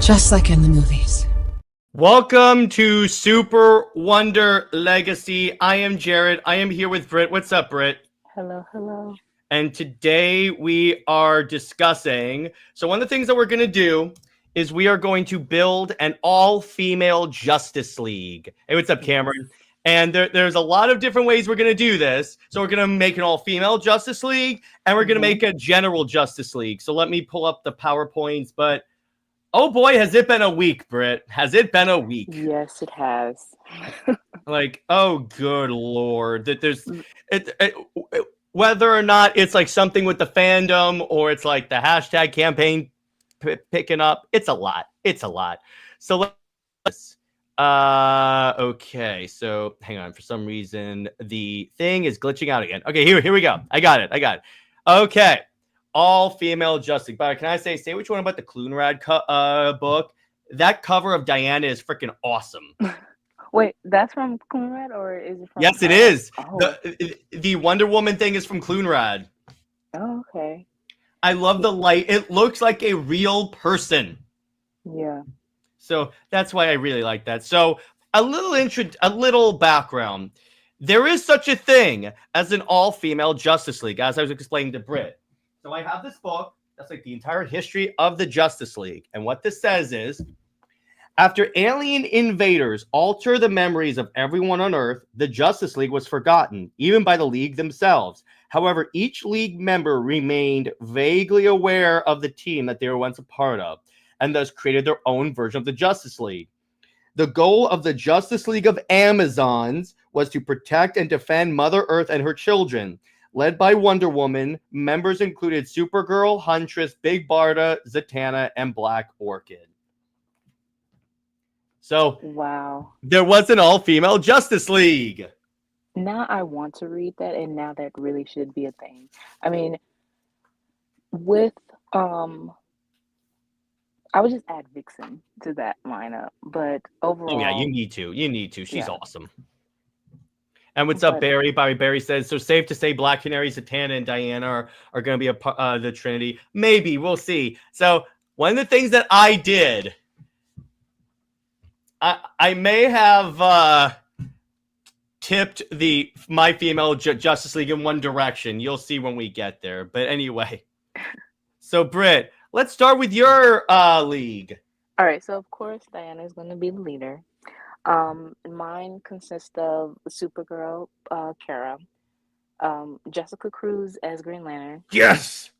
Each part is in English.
Just like in the movies. Welcome to SuperWonder Legacy. I am Jared. I am here with Brit. What's up, Brit? Hello, hello. And today we are discussing. So, one of the things that we're going to do is we are going to build an all-female Justice League. Hey, what's up, Cameron? And there's a lot of different ways we're going to do this. So, we're going to make an all-female Justice League, and we're going to make a general Justice League. So, let me pull up the PowerPoints, but oh boy, has it been a week, Britt. Has it been a week? Yes, it has. Like, oh, good Lord. That there's whether or not it's like something with the fandom or it's like the hashtag campaign picking up, it's a lot. It's a lot. So let's, okay. So hang on. For some reason, the thing is glitching out again. Okay, here we go. I got it. Okay. All female Justice. But can I say what you want about the Clunrad book? That cover of Diana is freaking awesome. Wait, that's from Clunrad or is it from? Yes, it is. Oh. The Wonder Woman thing is from Clunrad. Oh, okay. I love the light. It looks like a real person. Yeah. So that's why I really like that. So a little background. There is such a thing as an all-female Justice League, as I was explaining to Britt. So I have this book that's like the entire history of the Justice League. And what this says is, after alien invaders alter the memories of everyone on Earth, the Justice League was forgotten, even by the League themselves. However, each League member remained vaguely aware of the team that they were once a part of, and thus created their own version of the Justice League. The goal of the Justice League of Amazons was to protect and defend Mother Earth and her children. Led by Wonder Woman, members included Supergirl, Huntress, Big Barda, Zatanna, and Black Orchid. So, wow. There was an all-female Justice League. Now I want to read that, and now that really should be a thing. I mean, with I would just add Vixen to that lineup, but overall, Oh yeah, you need to. She's yeah. awesome. And what's up, Barry? Barry says, so safe to say Black Canary, Zatanna, and Diana are going to be the Trinity. Maybe. We'll see. So one of the things that I did, I may have tipped my female Justice League in one direction. You'll see when we get there. But anyway. So, Britt, let's start with your league. All right. So, of course, Diana is going to be the leader. Mine consists of Supergirl, Kara, Jessica Cruz as Green Lantern. Yes,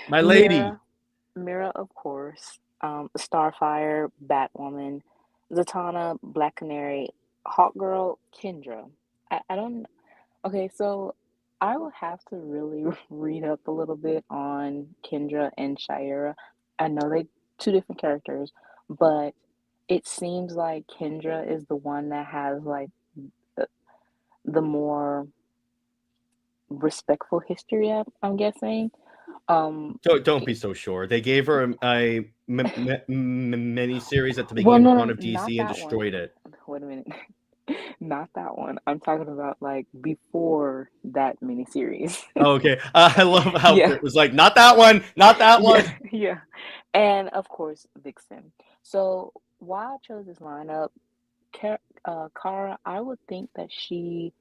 my lady. Mira, of course. Starfire, Batwoman, Zatanna, Black Canary, Hawkgirl, Kendra. I don't. Okay, so I will have to really read up a little bit on Kendra and Shira. I know they're two different characters, but it seems like Kendra is the one that has like the more respectful history, I'm guessing. Don't be so sure. They gave her a mini series at the beginning of DC and destroyed it. Wait a minute. Not that one. I'm talking about like before that miniseries. Okay. I love how it was like, not that one. Yeah. And of course, Vixen. So why I chose this lineup, Kara, I would think that she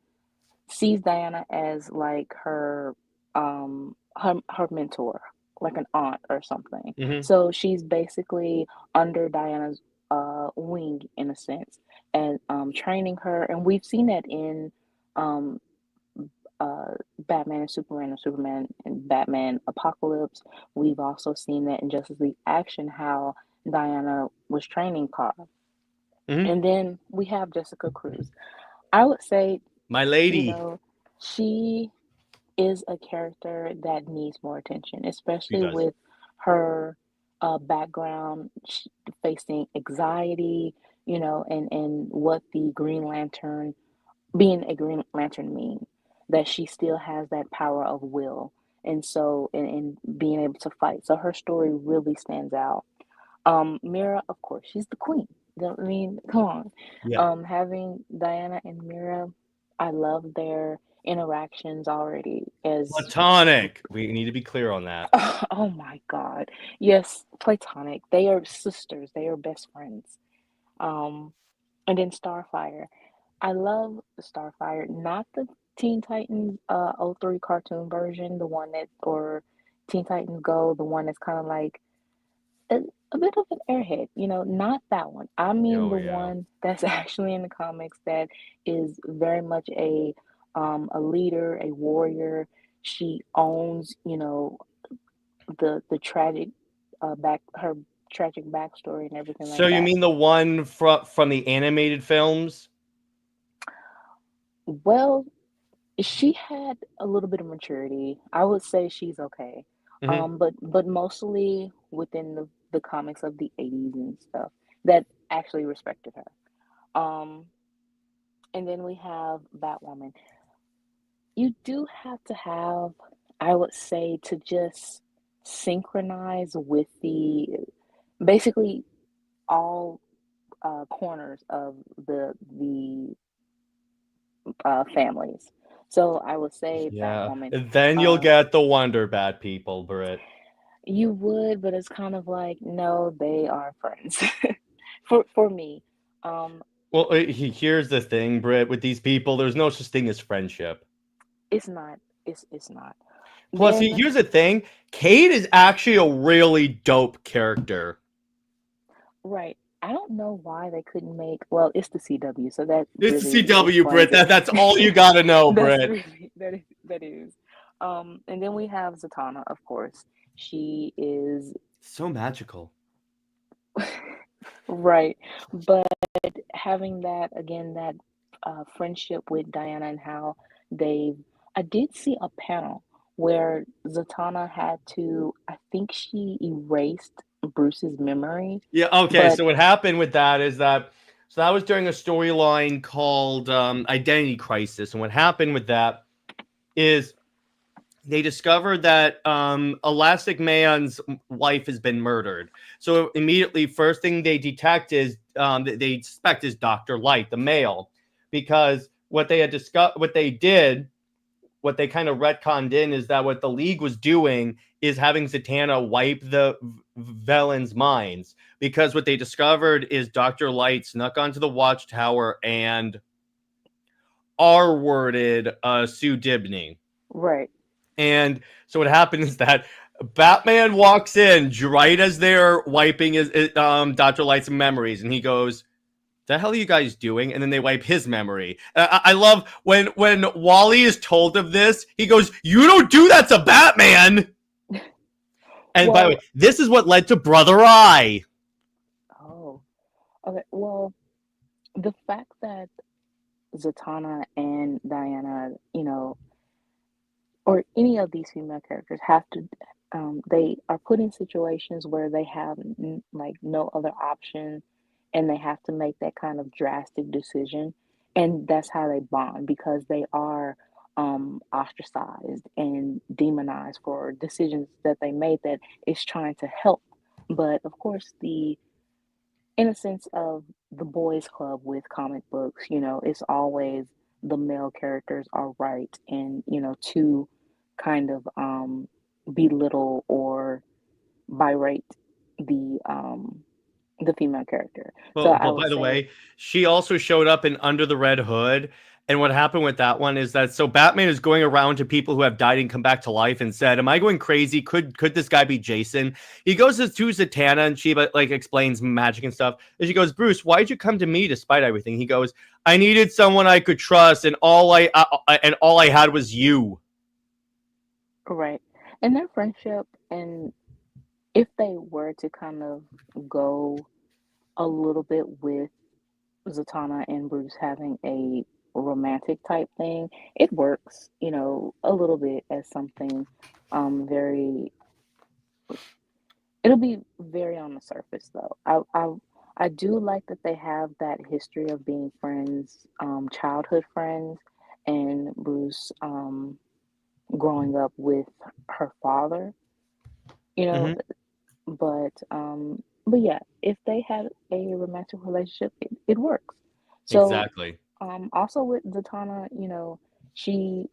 sees Diana as like her mentor, like an aunt or something. Mm-hmm. So she's basically under Diana's wing in a sense, and training her. And we've seen that in Batman and Superman and Batman Apocalypse. We've also seen that in Justice League Action, how Diana was training Kara. Mm-hmm. And then we have Jessica Cruz. I would say, my lady, you know, she is a character that needs more attention, especially with her background facing anxiety, you know, and what the Green Lantern, being a Green Lantern means, that she still has that power of will. And so, and being able to fight. So her story really stands out. Mira, of course, she's the queen. I mean, come on. Yeah. Having Diana and Mira, I love their interactions already as Platonic. We need to be clear on that. oh my God. Yes, platonic. They are sisters. They are best friends. Um, and then Starfire. I love Starfire, not the Teen Titans '03 cartoon version, the one that or Teen Titans Go, the one that's kind of like a, a bit of an airhead, not that one. I mean Oh the yeah. one that's actually in the comics that is very much a leader, a warrior. She owns, the tragic her tragic backstory and everything So like you that. mean the one from the animated films? Well, she had a little bit of maturity. I would say she's okay. Hmm. But mostly within the comics of the 80s and stuff that actually respected her. Um, and then we have Batwoman. You do have to have, I would say, to just synchronize with the basically all corners of the families. So I would say Yeah. Batwoman. Then you'll Uh, get the Wonder Bad people, Brit. you would, but it's kind of like no, they are friends. For me, um, Well, here's the thing, Brit. With these people, there's no such thing as friendship. it's not. It's not. Plus, Then here's the thing. Kate is actually a really dope character. right. I don't know why they couldn't make. Well, it's the CW, so that It's the really CW, explains Brit. it. That's all you gotta know, That's Brit. really that is. And then we have Zatanna, of course. She is So magical. right, but having that again, that friendship with Diana and how they, I did see a panel where Zatanna had to, I think she erased Bruce's memory, Yeah, okay. but So what happened with that is that that was during a storyline called Identity Crisis. And what happened with that is they discovered that Elastic Man's wife has been murdered. So immediately, first thing they detect is they suspect is Dr. Light, the male, because what they had discussed, what they kind of retconned in is that what the League was doing is having Zatanna wipe the Velen's minds, because what they discovered is Dr. Light snuck onto the Watchtower and R-worded Sue Dibney. right. And so what happened is that Batman walks in right as they're wiping Dr. Light's memories, and he goes, "The hell are you guys doing?" And then they wipe his memory. I love when Wally is told of this. He goes, "You don't do that to Batman." And by the way, Well, this is what led to Brother Eye. oh, okay. Well, the fact that Zatanna and Diana, or any of these female characters have to, they are put in situations where they have like no other option, and they have to make that kind of drastic decision, and that's how they bond because they are ostracized and demonized for decisions that they made that is trying to help. But of course, the innocence of the boys' club with comic books, it's always the male characters are right, and to kind of belittle or berate the female character. So Well, I but would by the say way, she also showed up in Under the Red Hood. And what happened with that one is that so Batman is going around to people who have died and come back to life and said, "Am I going crazy? Could this guy be Jason?" He goes to Zatanna and she like explains magic and stuff. And she goes, "Bruce, why'd you come to me despite everything?" He goes, "I needed someone I could trust, and all I had was you." right, and their friendship, and if they were to kind of go a little bit with Zatanna and Bruce having a romantic type thing, it works, a little bit as something very, it'll be very on the surface though. I do like that they have that history of being friends, childhood friends, and Bruce growing up with her father, you know, Hmm. but yeah, if they had a romantic relationship, it works. So Exactly. also with Zatanna, she,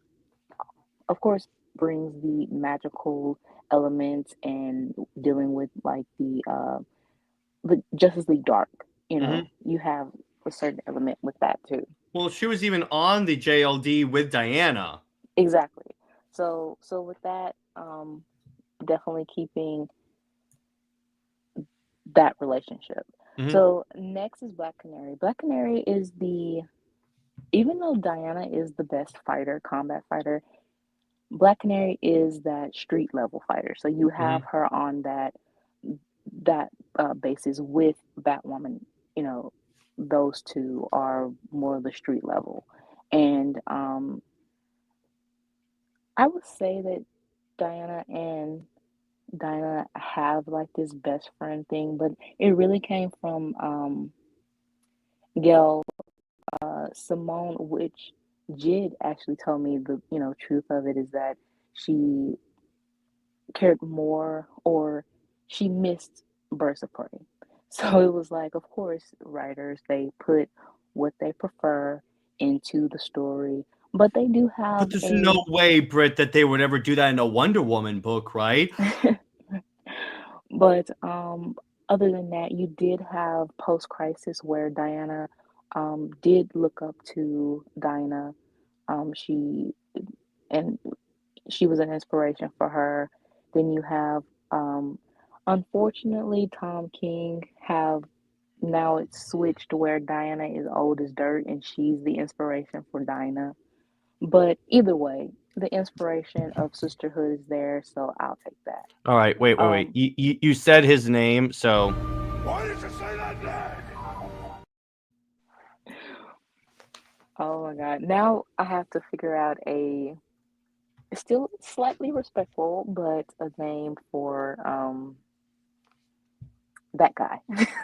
of course, brings the magical elements and dealing with like the Justice League Dark. You Mm-hmm. know, you have a certain element with that too. Well, she was even on the JLD with Diana. Exactly. So with that, definitely keeping that relationship. Mm-hmm. So next is Black Canary. Black Canary is the even though Diana is the best fighter, combat fighter, Black Canary is that street level fighter. So you have Mm-hmm. her on that basis with Batwoman. You know, those two are more the street level, and I would say that Diana and Dinah have like this best friend thing, but it really came from Gail Simone, which Jid actually told me the truth of it is that she cared more or she missed Birds of Prey. So it was like, of course, writers they put what they prefer into the story, but they do But have there's no a way, Britt, that they would ever do that in a Wonder Woman book, right? But other than that, you did have post crisis where Diana did look up to Dinah. She and she was an inspiration for her. Then you have, unfortunately, Tom King have now it's switched where Diana is old as dirt and she's the inspiration for Dinah. But either way, the inspiration of sisterhood is there, so I'll take that. All right, wait. Um, You said his name, so Why did you say that name? oh my God. Now I have to figure out a still slightly respectful, but a name for that guy.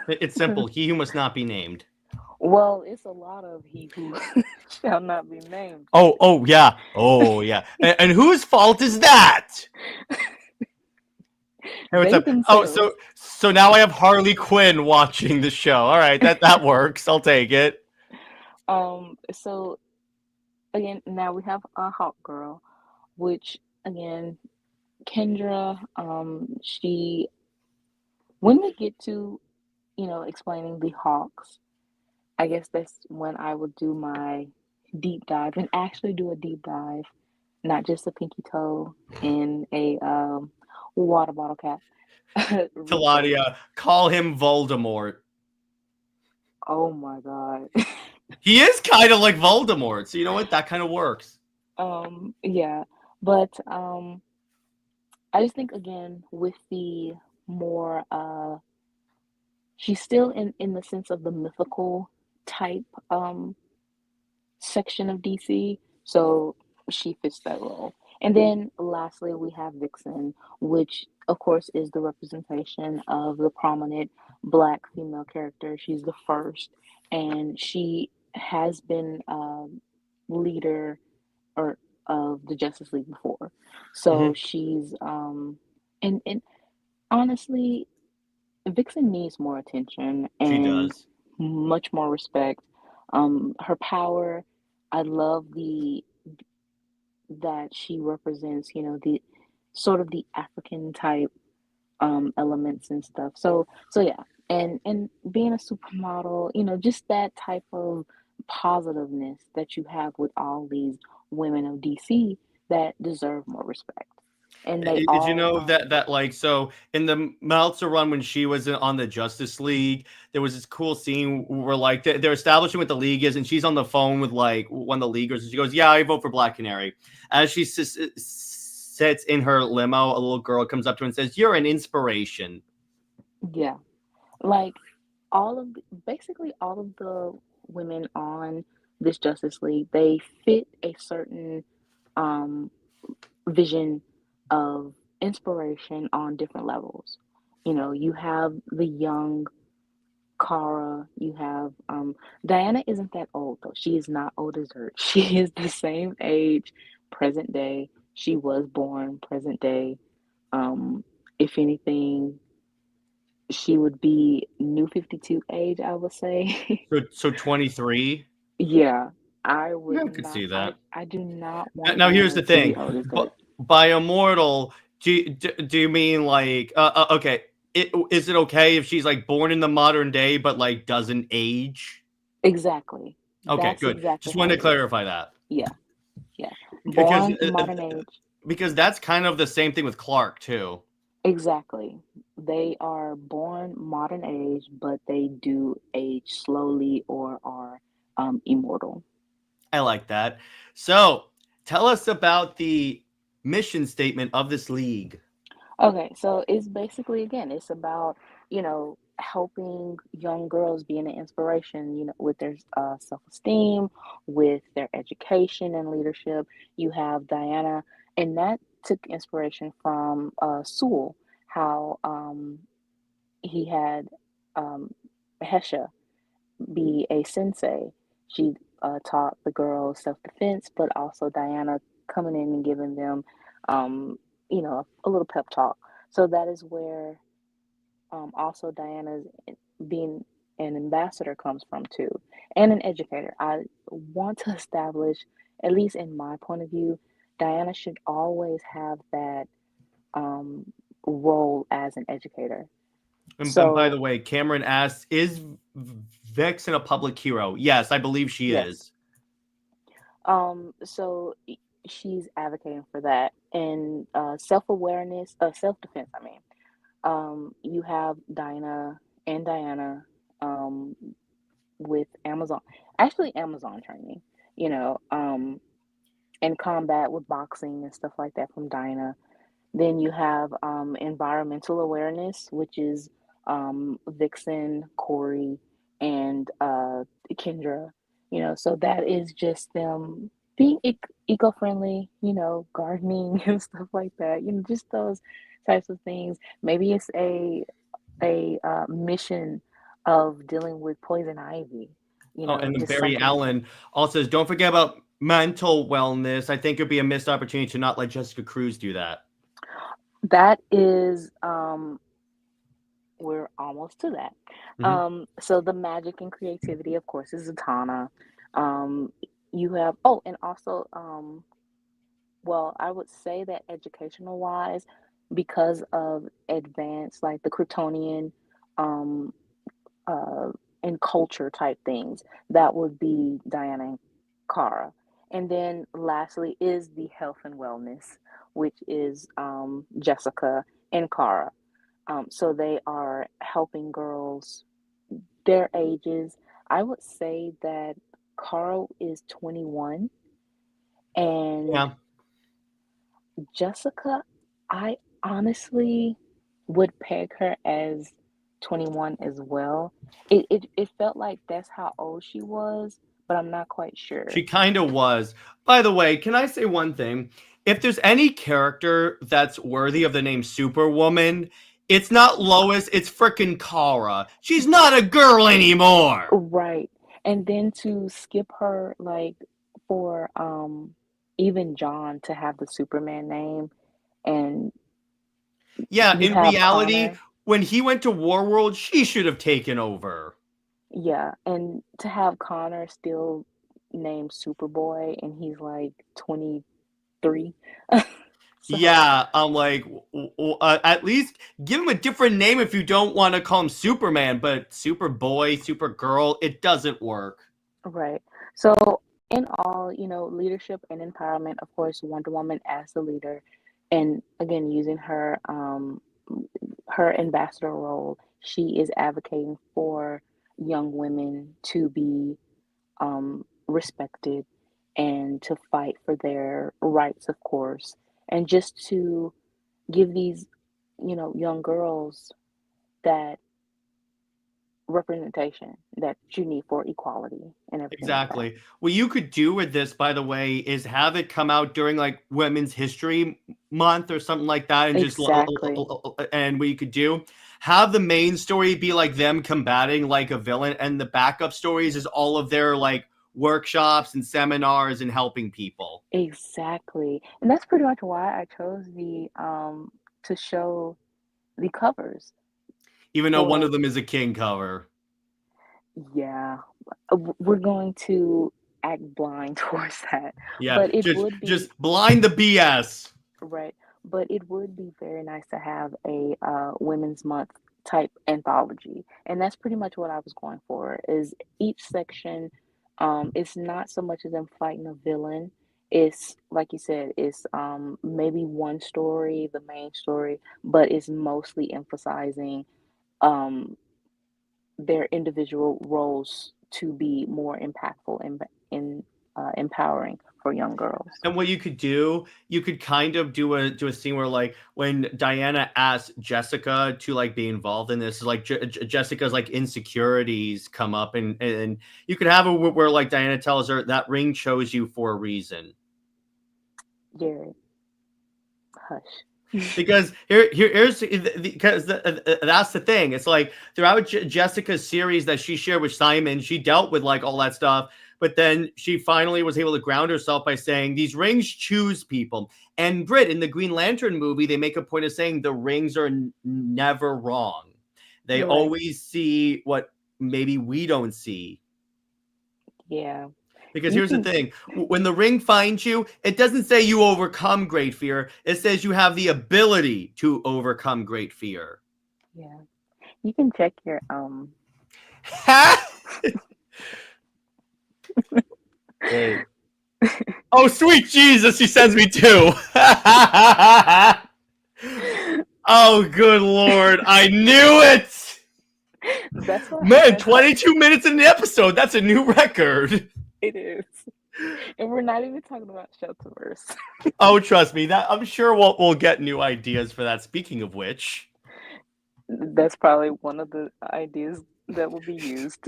it's simple. He who must not be named. Well, it's a lot of he who shall not be named. Oh, yeah. And whose fault is that? Hey, what's They up? Oh, themselves. so now I have Harley Quinn watching the show. All right, that works. I'll take it. So again, now we have a Hawk Girl, which again, Kendra, she when we get to, explaining the Hawks, I guess that's when I will do my deep dive and actually do a deep dive, not just a pinky toe in a water bottle cap research. Teladia, call him Voldemort. Oh my God. He is kind of like Voldemort, so you know what? That kind of works. Yeah, but I just think again with the more she's still in the sense of the mythical type section of DC, so she fits that role. And then lastly, we have Vixen, which of course is the representation of the prominent black female character. She's the first, and she has been leader or of the Justice League before. So Hmm. she's and honestly, Vixen needs more attention She and does. much more respect. Her power, I love the that she represents, the sort of the African type elements and stuff. So yeah, and being a supermodel, just that type of positiveness that you have with all these women of DC that deserve more respect. And they Did you all know that like so in the Meltzer run when she was on the Justice League, there was this cool scene where like they're establishing what the League is, and she's on the phone with like one of the Leaguers, and she goes, "Yeah, I vote for Black Canary." As she sits in her limo, a little girl comes up to her and says, "You're an inspiration." yeah, like basically all of the women on this Justice League, they fit a certain um vision of inspiration on different levels. You have the young Kara, you have Diana isn't that old though. She is not old as her. She is the same age, present day. She was born present day. Um, if anything, she would be new 52 age, I would say. So 23. Yeah. I would Yeah, I could not. see that. I do not want Now here's the Diana to be thing. old as that. By immortal, do you mean like okay? Is it okay if she's like born in the modern day but like doesn't age? Exactly. Okay, That's good. exactly Just how wanted to it is. clarify that Yeah, yeah. because Born modern age. that's kind of the same thing with Clark too. Exactly. They are born modern age, but they do age slowly or are immortal. I like that. So tell us about the mission statement of this league. Okay, so it's basically again, it's about, helping young girls be an inspiration, with their self-esteem, with their education and leadership. You have Diana, and that took inspiration from Sewell, how he had Hesha be a sensei. She taught the girls self-defense, but also Diana coming in and giving them, um, a little pep talk. So that is where also Diana's being an ambassador comes from too, and an educator. I want to establish, at least in my point of view, Diana should always have that role as an educator. And by the So way, Cameron asks, is Vixen a public hero? Yes, I believe she yes, is. so she's advocating for that and self-awareness, self-defense. I mean, you have Dinah and Diana um, with Amazon, actually Amazon training, you know, um, and combat with boxing and stuff like that from Dinah. Then you have environmental awareness, which is Vixen, Corey, and Kendra. So that is just them being eco-friendly, gardening and stuff like that. Just those types of things. Maybe it's a mission of dealing with poison ivy. Oh, and then Just Barry something like that. Allen also says, don't forget about mental wellness. I think it'd be a missed opportunity to not let Jessica Cruz do that. That is we're almost to that. Mm-hmm. So the magic and creativity, of course, is Zatanna. Um, you have and also well, I would say that educational wise, because of advanced like the Kryptonian um uh and culture type things, that would be Diana and Kara. And then lastly is the health and wellness, which is Jessica and Kara. So they are helping girls their ages. I would say that Carl is 21 and Yeah. Jessica, I honestly would peg her as 21 as well. It felt like that's how old she was, but I'm not quite She sure. kind of was. By the way, can I say one thing? If there's any character that's worthy of the name Superwoman, it's not Lois, it's frickin' Kara. She's not a girl anymore. Right. And then to skip her like for even John to have the Superman name, and Yeah, you in have reality, Connor. when he went to Warworld, she should have taken over. Yeah, and to have Connor still named Superboy and he's like 23. So, Yeah, I'm like, at least give him a different name if you don't want to call him Superman, but Superboy, Supergirl, it doesn't work. right. So, in all, leadership and empowerment, of course, Wonder Woman as the leader, and again, using her ambassador role, she is advocating for young women to be respected and to fight for their rights, of course, and just to give these, young girls that representation that you need for equality and everything like that. Exactly. What you could do with this, by the way, is have it come out during like Women's History Month or something like that, and just Exactly. and what you could do, have the main story be like them combating like a villain, and the backup stories is all of their like workshops and seminars and helping people. Exactly. And that's pretty much why I chose the to show the covers Even though one for of them is a King cover. yeah. We're going to act blind towards that. Yeah, But it would be just blind the BS. right. But it would be very nice to have a Women's Month type anthology, and that's pretty much what I was going for. Is each section, it's not so much as them fighting a villain. It's like you said, it's maybe one story, the main story, but it's mostly emphasizing um their individual roles to be more impactful and in empowering for young girls. And what you could do, you could kind of do a scene where like when Diana asks Jessica to like be involved in this, like Jessica's like insecurities come up, and you could have it where like Diana tells her that ring chose you for a reason. Jared, hush. Because here's because that's the thing. It's like throughout Jessica's series that she shared with Simon, she dealt with like all that stuff, but then she finally was able to ground herself by saying these rings choose people. And Brit, in the Green Lantern movie, they make a point of saying the rings are never wrong. They Right. always see what maybe we don't see. Yeah. Because here's the thing. When the ring finds you, it doesn't say you overcome great fear. It says you have the ability to overcome great fear. Yeah. You can check your Hey. Oh, sweet Jesus, he sends me two. Oh, good Lord. I knew it. That's what Man, 22 minutes in the episode. That's a new record. it is. And we're not even talking about Shelterverse. Oh, trust me. That I'm sure we'll get new ideas for that. Speaking of which, That's probably one of the ideas that will be used.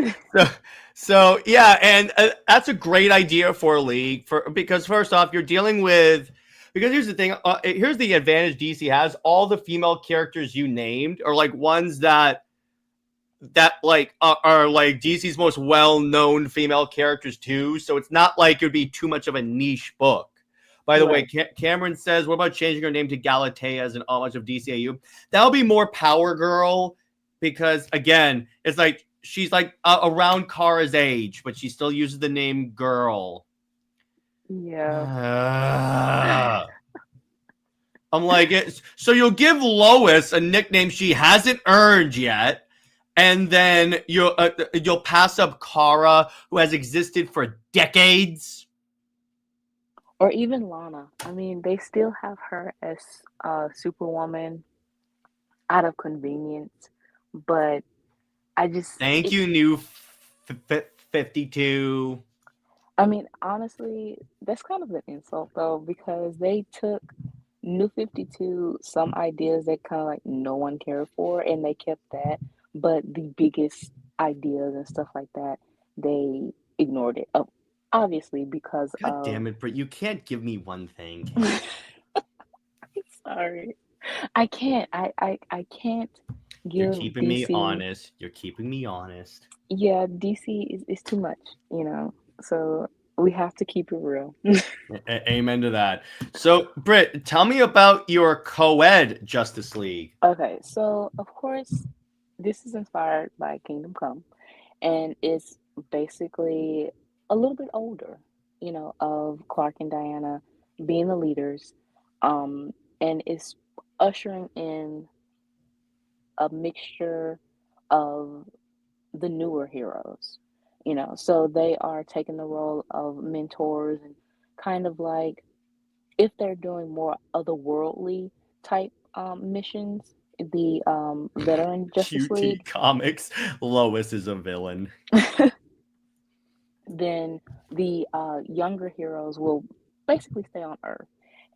so yeah, and that's a great idea for a league because first off, you're dealing with because here's the thing. Here's the advantage DC has: all the female characters you named are like ones that like are like DC's most well-known female characters too. So it's not like it would be too much of a niche book. By the way, Cameron says, what about changing her name to Galatea as an homage of DCAU? That'll be more Power Girl because, again, it's like she's like around Kara's age, but she still uses the name Girl. Yeah. I'm like, so you'll give Lois a nickname she hasn't earned yet, and then you'll pass up Kara, who has existed for decades. Or even Lana. I mean, they still have her as Superwoman out of convenience, but I just Thank you, New 52. I mean, honestly, that's kind of an insult though, because they took New 52 some ideas that kind of like no one cared for, and they kept that. But the biggest ideas and stuff like that, they ignored it. Obviously, because God damn it, Brit! You can't give me one thing. I'm sorry, I can't. I can't give. You're keeping me honest. You're keeping me honest. Yeah, DC is too much, you know. So we have to keep it real. Amen to that. So, Brit, tell me about your co-ed Justice League. Okay, so of course, this is inspired by Kingdom Come, and it's basically a little bit older, you know, of Clark and Diana being the leaders, and it's ushering in a mixture of the newer heroes, you know. So they are taking the role of mentors and kind of like if they're doing more otherworldly type missions, the veteran Justice QT League Comics, Lois is a villain. then the younger heroes will basically stay on Earth.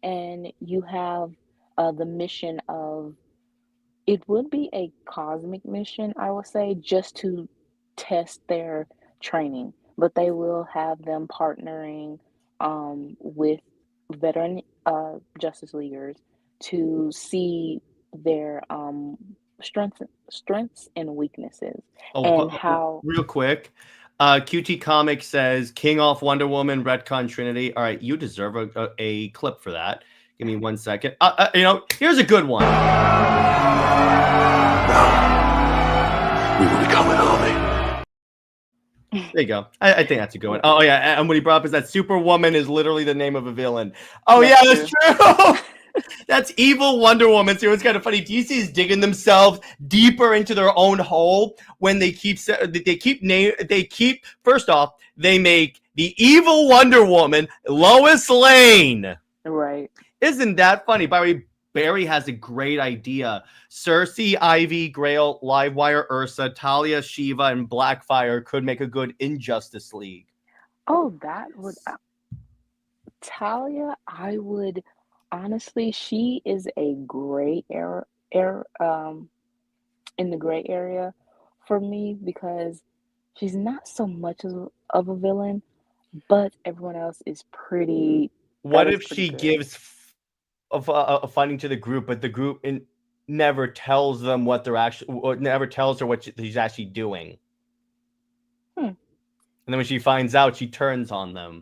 And you have the mission of, it would be a cosmic mission, I would say, just to test their training. But they will have them partnering with veteran Justice Leaguers to see their strengths and weaknesses. And how... Real quick, QT Comics says King off Wonder Woman, retcon Trinity. All right, you deserve a clip for that. Give me 1 second. You know, here's a good one. Now, we will become an army. There you go. I think that's a good one. Oh yeah, and what he brought up is that Superwoman is literally the name of a villain. Oh yeah, that's true. That's evil Wonder Woman. So it's kind of funny. DC is digging themselves deeper into their own hole when they keep first off, they make the evil Wonder Woman Lois Lane. Right. Isn't that funny? By the way, Barry has a great idea. Cersei, Ivy, Grail, Livewire, Ursa, Talia, Shiva, and Blackfire could make a good Injustice League. Oh, that would Talia, I would honestly, she is a gray in the gray area for me because she's not so much of a villain, but everyone else is pretty. What That is if pretty she good. gives funding to the group, but the group never tells them what they're actually, or never tells her what she's actually doing? And then when she finds out, she turns on them.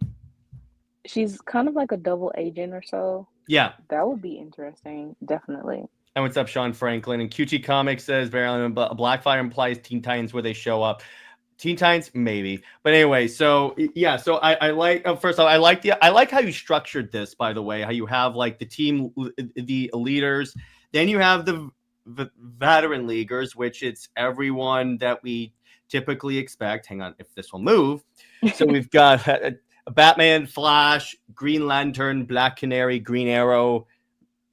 She's kind of like a double agent or so. Yeah. That would be interesting, definitely. And what's up, Sean Franklin? And QT Comics says, Blackfire implies Teen Titans where they show up. Teen Titans, maybe. But anyway, so yeah, so I like, first off, I like how you structured this, by the way, how you have like the team, the leaders, then you have the veteran leaguers, which it's everyone that we typically expect. Hang on, if this will move. So we've got Batman, Flash, Green Lantern, Black Canary, Green Arrow,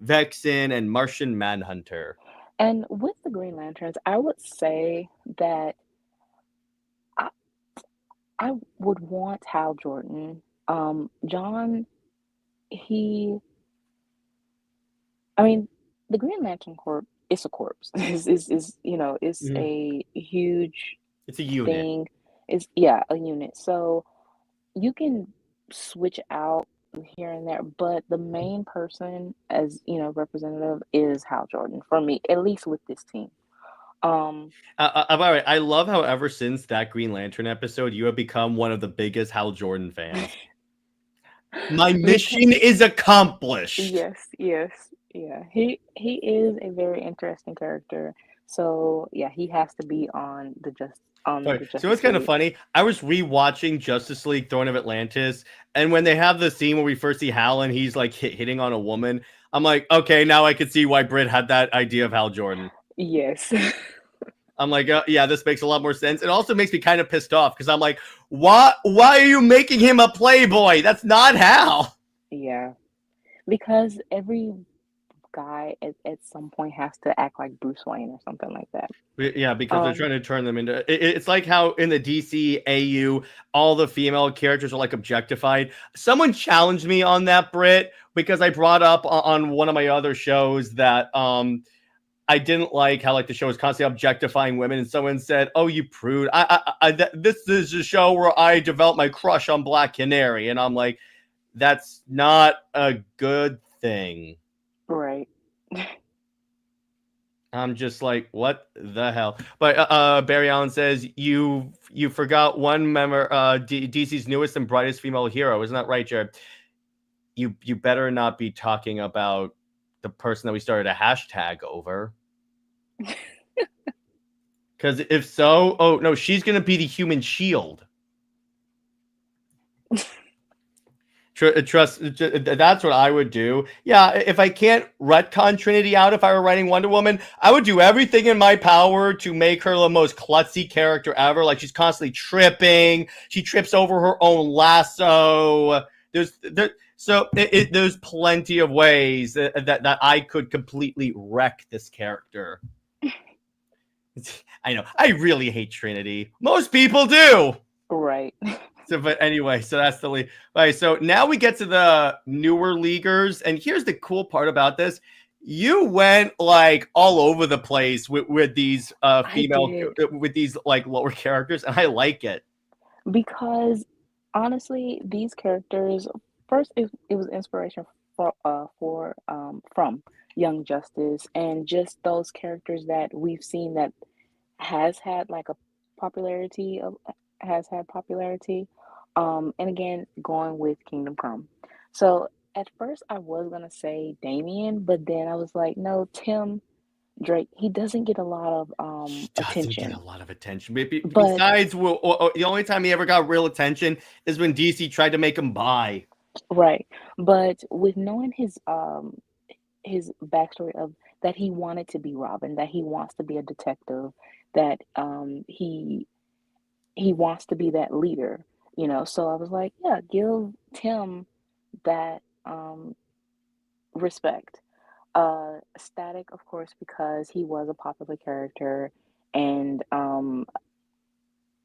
Vexen, and Martian Manhunter. And with the Green Lanterns, I would say that I would want Hal Jordan. John, I mean, the Green Lantern Corps is a corpse. Is it's a huge It's a unit. thing. It's a unit. So you can switch out here and there, but the main person as representative is Hal Jordan for me, at least with this team. I love how ever since that Green Lantern episode, you have become one of the biggest Hal Jordan fans. My mission is accomplished. Yes. Yeah. He is a very interesting character. So yeah, he has to be on the Justice So it's kind of funny. I was rewatching Justice League Throne of Atlantis, and when they have the scene where we first see Hal and he's like hitting on a woman, I'm like, okay, now I can see why Brit had that idea of Hal Jordan. Yes. I'm like, yeah, this makes a lot more sense. It also makes me kind of pissed off because I'm like, why are you making him a playboy? That's not Hal. Yeah, because every guy at some point has to act like Bruce Wayne or something like that. Yeah, because they're trying to turn them into. It's like how in the DC AU, all the female characters are like objectified. Someone challenged me on that, Brit, because I brought up on one of my other shows that I didn't like how like the show is constantly objectifying women, and someone said, "Oh, you prude! This is a show where I develop my crush on Black Canary," and I'm like, that's not a good thing. Right. I'm just like, what the hell? But Barry Allen says you forgot one member, DC's newest and brightest female hero. Isn't that right, Jared? You better not be talking about the person that we started a hashtag over. Because if so, oh no, she's gonna be the Human Shield. Trust, that's what I would do. Yeah, if I can't retcon Trinity out, if I were writing Wonder Woman, I would do everything in my power to make her the most klutzy character ever. Like she's constantly tripping. She trips over her own lasso. There's plenty of ways that I could completely wreck this character. I know. I really hate Trinity. Most people do. Right. So, but anyway, so that's the league. All right, so now we get to the newer leaguers, and here's the cool part about this: you went like all over the place with these female, with these like lower characters, and I like it because honestly, these characters first it was inspiration from Young Justice and just those characters that we've seen that has had popularity. And again, going with Kingdom Come. So at first I was gonna say Damien, but then I was like, no, Tim Drake, he doesn't get a lot of He doesn't get a attention. lot of attention. Maybe But besides, the only time he ever got real attention is when DC tried to make him bi. right. But with knowing his backstory of that he wanted to be Robin, that he wants to be a detective, that he wants to be that leader, you know. So I was like, yeah, give Tim that respect. Static, of course, because he was a popular character, and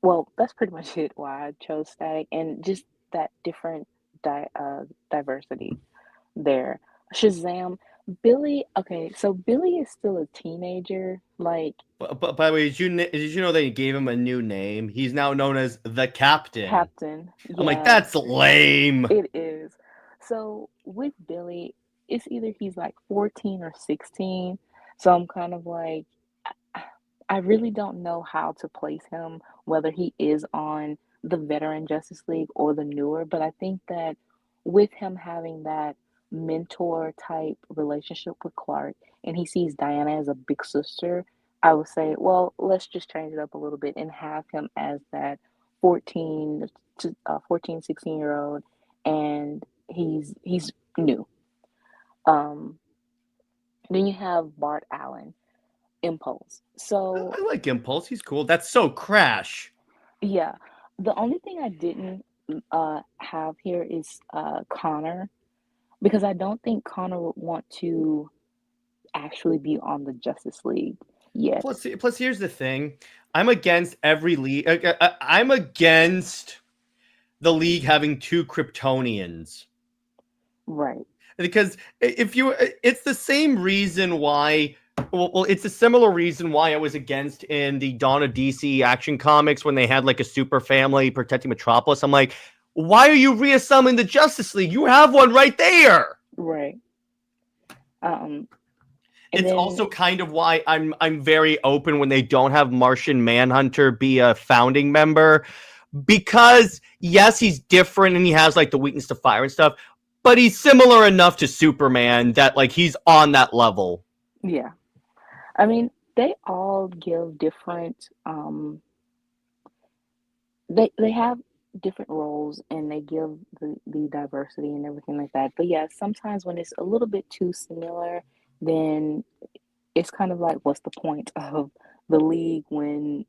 well, that's pretty much it. Why I chose Static, and just that different diversity there. Shazam, Billy. Okay, so Billy is still a teenager. Like, But by the way, did you know they gave him a new name? He's now known as the Captain. Captain. I'm like, Yeah, that's lame. it is. So with Billy, it's either he's like 14 or 16. So I'm kind of like, I really don't know how to place him, whether he is on the veteran Justice League or the newer, but I think that with him having that mentor type relationship with Clark and he sees Diana as a big sister, I would say, well, let's just change it up a little bit and have him as that 14 to 14, 16-year old, and he's new. Um, then you have Bart Allen, Impulse. So I like Impulse. He's cool. That's so Crash. yeah. The only thing I didn't have here is Connor, because I don't think Connor would want to actually be on the Justice League yet. Plus, here's the thing: I'm against every league. I'm against the league having two Kryptonians. Right. Because if you, it's the same reason why. Well, it's a similar reason why I was against in the Dawn of DC Action Comics when they had like a super family protecting Metropolis. I'm like, why are you reassembling the Justice League? You have one right there. Right. Um, and It's then also kind of why I'm very open when they don't have Martian Manhunter be a founding member, because yes, he's different and he has like the weakness to fire and stuff, but he's similar enough to Superman that like he's on that level. yeah, I mean they all give different. They have different roles and they give the diversity and everything like that. But yeah, sometimes when it's a little bit too similar, then it's kind of like, what's the point of the league when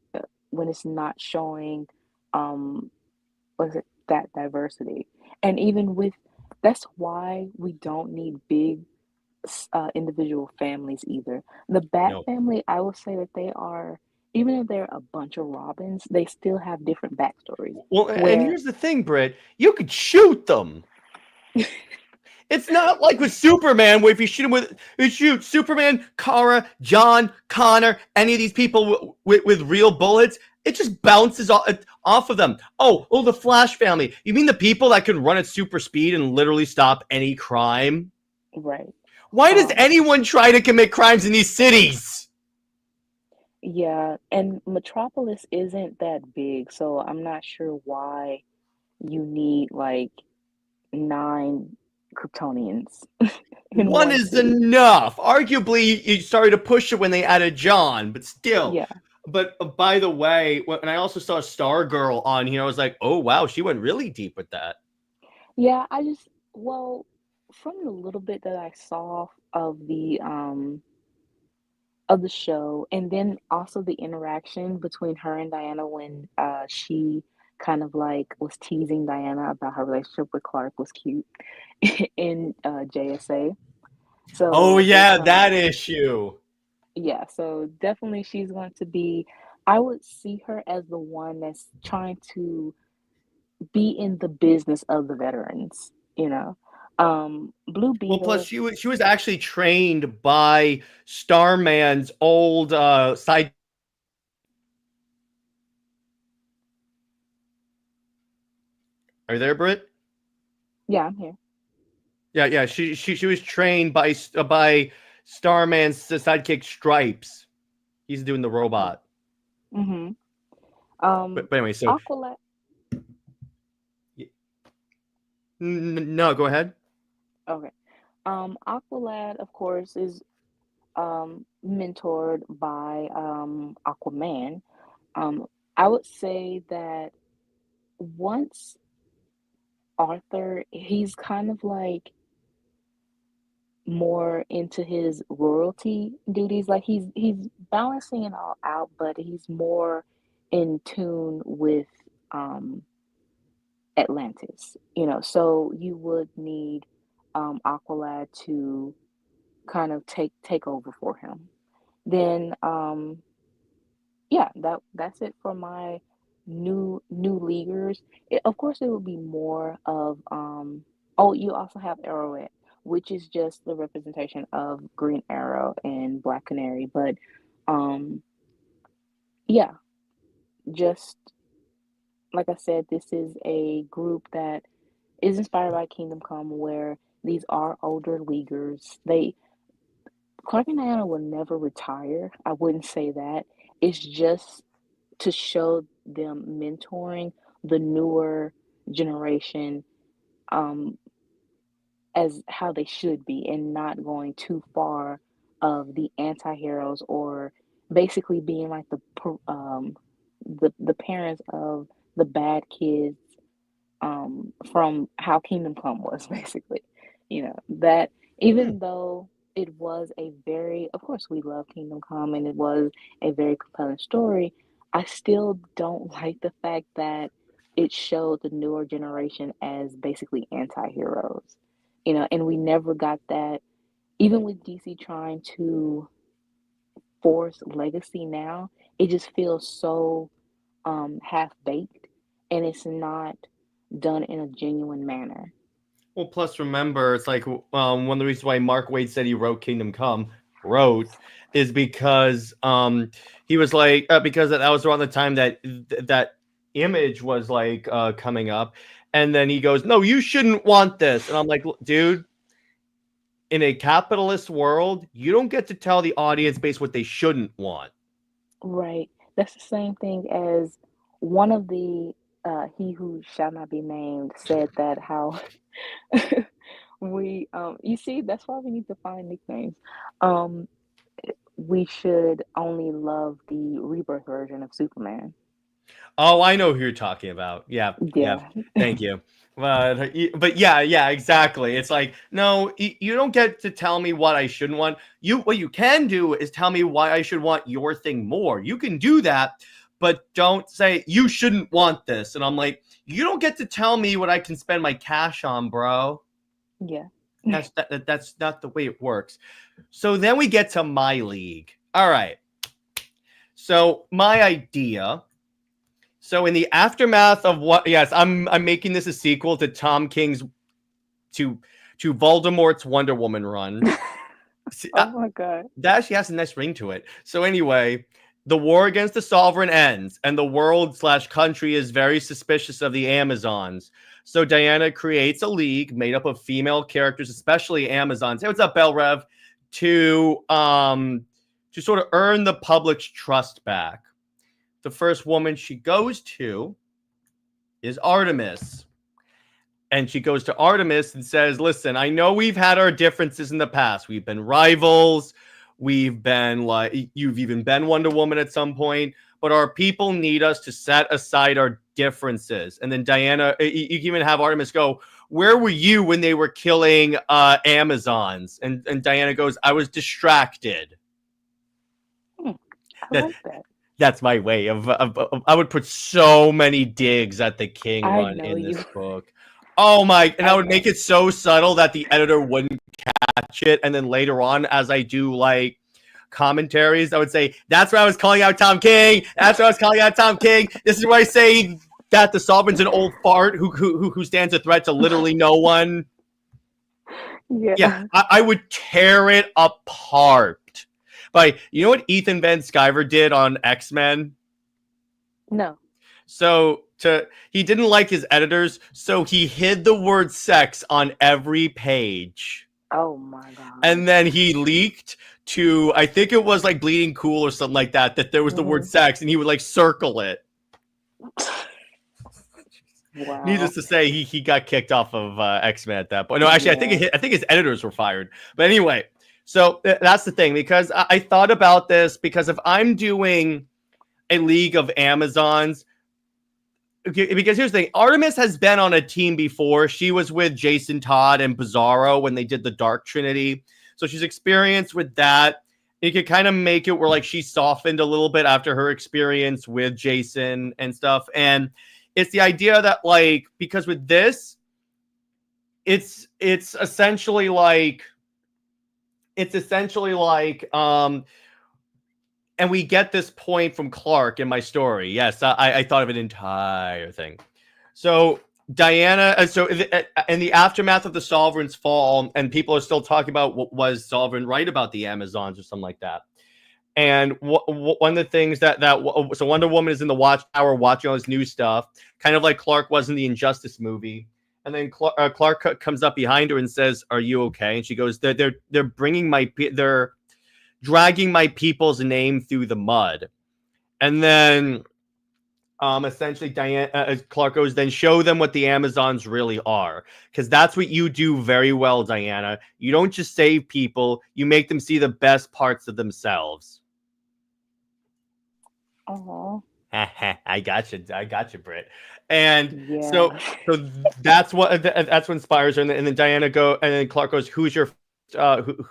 it's not showing, um, was it that diversity? And even with that's why we don't need big individual families either. The Bat No. family, I will say that they are, even if they're a bunch of Robins, they still have different backstories. Well, and Where, here's the thing, Britt, you could shoot them. It's not like with Superman, where if you shoot him with you shoot Superman, Kara, John, Connor, any of these people with real bullets, it just bounces off of them. Oh, the Flash family. You mean the people that can run at super speed and literally stop any crime? right? Why does Um, anyone try to commit crimes in these cities? yeah, and Metropolis isn't that big, so I'm not sure why you need like nine Kryptonians in One one is city. enough. Arguably, you started to push it when they added John, but still. Yeah, But by the way, when I also saw Stargirl on here, I was like, oh wow, she went really deep with that. yeah. Well, from the little bit that I saw of the show, and then also the interaction between her and Diana when she kind of like was teasing Diana about her relationship with Clark was cute in JSA. Oh So they yeah, kind of, that issue. yeah, so definitely she's going to be, I would see her as the one that's trying to be in the business of the veterans, you know. Blue Well, plus Beetle, she was actually trained by Starman's old side. Are you there, Britt? yeah, I'm here. Yeah. She was trained by Starman's sidekick Stripes. He's doing the robot. Mm-hmm. But anyway, so Aqualad, no, go ahead. okay. Aqualad, of course, is mentored by Aquaman. I would say that once Arthur, he's kind of like more into his royalty duties. Like he's balancing it all out, but he's more in tune with um Atlantis, so you would need Aqualad to kind of take over for him. Then yeah, that's it for my new leaguers. Of course, it would be more of oh, you also have Arrowhead, which is just the representation of Green Arrow and Black Canary. But um, yeah, just like I said, this is a group that is inspired by Kingdom Come, where these are older leaguers. They Clark and Diana will never retire. I wouldn't say that. It's just to show them mentoring the newer generation um, as how they should be and not going too far of the anti-heroes or basically being like the parents of the bad kids from how Kingdom Come was basically. That even though it was a very, of course, we love Kingdom Come and it was a very compelling story, I still don't like the fact that it showed the newer generation as basically anti-heroes. And we never got that, even with DC trying to force legacy now, it just feels so half-baked and it's not done in a genuine manner. Well, plus remember, it's like one of the reasons why Mark Waid said he wrote Kingdom Come, is because he was like because that was around the time that that Image was like coming up, and then he goes, "No, you shouldn't want this," and I'm like, dude. In a capitalist world, you don't get to tell the audience base what they shouldn't want. Right. That's the same thing as one of the he who shall not be named said that how we you see, that's why we need to find nicknames. Um we should only love the rebirth version of Superman. Oh, I know who you're talking about. Yeah, yeah. Yeah. Thank you. But yeah, exactly. It's like, no, you don't get to tell me what I shouldn't want. What you can do is tell me why I should want your thing more. You can do that, but don't say you shouldn't want this. And I'm like, you don't get to tell me what I can spend my cash on, bro. Yeah. That's not the way it works. So then we get to my league. All right. So my idea. So in the aftermath of what? Yes, I'm making this a sequel to Tom King's to Voldemort's Wonder Woman run. Oh my God. That actually has a nice ring to it. So anyway, the war against the Sovereign ends, and the world/country is very suspicious of the Amazons. So Diana creates a league made up of female characters, especially Amazons. Hey, what's up, Bell Rev? To sort of earn the public's trust back. The first woman she goes to is Artemis. And she goes to Artemis and says, listen, I know we've had our differences in the past. We've been rivals. We've been like, you've even been Wonder Woman at some point. But our people need us to set aside our differences. And then Diana, you can even have Artemis go, where were you when they were killing Amazons? And Diana goes, I was distracted. I like that. That's my way of I would put so many digs at the King I run know in this you. book. Oh my, and I would make it so subtle that the editor wouldn't catch it. And then later on, as I do like commentaries, I would say, that's where I was calling out Tom King. That's where I was calling out Tom King. This is where I say that the Sovereign's an old fart who stands a threat to literally no one. Yeah, I would tear it apart. But you know what Ethan Van Sciver did on X-Men? No. So he didn't like his editors, so he hid the word sex on every page. Oh my God. And then he leaked to, I think it was like Bleeding Cool or something like that there was the word sex, and he would like circle it. Wow. Needless to say, he got kicked off of X-Men at that point. No, actually, I think his editors were fired. But anyway, So that's the thing, because I thought about this, because if I'm doing a League of Amazons, because here's the thing, Artemis has been on a team before. She was with Jason Todd and Bizarro when they did the Dark Trinity. So she's experienced with that. You could kind of make it where like she softened a little bit after her experience with Jason and stuff. And it's the idea that like, because with this, it's essentially like, and we get this point from Clark in my story. Yes, I thought of an entire thing. So Diana, so in the aftermath of the Sovereign's fall, and people are still talking about what was Sovereign right about the Amazons or something like that. And one of the things so Wonder Woman is in the Watchtower watching all this new stuff, kind of like Clark was in the Injustice movie. And then Clark comes up behind her and says, "Are you okay?" And she goes, "They're bringing they're dragging my people's name through the mud." And then essentially Clark goes, "Then show them what the Amazons really are, because that's what you do very well, Diana. You don't just save people, you make them see the best parts of themselves." Oh, I got you, Brit. And yeah. so that's what inspires her. And then Diana and then Clark goes, "Who's your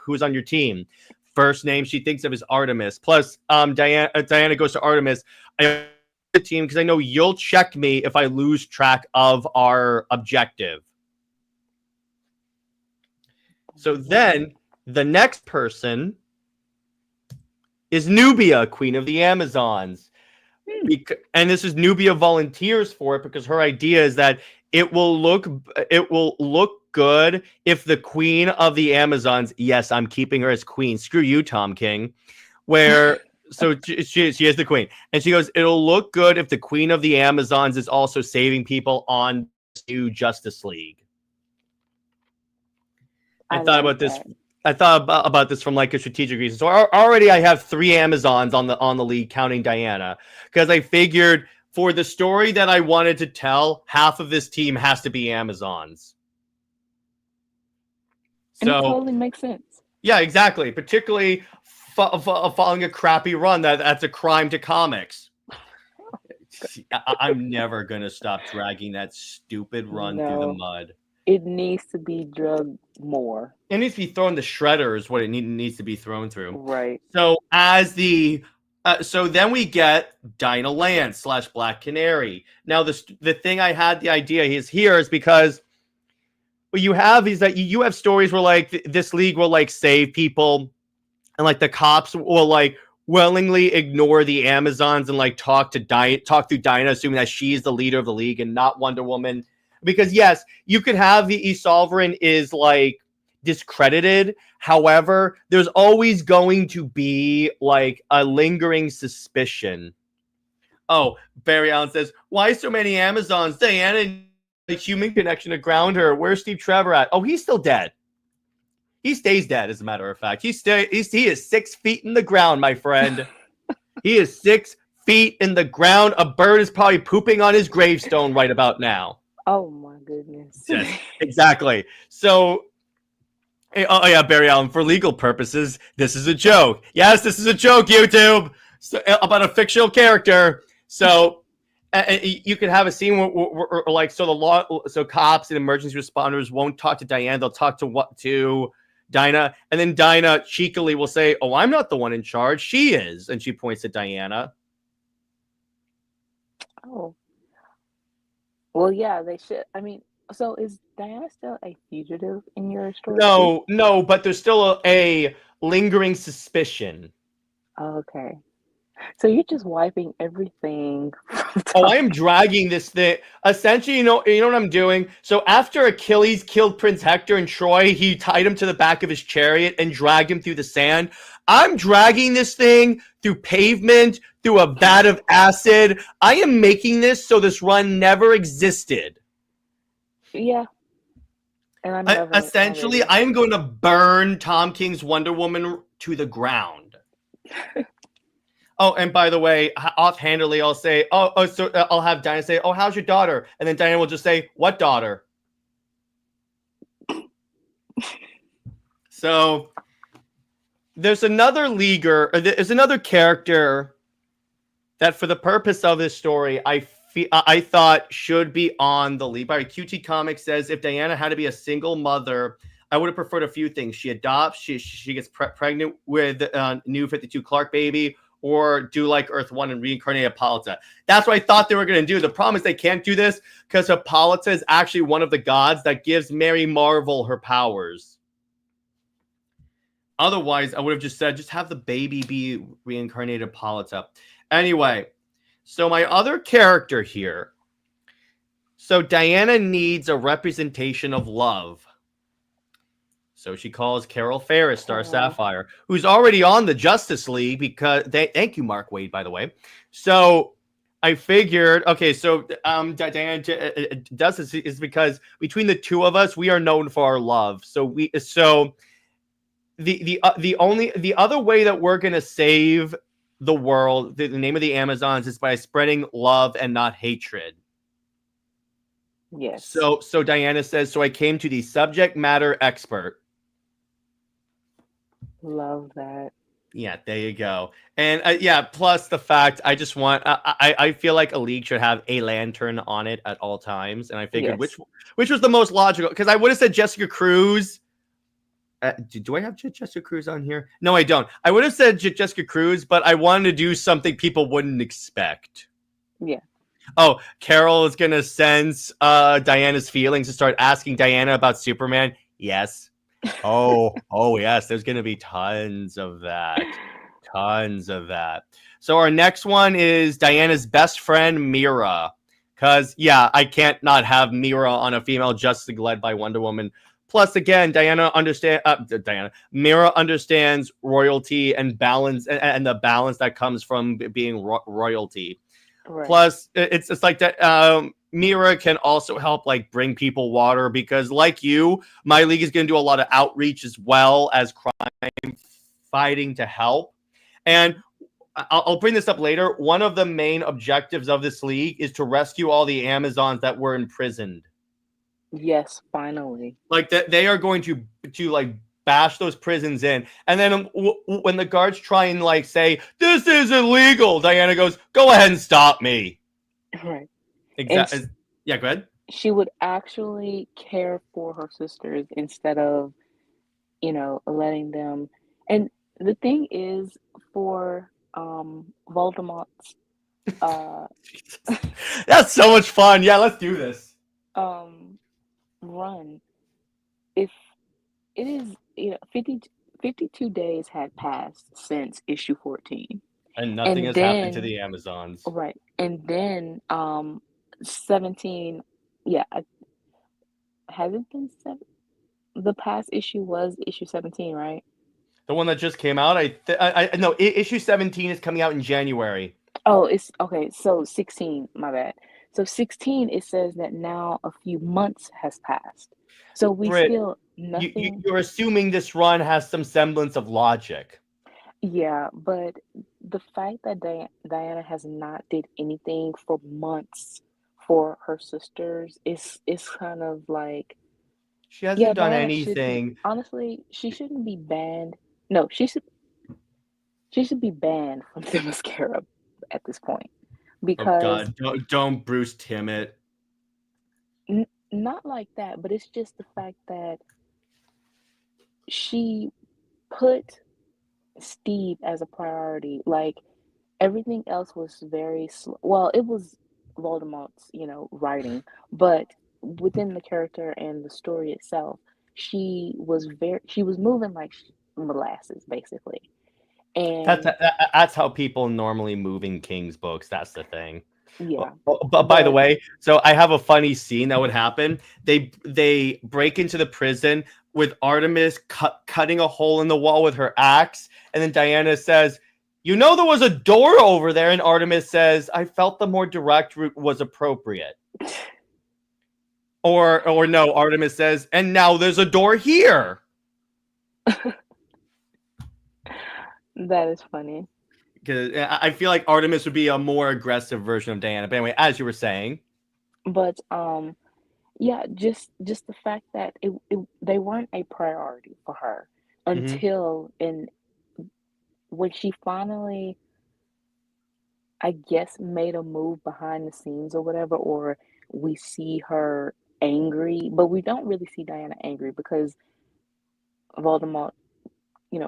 who's on your team?" First name she thinks of is Artemis. Plus, Diana goes to Artemis, "I the team because I know you'll check me if I lose track of our objective." So then the next person is Nubia, Queen of the Amazons. And this is Nubia volunteers for it because her idea is that it will look good if the Queen of the Amazons, yes, I'm keeping her as queen. Screw you, Tom King. So she is the queen. And she goes, it'll look good if the Queen of the Amazons is also saving people on new Justice League. I thought about this from like a strategic reason. So already I have 3 Amazons on the league, counting Diana, because I figured for the story that I wanted to tell, half of this team has to be Amazons. And it totally makes sense. Yeah, exactly. Particularly following a crappy run that's a crime to comics. I'm never gonna stop dragging that stupid run through the mud. It needs to be drugged more. It needs to be thrown to shredders. What it needs to be thrown through. Right. So so then we get Dinah Lance / Black Canary. Now the thing I had the idea is because what you have is that you have stories where like this league will like save people, and like the cops will like willingly ignore the Amazons and like talk through Dinah, assuming that she's the leader of the league and not Wonder Woman. Because yes, you could have the Sovereign is like discredited. However, there's always going to be like a lingering suspicion. Oh, Barry Allen says, "Why so many Amazons? Diana, the human connection to ground her. Where's Steve Trevor at?" Oh, he's still dead. He stays dead, as a matter of fact. He is 6 feet in the ground, my friend. He is 6 feet in the ground. A bird is probably pooping on his gravestone right about now. Oh my goodness. Yes, exactly. So, oh yeah, Barry Allen, for legal purposes, this is a joke. Yes, this is a joke, YouTube. So, about a fictional character. So, you could have a scene where like, so cops and emergency responders won't talk to Diane. They'll talk to Dinah, and then Dinah cheekily will say, "Oh, I'm not the one in charge. She is," and she points at Diana. Oh. Well, yeah, they should. I mean, so is Diana still a fugitive in your story? No, but there's still a lingering suspicion. Okay. So you're just wiping everything from Oh, I am dragging this thing. Essentially, you know what I'm doing? So after Achilles killed Prince Hector and Troy, he tied him to the back of his chariot and dragged him through the sand. I'm dragging this thing through pavement, through a vat of acid. I am making this so this run never existed. Yeah. And essentially, I'm going to burn Tom King's Wonder Woman to the ground. Oh, and by the way, offhandedly, I'll say, so I'll have Diana say, "Oh, how's your daughter?" And then Diana will just say, "What daughter?" So there's another leaguer, there's another character that for the purpose of this story, I thought should be on the lead. By QT Comics says, if Diana had to be a single mother, I would have preferred a few things. She adopts, she gets pregnant with New 52 Clark baby, or do like Earth 1 and reincarnate Hippolyta. That's what I thought they were going to do. The problem is they can't do this because Hippolyta is actually one of the gods that gives Mary Marvel her powers. Otherwise, I would have just said, just have the baby be reincarnated Hippolyta. Anyway, so my other character here. So Diana needs a representation of love. So she calls Carol Ferris, Star Sapphire, who's already on the Justice League because thank you, Mark Waid, by the way. So I figured, okay, so Diana does this is because between the two of us, we are known for our love. So the other way that we're gonna save the world, the name of the Amazons, is by spreading love and not hatred. Yes. So Diana says, so I came to the subject matter expert. Love that. Yeah, there you go. And yeah, plus the fact I just want I feel like a league should have a lantern on it at all times, and I figured which was the most logical, because I would have said Jessica Cruz. Do I have Jessica Cruz on here? No, I don't. I would have said Jessica Cruz, but I wanted to do something people wouldn't expect. Yeah. Oh, Carol is gonna sense Diana's feelings and start asking Diana about Superman. Yes. Oh, yes. There's gonna be tons of that. So our next one is Diana's best friend, Mira. Because yeah, I can't not have Mira on a female Justice League led by Wonder Woman. Plus, again, Mira understands royalty and balance, and the balance that comes from being royalty. Right. Plus, it's like that. Mira can also help like bring people water, because like you, my league is going to do a lot of outreach as well as crime fighting to help. And I'll bring this up later. One of the main objectives of this league is to rescue all the Amazons that were imprisoned. Yes, finally. Like that, they are going to like bash those prisons in, and then when the guards try and like say this is illegal, Diana goes, "Go ahead and stop me." Right. Exactly. Yeah, go ahead. She would actually care for her sisters instead of, letting them. And the thing is, for Voldemort's that's so much fun. Yeah, let's do this. Run. If it is, 52 days had passed since issue 14. And nothing has happened to the Amazons. Right. And then 17, has it been 7? The past issue was issue 17, right? The one that just came out? No, issue 17 is coming out in January. Oh, it's okay. So 16, my bad. So 16, it says that now a few months has passed. So we Brit, still nothing. You're assuming this run has some semblance of logic. Yeah, but the fact that Diana has not did anything for months for her sisters is kind of like, she hasn't done anything. Honestly, she shouldn't be banned. No, she should be banned from the mascara at this point. Because don't Bruce Timmett. Not like that, but it's just the fact that she put Steve as a priority. Like everything else was very slow. Well, it was Voldemort's, writing, but within the character and the story itself, she was moving like molasses, basically. And that's how people normally move in King's books. That's the thing. Yeah. But by the way, so I have a funny scene that would happen. They break into the prison with Artemis cutting a hole in the wall with her axe, and then Diana says, there was a door over there, and Artemis says, I felt the more direct route was appropriate. Or no, Artemis says, and now there's a door here. That is funny. Because I feel like Artemis would be a more aggressive version of Diana. But anyway, as you were saying. But yeah, just the fact that they weren't a priority for her until in when she finally, I guess, made a move behind the scenes or whatever, or we see her angry, but we don't really see Diana angry because Voldemort,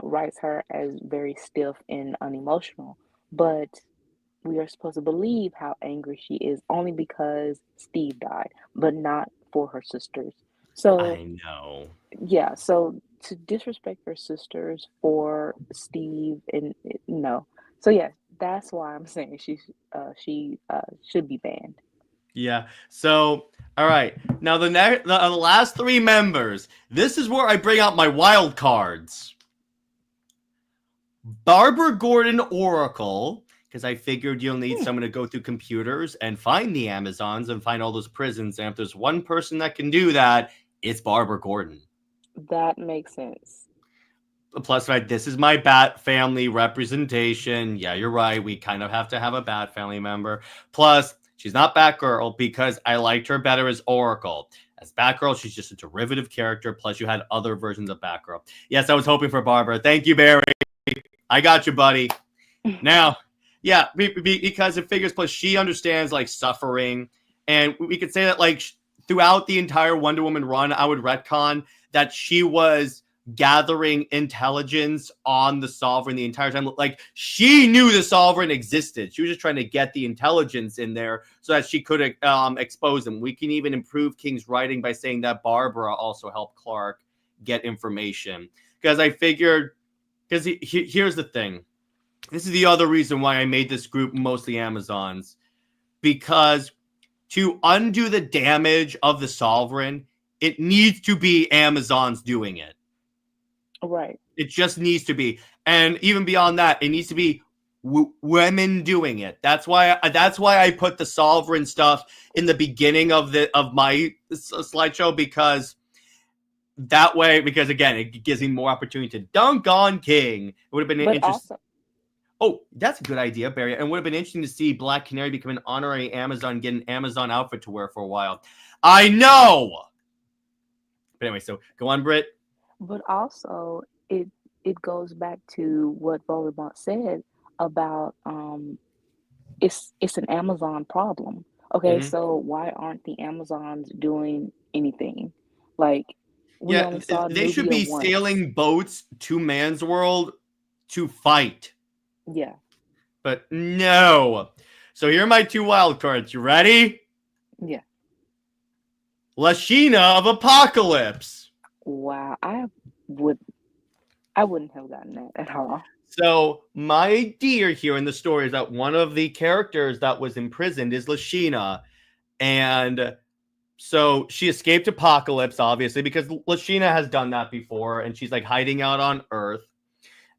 writes her as very stiff and unemotional. But we are supposed to believe how angry she is only because Steve died, but not for her sisters. So, I know. yeah, so to disrespect her sisters for Steve and no. So yeah, that's why I'm saying she should be banned. Yeah. So, all right. Now the last three members. This is where I bring out my wild cards. Barbara Gordon Oracle, because I figured you'll need someone to go through computers and find the Amazons and find all those prisons. And if there's one person that can do that, it's Barbara Gordon. That makes sense. Plus, right, this is my Bat family representation. Yeah, you're right. We kind of have to have a Bat family member. Plus, she's not Batgirl because I liked her better as Oracle. As Batgirl, she's just a derivative character. Plus, you had other versions of Batgirl. Yes, I was hoping for Barbara. Thank you, Barry. I got you, buddy. Now, yeah, because it figures, plus she understands like suffering. And we could say that like throughout the entire Wonder Woman run, I would retcon that she was gathering intelligence on the Sovereign the entire time. Like she knew the Sovereign existed. She was just trying to get the intelligence in there so that she could expose them. We can even improve King's writing by saying that Barbara also helped Clark get information. Because I figured, because here's the thing. This is the other reason why I made this group mostly Amazons. Because to undo the damage of the Sovereign, it needs to be Amazons doing it. Right. It just needs to be. And even beyond that, it needs to be women doing it. That's why I put the Sovereign stuff in the beginning of my slideshow, because that way, because again, it gives me more opportunity to dunk on King. It would have been interesting. Oh, that's a good idea, Barry. And it would have been interesting to see Black Canary become an honorary Amazon, get an Amazon outfit to wear for a while. I know! But anyway, so go on, Brit. But also, it goes back to what Voldemort said about it's an Amazon problem. Okay, so why aren't the Amazons doing anything? Like we only saw they should Nubia be once. sailing boats to Man's World to fight. Yeah. But no. So here are my two wild cards. You ready? Yeah. Lashina of Apocalypse. Wow, I wouldn't have gotten that at all. So my idea here in the story is that one of the characters that was imprisoned is Lashina. And so she escaped Apocalypse, obviously, because Lashina has done that before, and she's like hiding out on Earth.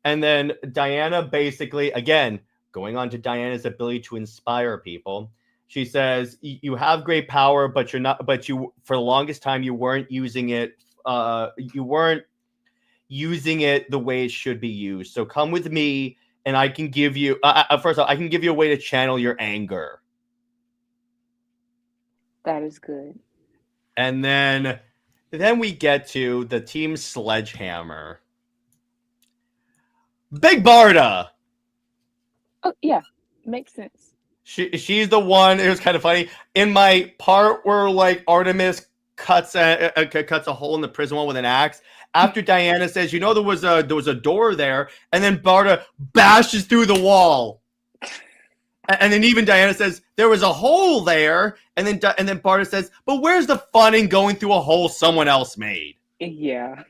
And then Diana basically, again, going on to Diana's ability to inspire people. She says, you have great power, but for the longest time, you weren't using it. You weren't using it the way it should be used. So come with me, and I can give you, first off, I can give you a way to channel your anger. That is good. And then we get to the Team Sledgehammer. Big Barda. Oh yeah, makes sense. She's the one. It was kind of funny in my part where like Artemis cuts a hole in the prison wall with an axe. After Diana says, there was a door there, and then Barda bashes through the wall. And then even Diana says there was a hole there, and then Barda says, "But where's the fun in going through a hole someone else made?" Yeah.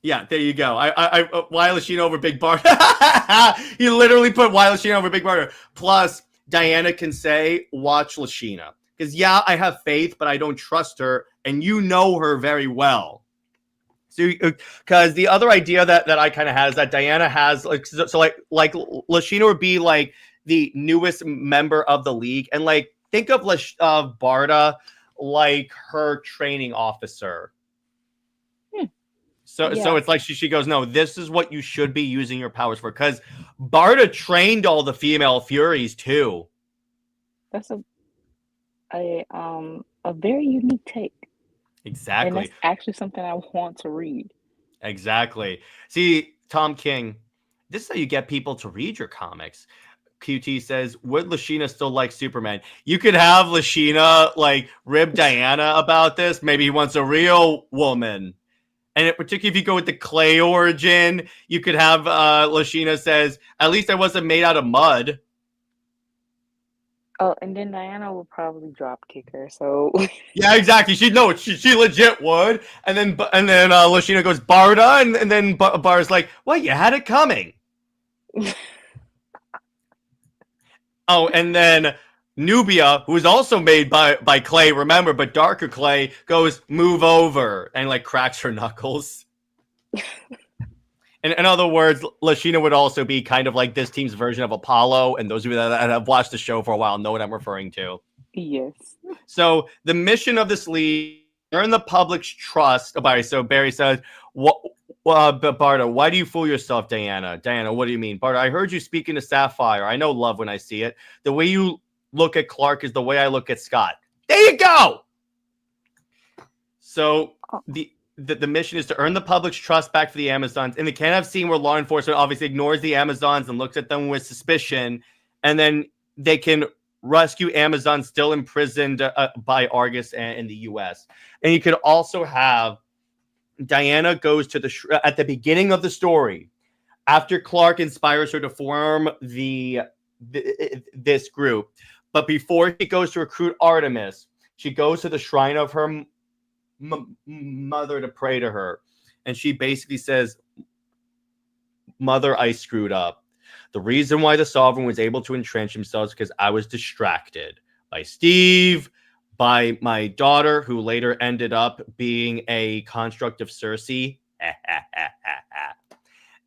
Yeah, there you go. I why Lashina over Big Barda? You literally put why Lashina over Big Barda. Plus, Diana can say, "Watch Lashina," because yeah, I have faith, but I don't trust her, and you know her very well. So, because the other idea that I kind of had is that Diana has like Lashina would be like the newest member of the league, and like think of Barda like her training officer. So it's like she goes, no, this is what you should be using your powers for, because Barda trained all the female Furies too. That's a very unique take. Exactly. And that's actually something I want to read. Exactly. See, Tom King, This is how you get people to read your comics. QT says, would Lashina still like Superman? You could have Lashina like rib Diana about this. Maybe he wants a real woman. And particularly if you go with the Clay origin, you could have Lashina says, at least I wasn't made out of mud. Oh, and then Diana will probably drop kick her. So yeah, exactly. She legit would. And then Lashina goes Barda, and then Bar's like, well, you had it coming. Oh, and then Nubia, who is also made by Clay, remember, but darker Clay, goes move over and like cracks her knuckles. In other words, Lashina would also be kind of like this team's version of Apollo, and those of you that have watched the show for a while know what I'm referring to. Yes. So the mission of this league, earn the public's trust. So Barry says, Barda, why do you fool yourself, Diana? Diana, what do you mean? Barda, I heard you speaking to Sapphire. I know love when I see it. The way you look at Clark is the way I look at Scott. There you go! So the mission is to earn the public's trust back for the Amazons. In the kind of scene where law enforcement obviously ignores the Amazons and looks at them with suspicion, and then they can rescue Amazons still imprisoned by Argus in the U.S. And you could also have Diana goes to at the beginning of the story, after Clark inspires her to form this group, but before she goes to recruit Artemis, she goes to the shrine of her mother to pray to her, and she basically says, "Mother, I screwed up. The reason why the Sovereign was able to entrench himself is because I was distracted by Steve, by my daughter, who later ended up being a construct of Cersei."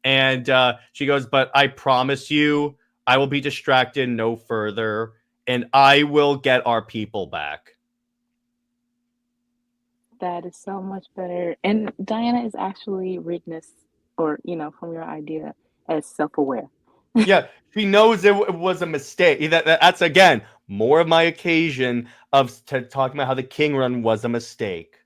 And she goes, "But I promise you, I will be distracted no further, and I will get our people back." That is so much better. And Diana is actually written as, or, from your idea, as self-aware. Yeah, she knows it was a mistake. That's, again, more of my occasion of talking about how the King Run was a mistake.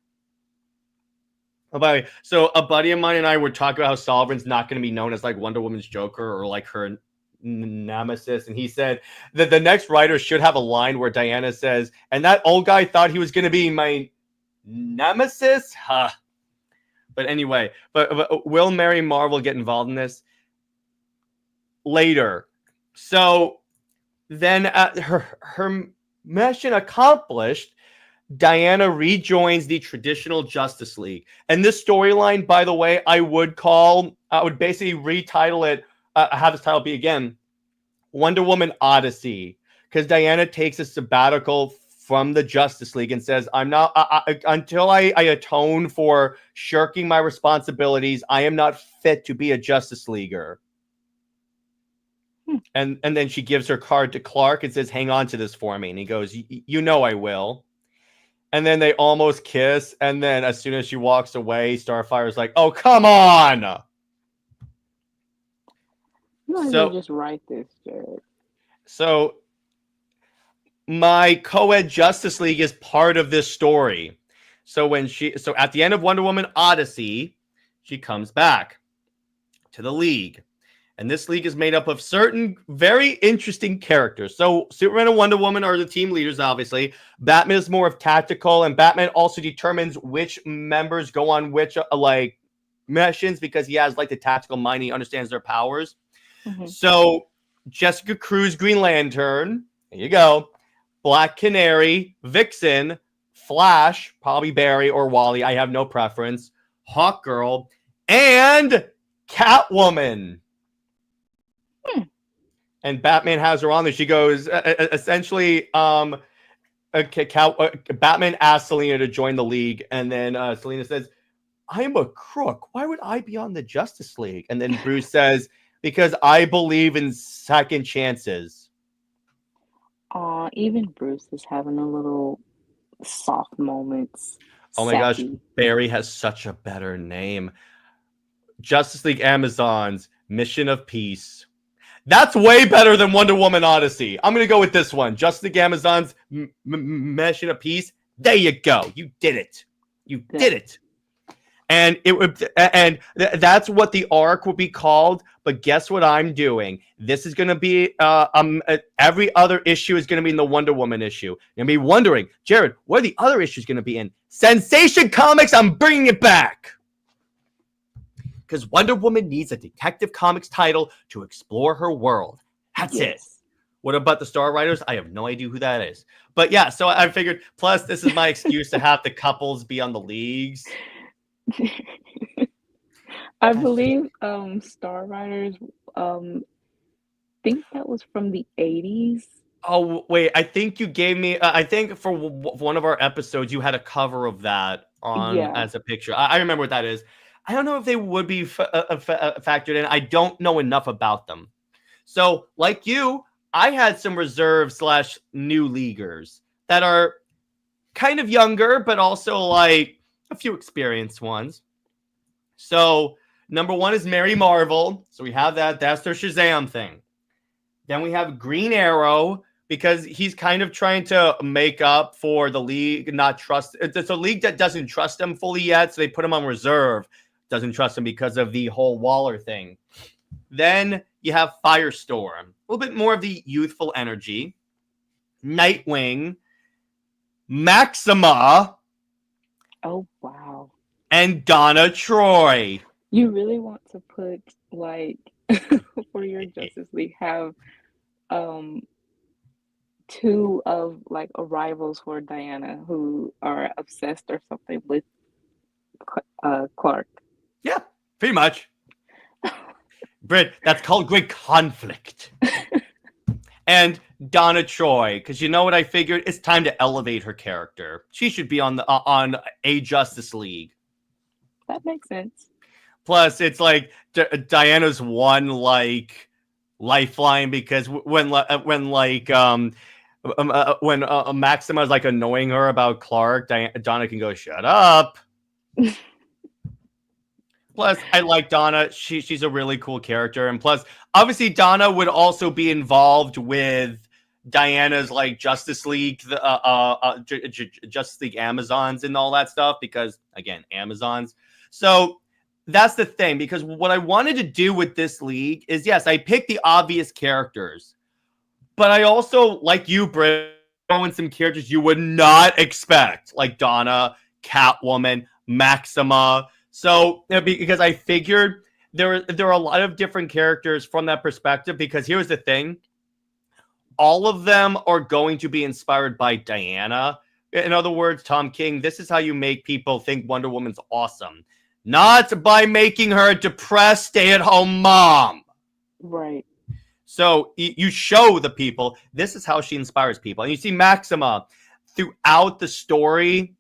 Oh, by the way, so a buddy of mine and I were talking about how Sovereign's not going to be known as like Wonder Woman's Joker or like her nemesis, and he said that the next writer should have a line where Diana says, "And that old guy thought he was going to be my nemesis?" Huh. But anyway, but will Mary Marvel get involved in this later? So then her mission accomplished, Diana rejoins the traditional Justice League. And this storyline, by the way, I would basically retitle it, have this title be again, Wonder Woman Odyssey. Because Diana takes a sabbatical from the Justice League and says, I'm not, until I atone for shirking my responsibilities, I am not fit to be a Justice Leaguer. And then she gives her card to Clark and says, hang on to this for me. And he goes, you know I will. And then they almost kiss. And then as soon as she walks away, Starfire's like, oh, come on. You might just write this, Jared. So my co-ed Justice League is part of this story. So at the end of Wonder Woman Odyssey, she comes back to the League. And this league is made up of certain very interesting characters. So Superman and Wonder Woman are the team leaders, obviously. Batman is more of tactical, and Batman also determines which members go on which missions because he has the tactical mind. He understands their powers. Mm-hmm. So Jessica Cruz, Green Lantern, there you go. Black Canary, Vixen, Flash, probably Barry or Wally. I have no preference. Hawkgirl, and Catwoman. And Batman has her on there. She goes, essentially, Batman asks Selena to join the League. And then Selena says, I am a crook. Why would I be on the Justice League? And then Bruce says, because I believe in second chances. Even Bruce is having a little soft moments. Oh my gosh, Barry has such a better name. Justice League Amazons, Mission of Peace. That's way better than Wonder Woman Odyssey. I'm going to go with this one. Justice League Amazons, Mission of Peace. There you go. You did it. You did it. And that's what the arc will be called. But guess what I'm doing? This is going to be every other issue is going to be in the Wonder Woman issue. You're going to be wondering, Jared, what are the other issues going to be in? Sensation Comics, I'm bringing it back. Because Wonder Woman needs a Detective Comics title to explore her world. That's it. What about the Star Writers? I have no idea who that is. But yeah, so I figured, plus this is my excuse to have the couples be on the leagues. I believe Star Riders, think that was from the 80s. Oh, wait, I think you gave me, I think for one of our episodes, you had a cover of that on as a picture. I remember what that is. I don't know if they would be factored in. I don't know enough about them. So, like you, I had some reserve / new leaguers that are kind of younger, but also like a few experienced ones. So, number one is Mary Marvel. So we have that. That's their Shazam thing. Then we have Green Arrow, because he's kind of trying to make up for the league not trust. It's a league that doesn't trust him fully yet, so they put him on reserve. Doesn't trust him because of the whole Waller thing. Then you have Firestorm, a little bit more of the youthful energy. Nightwing, Maxima. Oh, wow. And Donna Troy. You really want to put, like, for your Justice League, have two of, like, rivals for Diana who are obsessed or something with Clark. Yeah, pretty much. Brit, that's called great conflict. And Donna Troy, because you know what I figured? It's time to elevate her character. She should be on a Justice League. That makes sense. Plus, it's like Diana's one like lifeline, because when Maxima is like annoying her about Clark, Donna can go, "Shut up." Plus, I like Donna. She's a really cool character, and plus, obviously, Donna would also be involved with Diana's like Justice League, Justice League Amazons and all that stuff, because again, Amazons. So that's the thing, because what I wanted to do with this league is, yes, I picked the obvious characters, but I also, like you, Brit, throw in some characters you would not expect, like Donna, Catwoman, Maxima. So, because I figured there are a lot of different characters from that perspective, because here's the thing. All of them are going to be inspired by Diana. In other words, Tom King, this is how you make people think Wonder Woman's awesome. Not by making her a depressed stay-at-home mom. Right. So you show the people, this is how she inspires people. And you see Maxima throughout the story.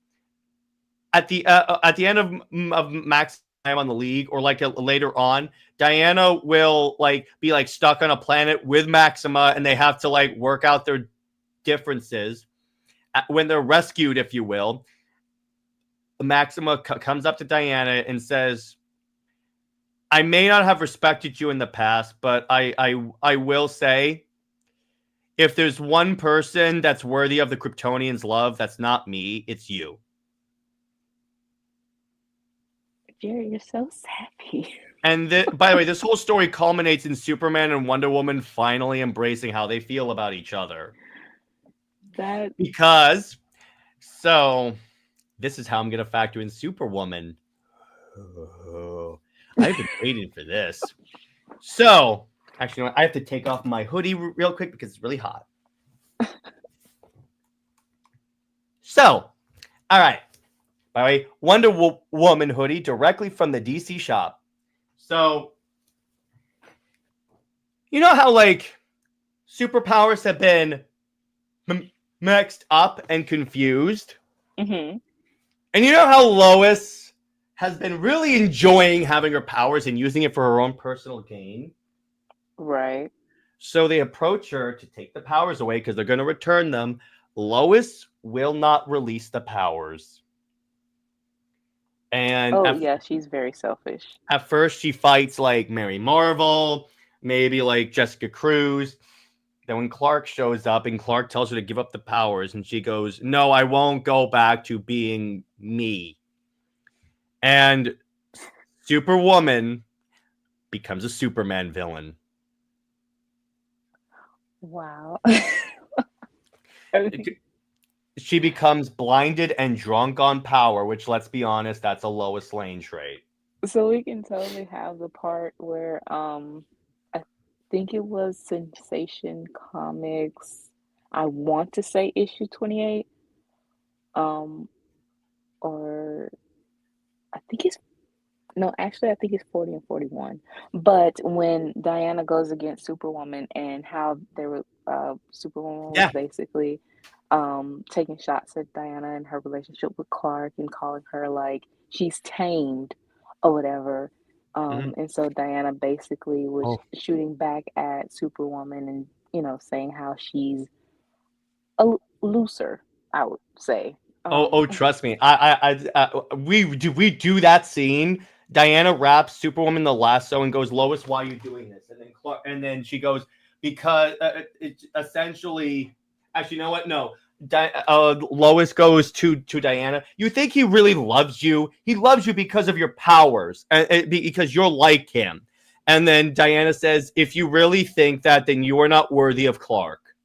At the end of Max's time on the league, or like later on, Diana will like be like stuck on a planet with Maxima, and they have to like work out their differences. When they're rescued, if you will, Maxima comes up to Diana and says, "I may not have respected you in the past, but I will say, if there's one person that's worthy of the Kryptonians' love, that's not me, it's you." Jerry, you're so sappy. And by the way, this whole story culminates in Superman and Wonder Woman finally embracing how they feel about each other. Because, so, this is how I'm going to factor in Superwoman. Oh, I've been waiting for this. So, actually, you know what? I have to take off my hoodie real quick because it's really hot. So, all right. By the way, Wonder Woman hoodie directly from the DC shop. So, you know how, like, superpowers have been mixed up and confused? Mm-hmm. And you know how Lois has been really enjoying having her powers and using it for her own personal gain? Right. So they approach her to take the powers away because they're going to return them. Lois will not release the powers. And yeah, she's very selfish. At first, she fights like Mary Marvel, maybe like Jessica Cruz. Then when Clark shows up and Clark tells her to give up the powers, and she goes, "No, I won't go back to being me." And Superwoman becomes a Superman villain. Wow. She becomes blinded and drunk on power, which, let's be honest, that's a Lois Lane trait. So we can totally have the part where I think it was Sensation Comics. I want to say issue 28. Um or I think it's no, actually I think it's 40 and 41. But when Diana goes against Superwoman and how they were Superwoman was Yeah. basically taking shots at Diana and her relationship with Clark and calling her like she's tamed or whatever. And so Diana basically was shooting back at Superwoman and, saying how she's looser, I would say. Trust me. We do that scene. Diana wraps Superwoman the lasso and goes, "Lois, why are you doing this?" And then she goes, "Because it's essentially." Actually, you know what? No. Lois goes to Diana. You think he really loves you? He loves you because of your powers, and because you're like him. And then Diana says, "If you really think that, then you are not worthy of Clark."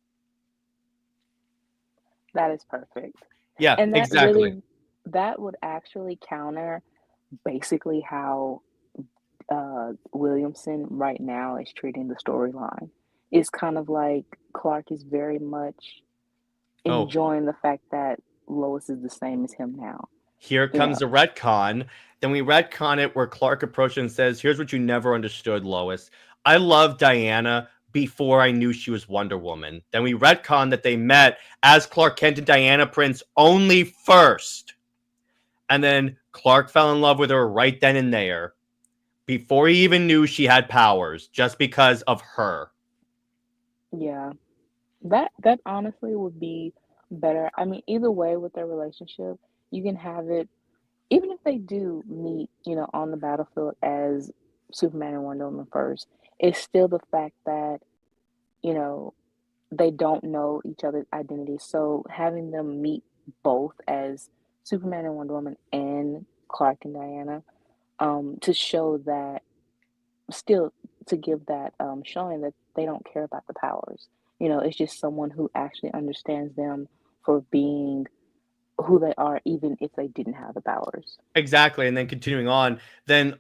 That is perfect. Yeah, And exactly. that would actually counter basically how Williamson right now is treating the storyline. It's kind of like Clark is very much enjoying the fact that Lois is the same as him now. Here comes a retcon. Then we retcon it where Clark approaches and says, "Here's what you never understood, Lois. I loved Diana before I knew she was Wonder Woman." Then we retcon that they met as Clark Kent and Diana Prince only first. And then Clark fell in love with her right then and there before he even knew she had powers, just because of her. Yeah. That honestly would be better. I mean, either way with their relationship, you can have it even if they do meet, on the battlefield as Superman and Wonder Woman first, it's still the fact that, you know, they don't know each other's identities. So having them meet both as Superman and Wonder Woman and Clark and Diana, to show that still to give that showing that they don't care about the powers. It's just someone who actually understands them for being who they are, even if they didn't have the powers. Exactly. And then continuing on, then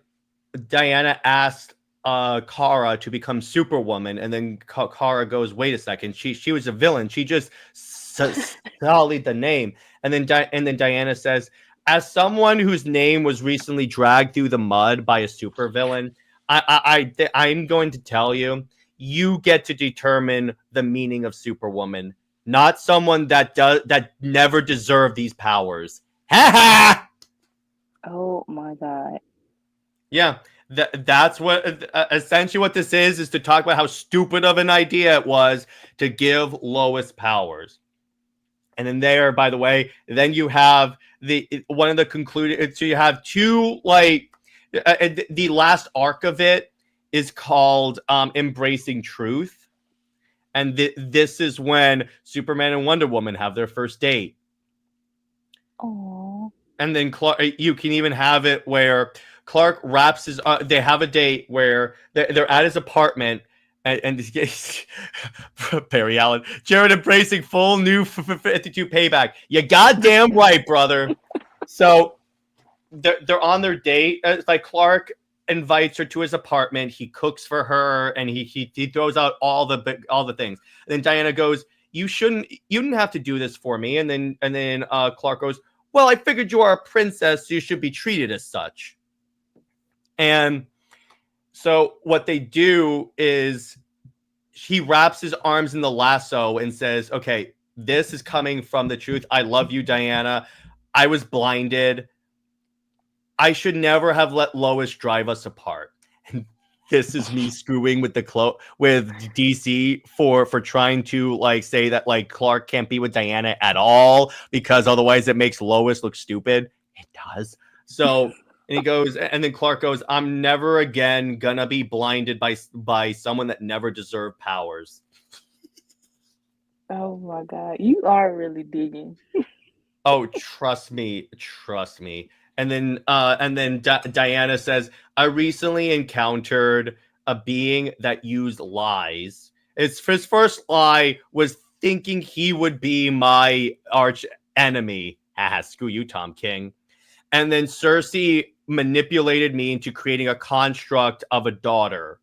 Diana asked Kara to become Superwoman, and then Kara goes, "Wait a second, she was a villain. She just sullied the name." And then Diana says, "As someone whose name was recently dragged through the mud by a supervillain, I'm going to tell you, you get to determine the meaning of Superwoman, not someone that never deserved these powers." Ha ha! Oh my God. Yeah, that's what essentially what this is to talk about how stupid of an idea it was to give Lois powers. And then there, by the way, then you have one of the concluded. So you have two the last arc of it is called Embracing Truth, and this is when Superman and Wonder Woman have their first date. Oh. And then you can even have it where Clark wraps his. They have a date where they're at his apartment, and Barry Allen, Jared embracing full new 52 payback. You goddamn right, brother. So they're on their date. Like Clark invites her to his apartment. He cooks for her, and he throws out all the things. And then Diana goes, You didn't have to do this for me." And then Clark goes, "Well, I figured you are a princess, so you should be treated as such." And so what they do is he wraps his arms in the lasso and says, "Okay, this is coming from the truth. I love you, Diana. I was blinded. I should never have let Lois drive us apart." And this is me screwing with with DC for trying to say that Clark can't be with Diana at all because otherwise it makes Lois look stupid. It does. So and then Clark goes, "I'm never again gonna be blinded by someone that never deserved powers." Oh my God. You are really digging. Oh, trust me. And then Diana says, I recently encountered a being that used lies. His first lie was thinking he would be my arch enemy. Screw you, Tom King. And then Cersei manipulated me into creating a construct of a daughter.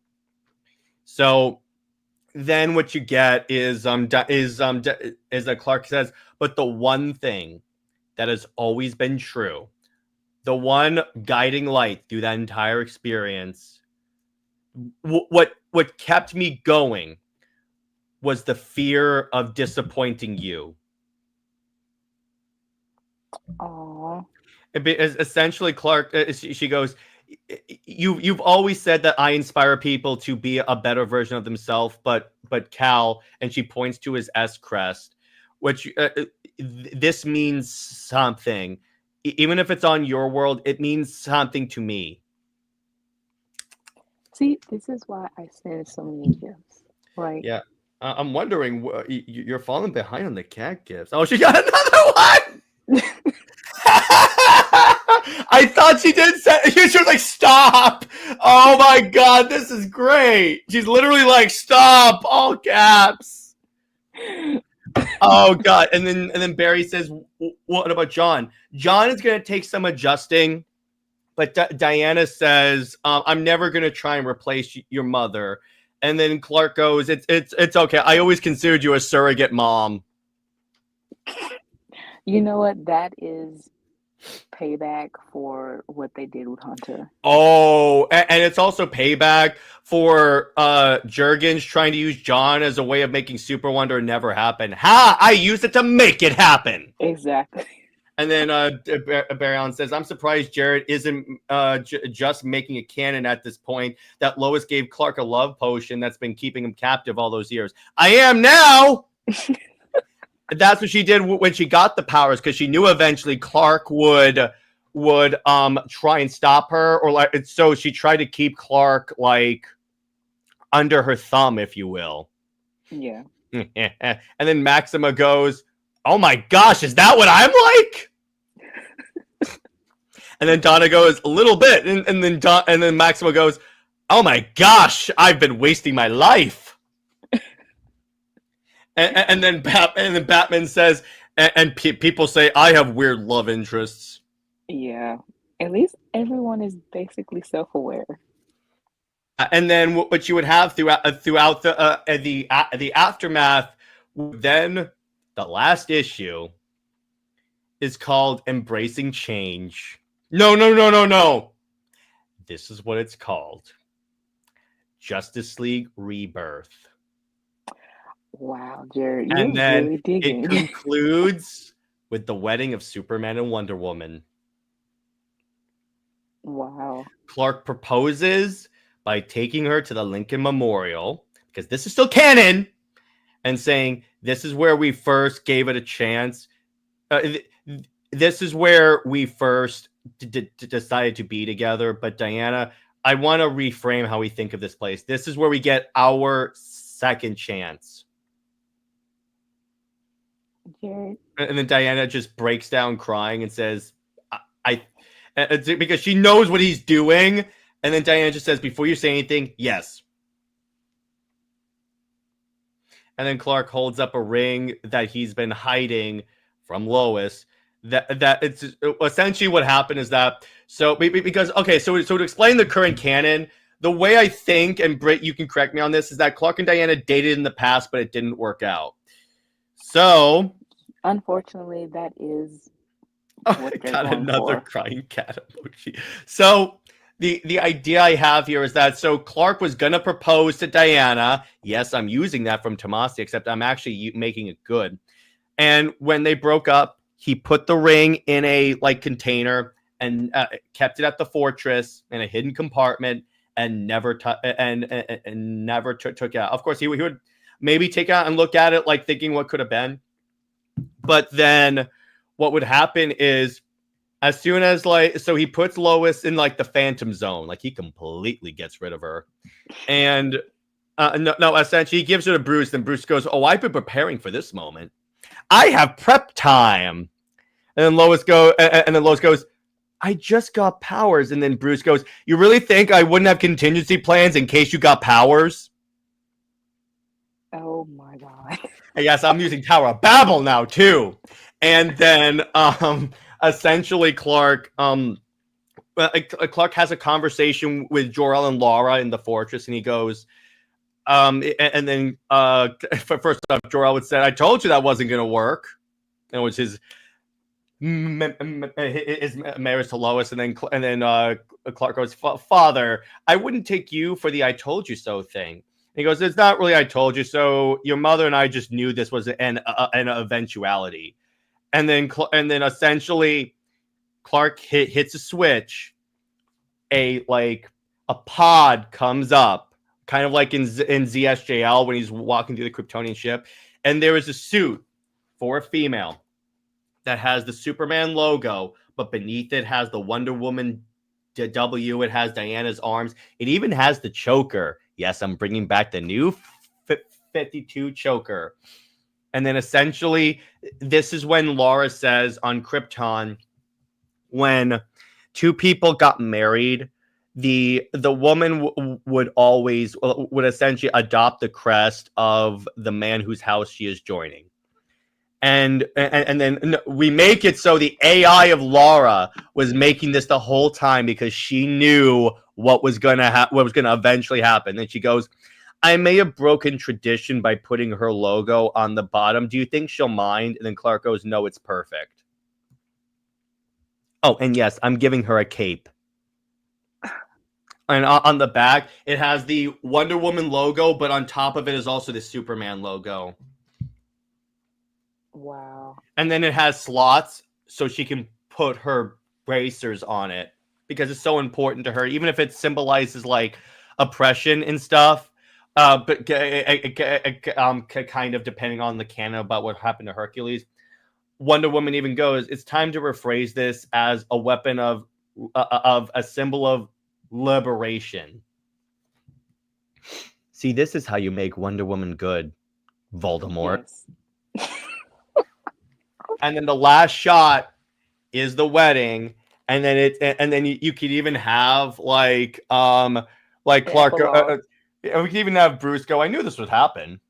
So then what you get is that Clark says, but the one thing that has always been true, the one guiding light through that entire experience, what kept me going was the fear of disappointing you. Aww. Essentially, Clark, she goes, you've always said that I inspire people to be a better version of themselves, but Cal, and she points to his S crest, which this means something. Even if it's on your world, it means something to me. See, this is why I send so many gifts, right? Yeah. I'm wondering, you're falling behind on the cat gifts. Oh, she got another one! I thought she did say, she was like, stop! Oh my god, this is great! She's literally like, stop! All caps! Oh god, and then Barry says, what about John? John is going to take some adjusting, but Diana says, I'm never going to try and replace your mother. And then Clark goes, it's okay. I always considered you a surrogate mom. You know what? That is payback for what they did with Hunter. Oh, and it's also payback for Jurgens trying to use John as a way of making SuperWonder never happen. Ha! I used it to make it happen. Exactly. And then Barry Allen says, I'm surprised Jared isn't just making a canon at this point that Lois gave Clark a love potion that's been keeping him captive all those years. I am now! That's what she did when she got the powers, because she knew eventually Clark would try and stop her, or like, so she tried to keep Clark like under her thumb, if you will. Yeah. And then Maxima goes, oh my gosh, is that what I'm like? And then Donna goes, a little bit, and then Maxima goes, oh my gosh, I've been wasting my life. And then Batman says, and people say, I have weird love interests. Yeah. At least everyone is basically self-aware. And then what you would have throughout the aftermath, then the last issue is called Embracing Change. No. This is what it's called. Justice League Rebirth. Wow, Jared, and you're then really digging. It concludes with the wedding of Superman and Wonder Woman. Wow. Clark proposes by taking her to the Lincoln Memorial, because this is still canon, and saying, this is where we first gave it a chance. This is where we first decided to be together. But Diana, I want to reframe how we think of this place. This is where we get our second chance. Jared. And then Diana just breaks down crying and says, because she knows what he's doing. And then Diana just says, before you say anything, yes. And then Clark holds up a ring that he's been hiding from Lois. That it's essentially what happened is that, so to explain the current canon, the way I think, and Brit, you can correct me on this, is that Clark and Diana dated in the past, but it didn't work out. So, unfortunately, that is what I got another crying cat emoji. So the idea I have here is that, so Clark was gonna propose to Diana. Yes, I'm using that from Tomasi, except I'm actually making it good. And when they broke up, he put the ring in a container and kept it at the fortress in a hidden compartment and never took it out. Of course, he would maybe take it out and look at it thinking what could have been. But then what would happen is, as soon as so he puts Lois in the Phantom Zone, he completely gets rid of her. And essentially he gives her to Bruce, and Bruce goes, oh, I've been preparing for this moment. I have prep time. And then Lois goes, I just got powers. And then Bruce goes, you really think I wouldn't have contingency plans in case you got powers? Oh my God. Yes, I'm using Tower of Babel now too. And then essentially Clark has a conversation with Jor-El and Laura in the fortress, and he goes, and then first off, Jor-El would say, I told you that wasn't going to work. And it was his marriage to Lois, and then Clark goes, Father, I wouldn't take you for the I told you so thing. And he goes, it's not really I told you so. Your mother and I just knew this was an eventuality. And then essentially Clark hits a switch. A pod comes up, kind of like in ZSJL when he's walking through the Kryptonian ship, and there is a suit for a female that has the Superman logo, but beneath it has the Wonder Woman W. It has Diana's arms. It even has the choker. Yes, I'm bringing back the new 52 choker. And then essentially, this is when Laura says on Krypton, when two people got married, the woman would essentially adopt the crest of the man whose house she is joining. And then we make it so the AI of Laura was making this the whole time because she knew what was gonna eventually happen. And she goes, I may have broken tradition by putting her logo on the bottom. Do you think she'll mind? And then Clark goes, no, it's perfect. Oh, and yes, I'm giving her a cape. And on the back, it has the Wonder Woman logo, but on top of it is also the Superman logo. Wow. And then it has slots so she can put her bracers on it because it's so important to her, even if it symbolizes like oppression and stuff. But kind of depending on the canon about what happened to Hercules. Wonder Woman even goes, it's time to rephrase this as a weapon of a symbol of liberation. See, this is how you make Wonder Woman good, Voldemort. Yes. And then the last shot is the wedding, and then you could even have like Clark. We could even have Bruce go, I knew this would happen.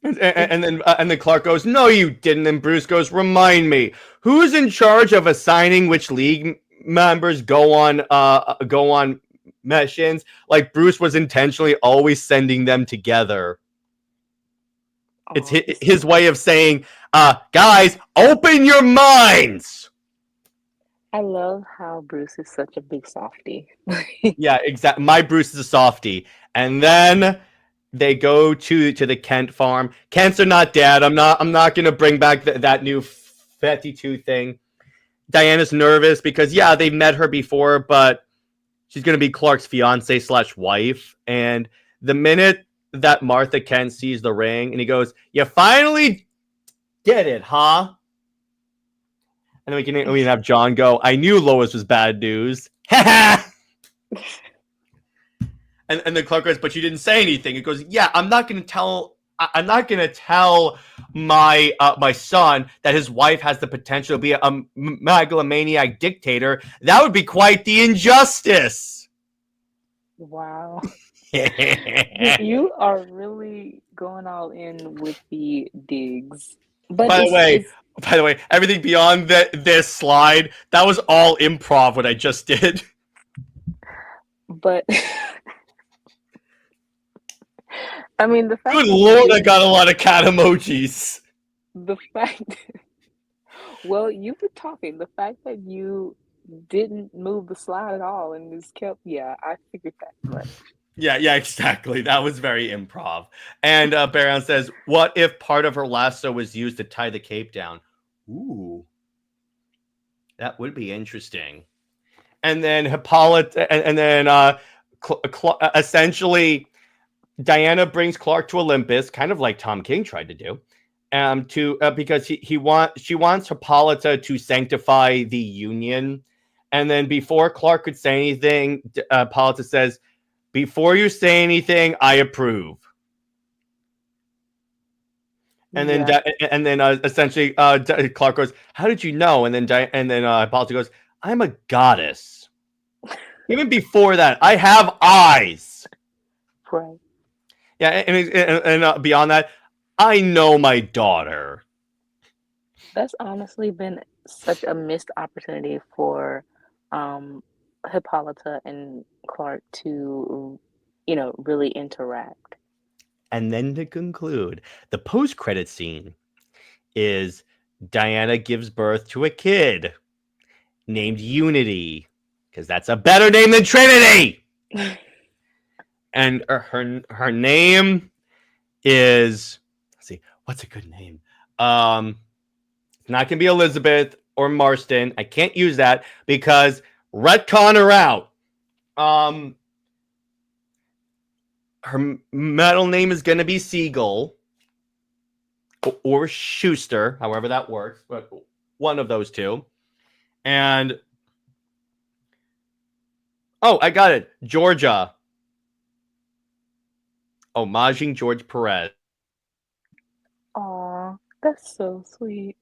And then Clark goes, no, you didn't. And Bruce goes, remind me, who's in charge of assigning which league members go on missions? Like Bruce was intentionally always sending them together. It's his way of saying, guys, open your minds. I love how Bruce is such a big softie. Yeah, exactly. My Bruce is a softie. And then they go to the Kent farm. Kents are not dead. I'm not gonna bring back that new 52 thing. Diana's nervous because they've met her before, but she's gonna be Clark's fiance / wife. And the minute that Martha Kent sees the ring, and he goes, "You finally did it, huh?" And then we can have John go, "I knew Lois was bad news." And then Clark goes, "But you didn't say anything." It goes, "Yeah, I'm not gonna tell my son that his wife has the potential to be a megalomaniac dictator. That would be quite the injustice." Wow. You are really going all in with the digs. But by the way, everything beyond this slide, that was all improv what I just did. But I mean, the fact. Good Lord, I got a lot of cat emojis. The fact. Well, you were talking. The fact that you didn't move the slide at all and just kept. Yeah, I figured that. Right. Yeah, exactly. That was very improv. And Baron says, what if part of her lasso was used to tie the cape down? Ooh. That would be interesting. And then Hippolyta, and then essentially, Diana brings Clark to Olympus, kind of like Tom King tried to do, because she wants Hippolyta to sanctify the union. And then before Clark could say anything, Hippolyta says, "Before you say anything, I approve." And then Yeah. essentially Clark goes, "How did you know?" And then Hippolyta goes, "I'm a goddess." Even before that, I have eyes. Right. Yeah, and beyond that, I know my daughter. That's honestly been such a missed opportunity for um, Hippolyta and Clark to, really interact. And then to conclude, the post-credit scene is Diana gives birth to a kid named Unity, because that's a better name than Trinity. And her name is, let's see, what's a good name? It's not gonna be Elizabeth or Marston. I can't use that because retcon her out. Her middle name is gonna be Siegel or Schuster, however that works, but one of those two. And I got it, Georgia. Homaging George Perez. Aw, that's so sweet.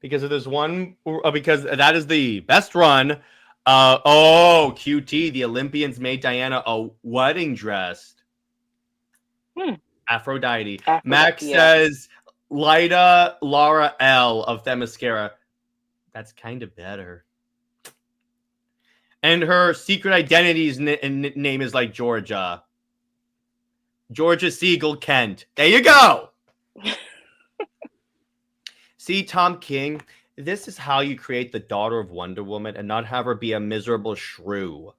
Because of this one, because that is the best run. QT, the Olympians made Diana a wedding dress. Aphrodite. Max says Lyda Laura L of Themyscira. That's kind of better. And her secret identity's name is like Georgia. Georgia Siegel Kent. There you go. See, Tom King, this is how you create the daughter of Wonder Woman and not have her be a miserable shrew.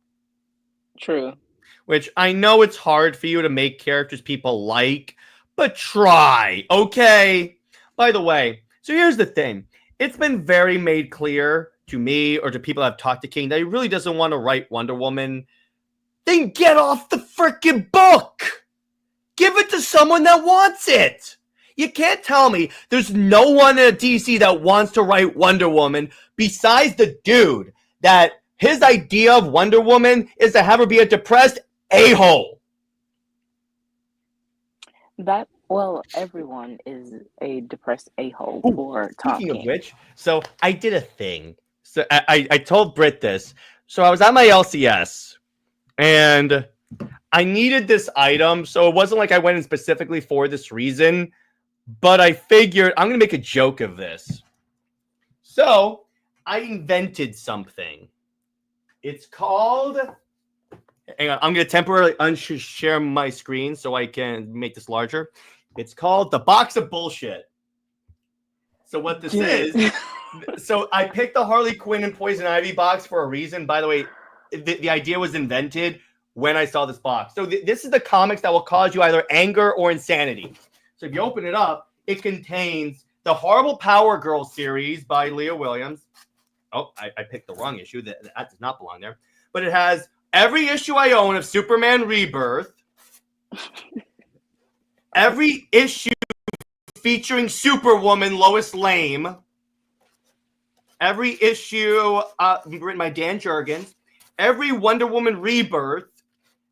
True. Which I know it's hard for you to make characters people like, but try, okay? By the way, so here's the thing. It's been very made clear to me or to people I've talked to King that he really doesn't want to write Wonder Woman. Then get off the freaking book! Give it to someone that wants it! You can't tell me there's no one at DC that wants to write Wonder Woman besides the dude that his idea of Wonder Woman is to have her be a depressed a-hole. Everyone is a depressed a-hole for Tom King. Speaking of which, so I did a thing. So I told Brit this. So I was at my LCS, and I needed this item, so it wasn't like I went in specifically for this reason, but I figured I'm going to make a joke of this. So I invented something. It's called... Hang on, I'm going to temporarily unshare my screen so I can make this larger. It's called the Box of Bullshit. So what this is... So I picked the Harley Quinn and Poison Ivy box for a reason. By the way, the idea was invented when I saw this box. So this is the comics that will cause you either anger or insanity. So if you open it up, it contains the Horrible Power Girl series by Leah Williams. Oh, I picked the wrong issue. That does not belong there. But it has every issue I own of Superman Rebirth. Every issue featuring Superwoman Lois Lane. Every issue written by Dan Jurgens. Every Wonder Woman Rebirth.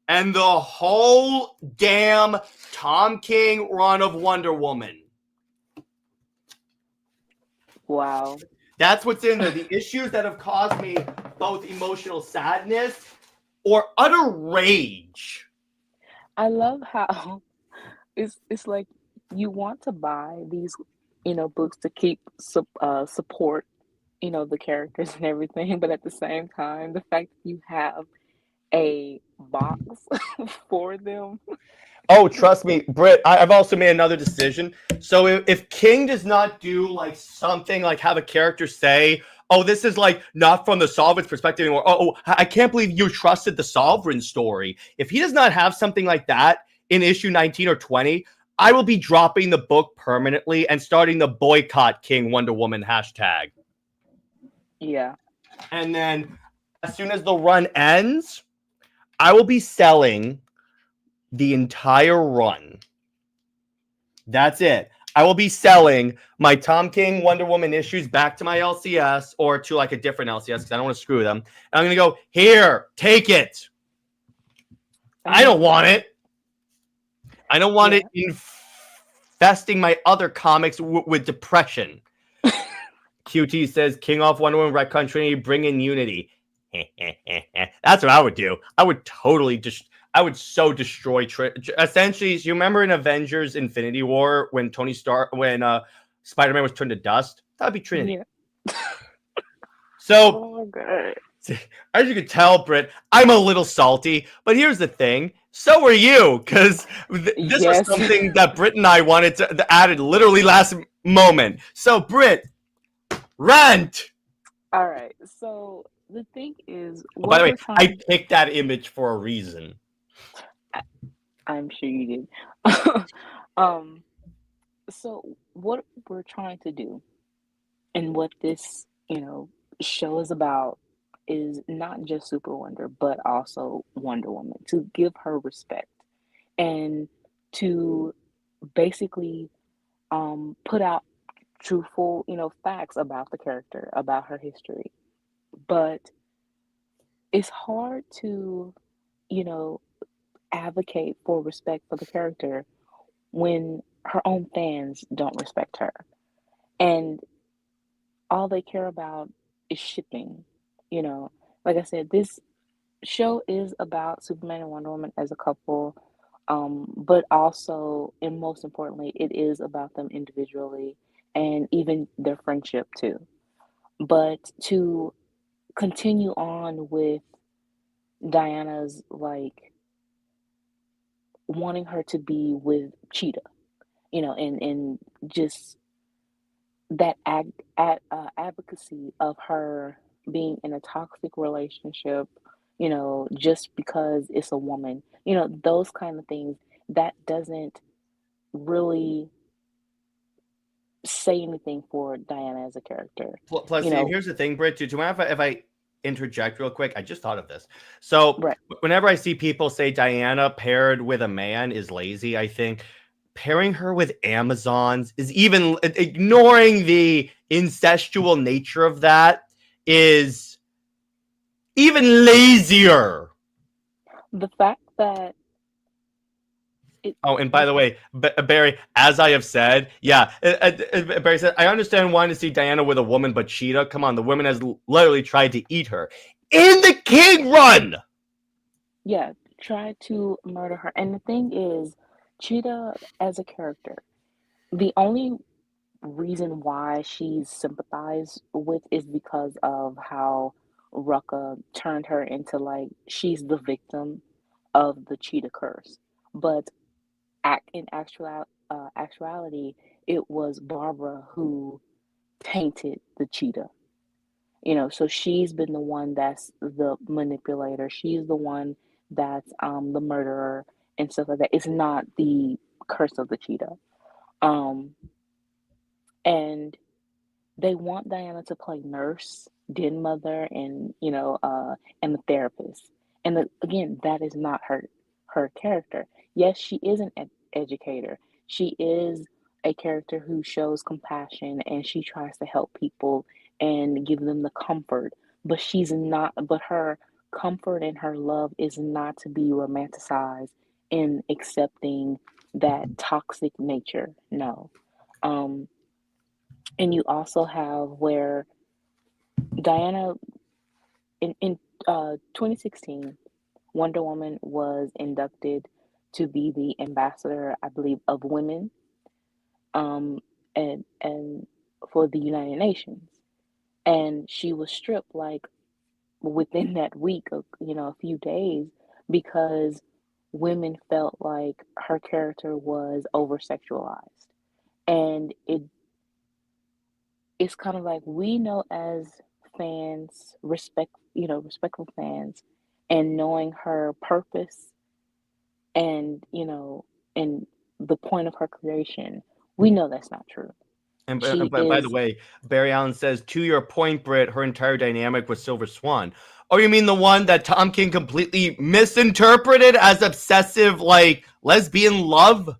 And the whole damn Tom King run of Wonder Woman. Wow. That's what's in there. The issues that have caused me both emotional sadness or utter rage. I love how it's like you want to buy these, books to keep support, the characters and everything, but at the same time, the fact that you have a box for them. Oh, trust me, Britt, I've also made another decision. So if King does not do like something like have a character say, oh, this is like not from the Sovereign's perspective anymore. Oh, I can't believe you trusted the Sovereign story. If he does not have something like that in issue 19 or 20, I will be dropping the book permanently and starting the boycott King Wonder Woman hashtag. Yeah. And then as soon as the run ends, I will be selling the entire run. That's it. I will be selling my Tom King Wonder Woman issues back to my LCS or to like a different LCS because I don't want to screw them. And I'm going to go, here, take it. I don't want it. I don't want it in infesting my other comics with depression. QT says, King off Wonder Woman, Red Country, bring in unity. That's what I would do. I would totally I would so destroy. Essentially, you remember in Avengers: Infinity War when Spider-Man was turned to dust? That would be Trinity. Yeah. So, oh god. As you can tell, Brit, I'm a little salty. But here's the thing: so are you, because this was something that Brit and I wanted to add literally last moment. So, Brit, rant. All right. So the thing is, By the way, I picked that image for a reason. I'm sure you did. So what we're trying to do, and what this, show is about, is not just SuperWonder, but also Wonder Woman, to give her respect and to basically put out truthful, facts about the character, about her history. But it's hard to, advocate for respect for the character when her own fans don't respect her. And all they care about is shipping. Like I said, this show is about Superman and Wonder Woman as a couple, but also, and most importantly, it is about them individually and even their friendship too. But to continue on with Diana's, like, wanting her to be with Cheetah, and just that advocacy of her being in a toxic relationship, just because it's a woman, those kind of things, that doesn't really say anything for Diana as a character. Plus, here's the thing, Britt. Do you mind if I interject real quick? I just thought of this. So, whenever I see people say Diana paired with a man is lazy, I think pairing her with Amazons is, even ignoring the incestual nature of that, is even lazier. The fact that and by the way, Barry, as I have said, Barry said, I understand wanting to see Diana with a woman, but Cheetah, come on, the woman has literally tried to eat her in the King Run. Yeah, tried to murder her. And the thing is, Cheetah as a character, the only reason why she's sympathized with is because of how Rucka turned her into, like, she's the victim of the Cheetah curse. But in actuality, it was Barbara who tainted the Cheetah. So she's been the one that's the manipulator. She's the one that's the murderer and stuff like that. It's not the curse of the Cheetah. And they want Diana to play nurse, den mother, and and the therapist. And again, that is not her character. Yes, she is an educator. She is a character who shows compassion, and she tries to help people and give them the comfort. But she's not. But her comfort and her love is not to be romanticized in accepting that toxic nature. No. And you also have where Diana, in 2016, Wonder Woman was inducted to be the ambassador, I believe, of women, and for the United Nations. And she was stripped, like, within that week, of a few days, because women felt like her character was over sexualized. And it's kind of like, we know as fans, respectful fans, and knowing her purpose and, and the point of her creation, we know that's not true. And by the way, Barry Allen says, to your point, Britt, her entire dynamic with Silver Swan. Oh, you mean the one that Tom King completely misinterpreted as obsessive, like, lesbian love?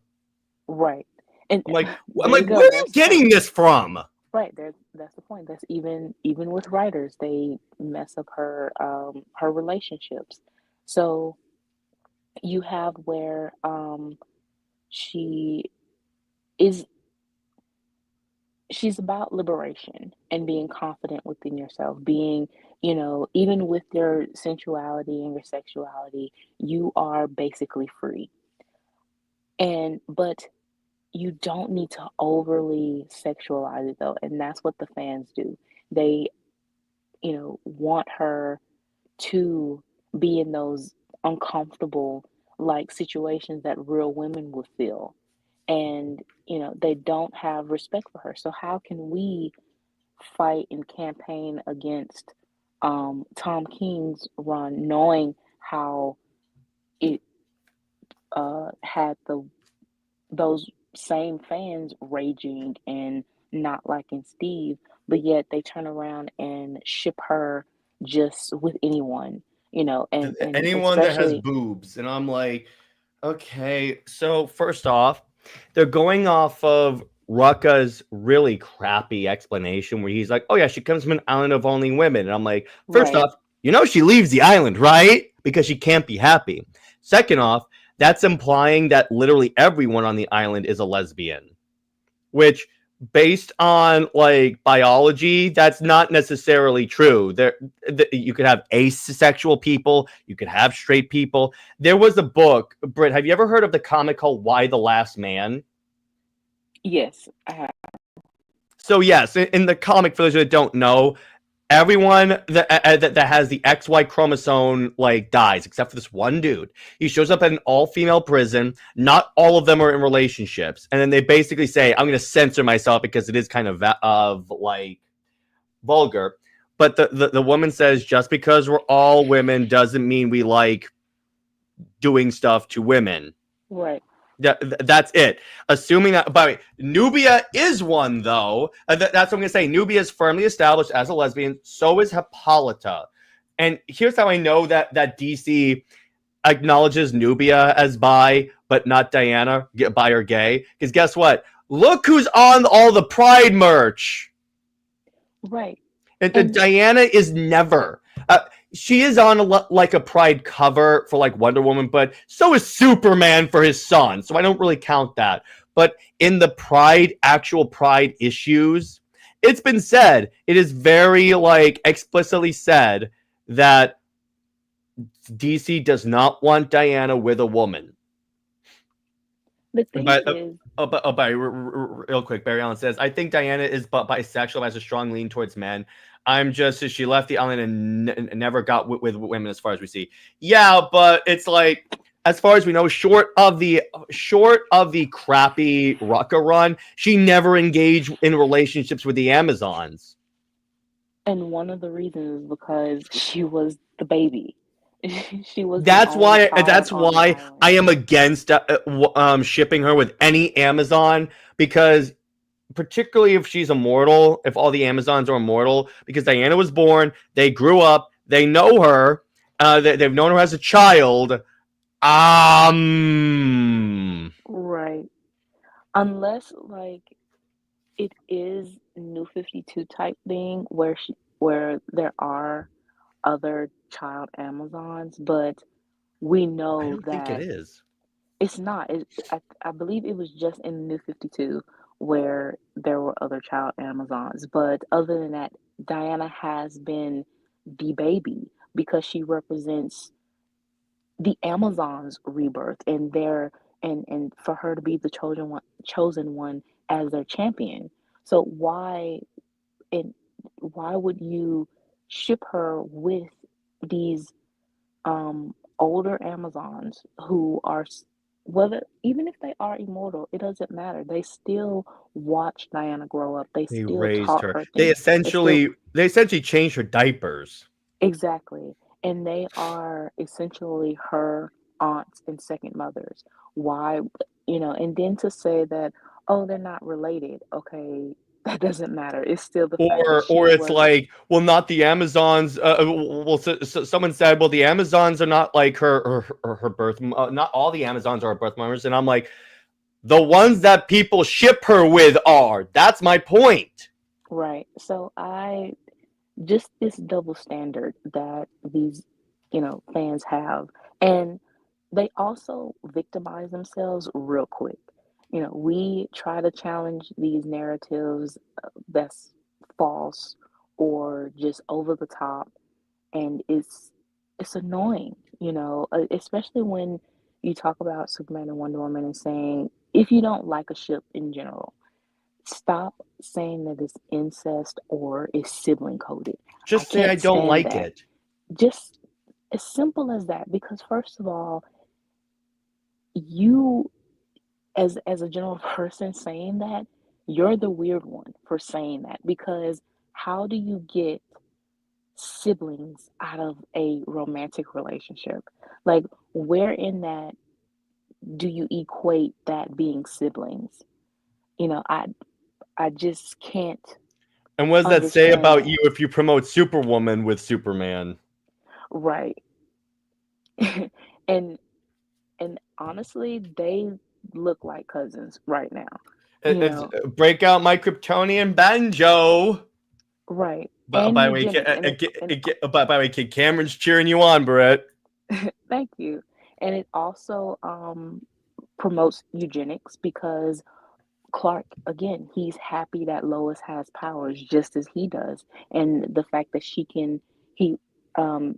Right. And I'm like, where are you getting this from? Right, that's the point. That's even with writers, they mess up her relationships. So you have where she is she's about liberation and being confident within yourself, being, even with your sensuality and your sexuality, you are basically free. But you don't need to overly sexualize it though, and that's what the fans do. They, want her to be in those uncomfortable like situations that real women would feel. And, they don't have respect for her. So how can we fight and campaign against Tom King's run, knowing how it had those same fans raging and not liking Steve, but yet they turn around and ship her just with anyone, and Anyone that has especially boobs, and I'm like, okay. So first off, they're going off of Rucka's really crappy explanation where he's like, "Oh yeah, she comes from an island of only women," and I'm like, first right, off, she leaves the island, right? Because she can't be happy. Second off, that's implying that literally everyone on the island is a lesbian, which based on like biology, that's not necessarily true. You could have asexual people, you could have straight people. There was a book, Brit, have you ever heard of the comic called Why the Last Man? yes, I have. So yes, in the comic, for those that don't know, everyone that has the XY chromosome like dies except for this one dude. He shows up at an all-female prison. Not all of them are in relationships, and then they basically say, "I'm going to censor myself because it is kind of like vulgar." But the woman says, "Just because we're all women doesn't mean we like doing stuff to women." Right. That's it. Assuming that, by the way, Nubia is one, though. That's what I'm going to say. Nubia is firmly established as a lesbian. So is Hippolyta. And here's how I know that DC acknowledges Nubia as bi, but not Diana, bi or gay. Because guess what? Look who's on all the Pride merch. Right. And Diana is never. She is on like a Pride cover for like Wonder Woman, but so is Superman for his son. So I don't really count that. But in the actual Pride issues, it's been said, it is very like explicitly said that DC does not want Diana with a woman. The thing But is, real quick, Barry Allen says, I think Diana is bisexual, has a strong lean towards men. I'm just, she left the island and never got with women as far as we see. Yeah, but it's like, as far as we know, short of the crappy Rucka run, she never engaged in relationships with the Amazons. and one of the reasons is because she was the baby. She was the That's only why. child That's on the why I island. am against shipping her with any Amazon, because particularly if she's immortal, if all the Amazons are immortal, because Diana was born, they grew up, they know her, they've known her as a child. Right. Unless like it is New 52 type thing where there are other child Amazons, but we I know don't think it that is. it's not. I believe it was just in New 52 where there were other child Amazons. But other than that, Diana has been the baby because she represents the Amazons' rebirth and and for her to be the chosen one as their champion. So and why would you ship her with these older Amazons who are whether even if they are immortal, it doesn't matter. They still watched Diana grow up. They They still raised taught her. her things. They essentially changed her diapers. Exactly. And they are essentially her aunts and second mothers. Why, and then to say that, oh, they're not related. Okay, that doesn't matter. It's still the fact that Or she it's was, like, well, not the Amazons. Well, someone said, well, the Amazons are not like her birth. Not all the Amazons are her birth mothers, and I'm like, the ones that people ship her with are. That's my point. right. So just this double standard that these, fans have. And they also victimize themselves real quick. We try to challenge these narratives that's false or just over the top, and it's annoying, especially when you talk about Superman and Wonder Woman and saying if you don't like a ship in general, stop saying that it's incest or it's sibling coded. I Just say I can't don't stand like that. it. Just as simple as that, because first of all, you as a general person saying that, you're the weird one for saying that, because how do you get siblings out of a romantic relationship? Like, where in that do you equate that being siblings? I just can't And what does that say understand about that. you if you promote Superwoman with Superman? Right. and and honestly, they look like cousins right now. You It's know, break out my Kryptonian banjo. right. But And by the way, eugenics, and by the way, Kid Cameron's cheering you on, Brett. thank you. And it also promotes eugenics because Clark, again, he's happy that Lois has powers just as he does, and the fact that he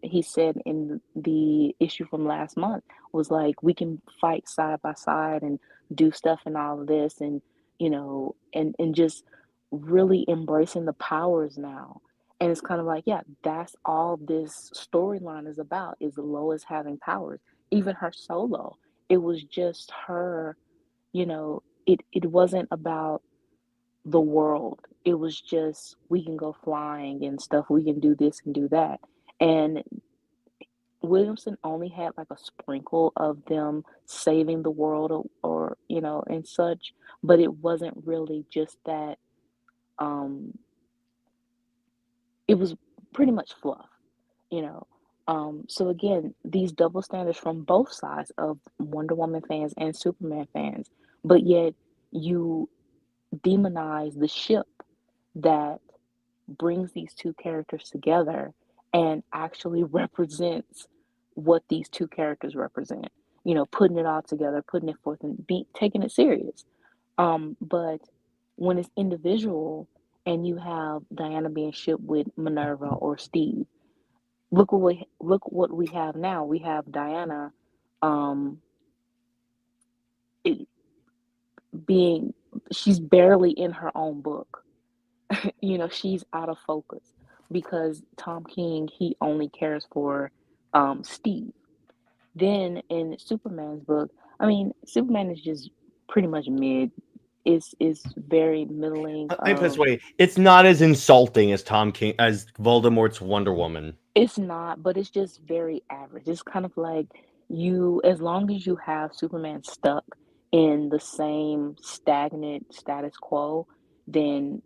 he said in the issue from last month was like we can fight side by side and do stuff and all of this, and and just really embracing the powers now. And it's kind of like, yeah, that's all this storyline is about, is Lois having powers. Even her solo, it was just her, it wasn't about the world. It was just we can go flying and stuff. We can do this and do that. And Williamson only had like a sprinkle of them saving the world, or and such, but it wasn't really just that. Um, it was pretty much fluff, you know. So again, these double standards from both sides of Wonder Woman fans and Superman fans, but yet you demonize the ship that brings these two characters together and actually represents what these two characters represent. Putting it all together, putting it forth, and taking it serious. But when it's individual and you have Diana being shipped with Minerva or Steve, look what we have now. We have Diana, um, it, being she's barely in her own book. She's out of focus because Tom King, he only cares for Steve. Then in Superman's book, I mean, Superman is just pretty much mid. Is very middling. Let me put it this way: it's not as insulting as Tom King as Voldemort's Wonder Woman. It's not, but it's just very average. It's kind of like as long as you have Superman stuck in the same stagnant status quo, then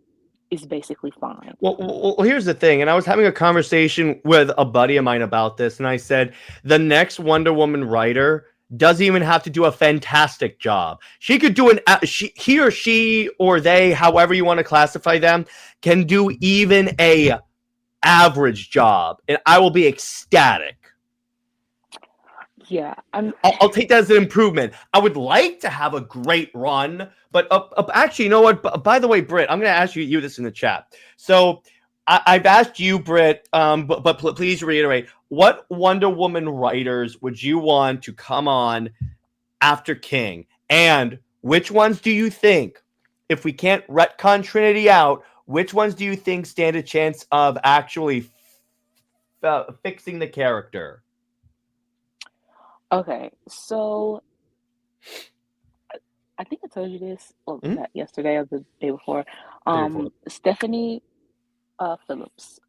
it's basically fine. Well, here's the thing, and I was having a conversation with a buddy of mine about this, and I said the next Wonder Woman writer doesn't even have to do a fantastic job. She could do he or she or they, however you want to classify them, can do even a average job, and I will be ecstatic. Yeah, I'll take that as an improvement. I would like to have a great run, but actually, you know what? By the way, Britt, I'm going to ask you this in the chat. So I've asked you, Britt, but please reiterate, what Wonder Woman writers would you want to come on after King? And which ones do you think, if we can't retcon Trinity out, which ones do you think stand a chance of actually fixing the character? okay. So I think I told you this, well, not yesterday or the day before. Stephanie Phillips,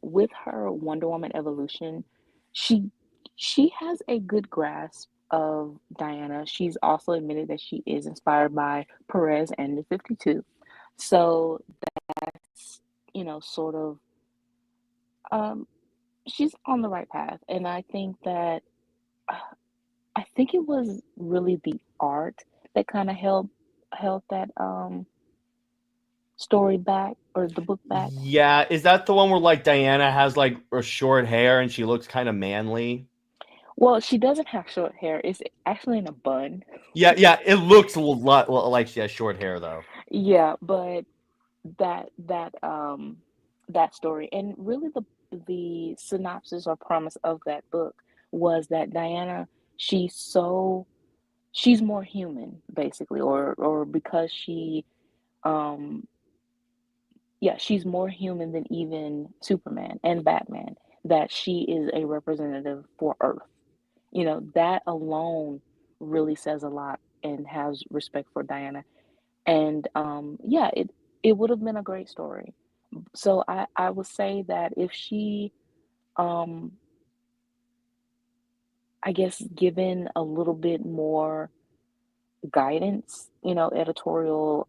with her Wonder Woman evolution, she she has a good grasp of Diana. She's also admitted that she is inspired by Perez and the 52. So that's, sort of, um, she's on the right path. And I think that, uh, I think it was really the art that kind of held that story back, or the book back. Yeah, is that the one where like Diana has like her short hair and she looks kind of manly? Well, she doesn't have short hair. It's actually in a bun. Yeah, it looks a lot like she has short hair though. Yeah, but that that story and really the synopsis or premise of that book was that Diana, she's so she's more human basically, or because um yeah, she's more human than even Superman and Batman, that she is a representative for Earth. You know, that alone really says a lot and has respect for Diana. And yeah, it would have been a great story. So I would say that if she um I guess given a little bit more guidance, you know, editorial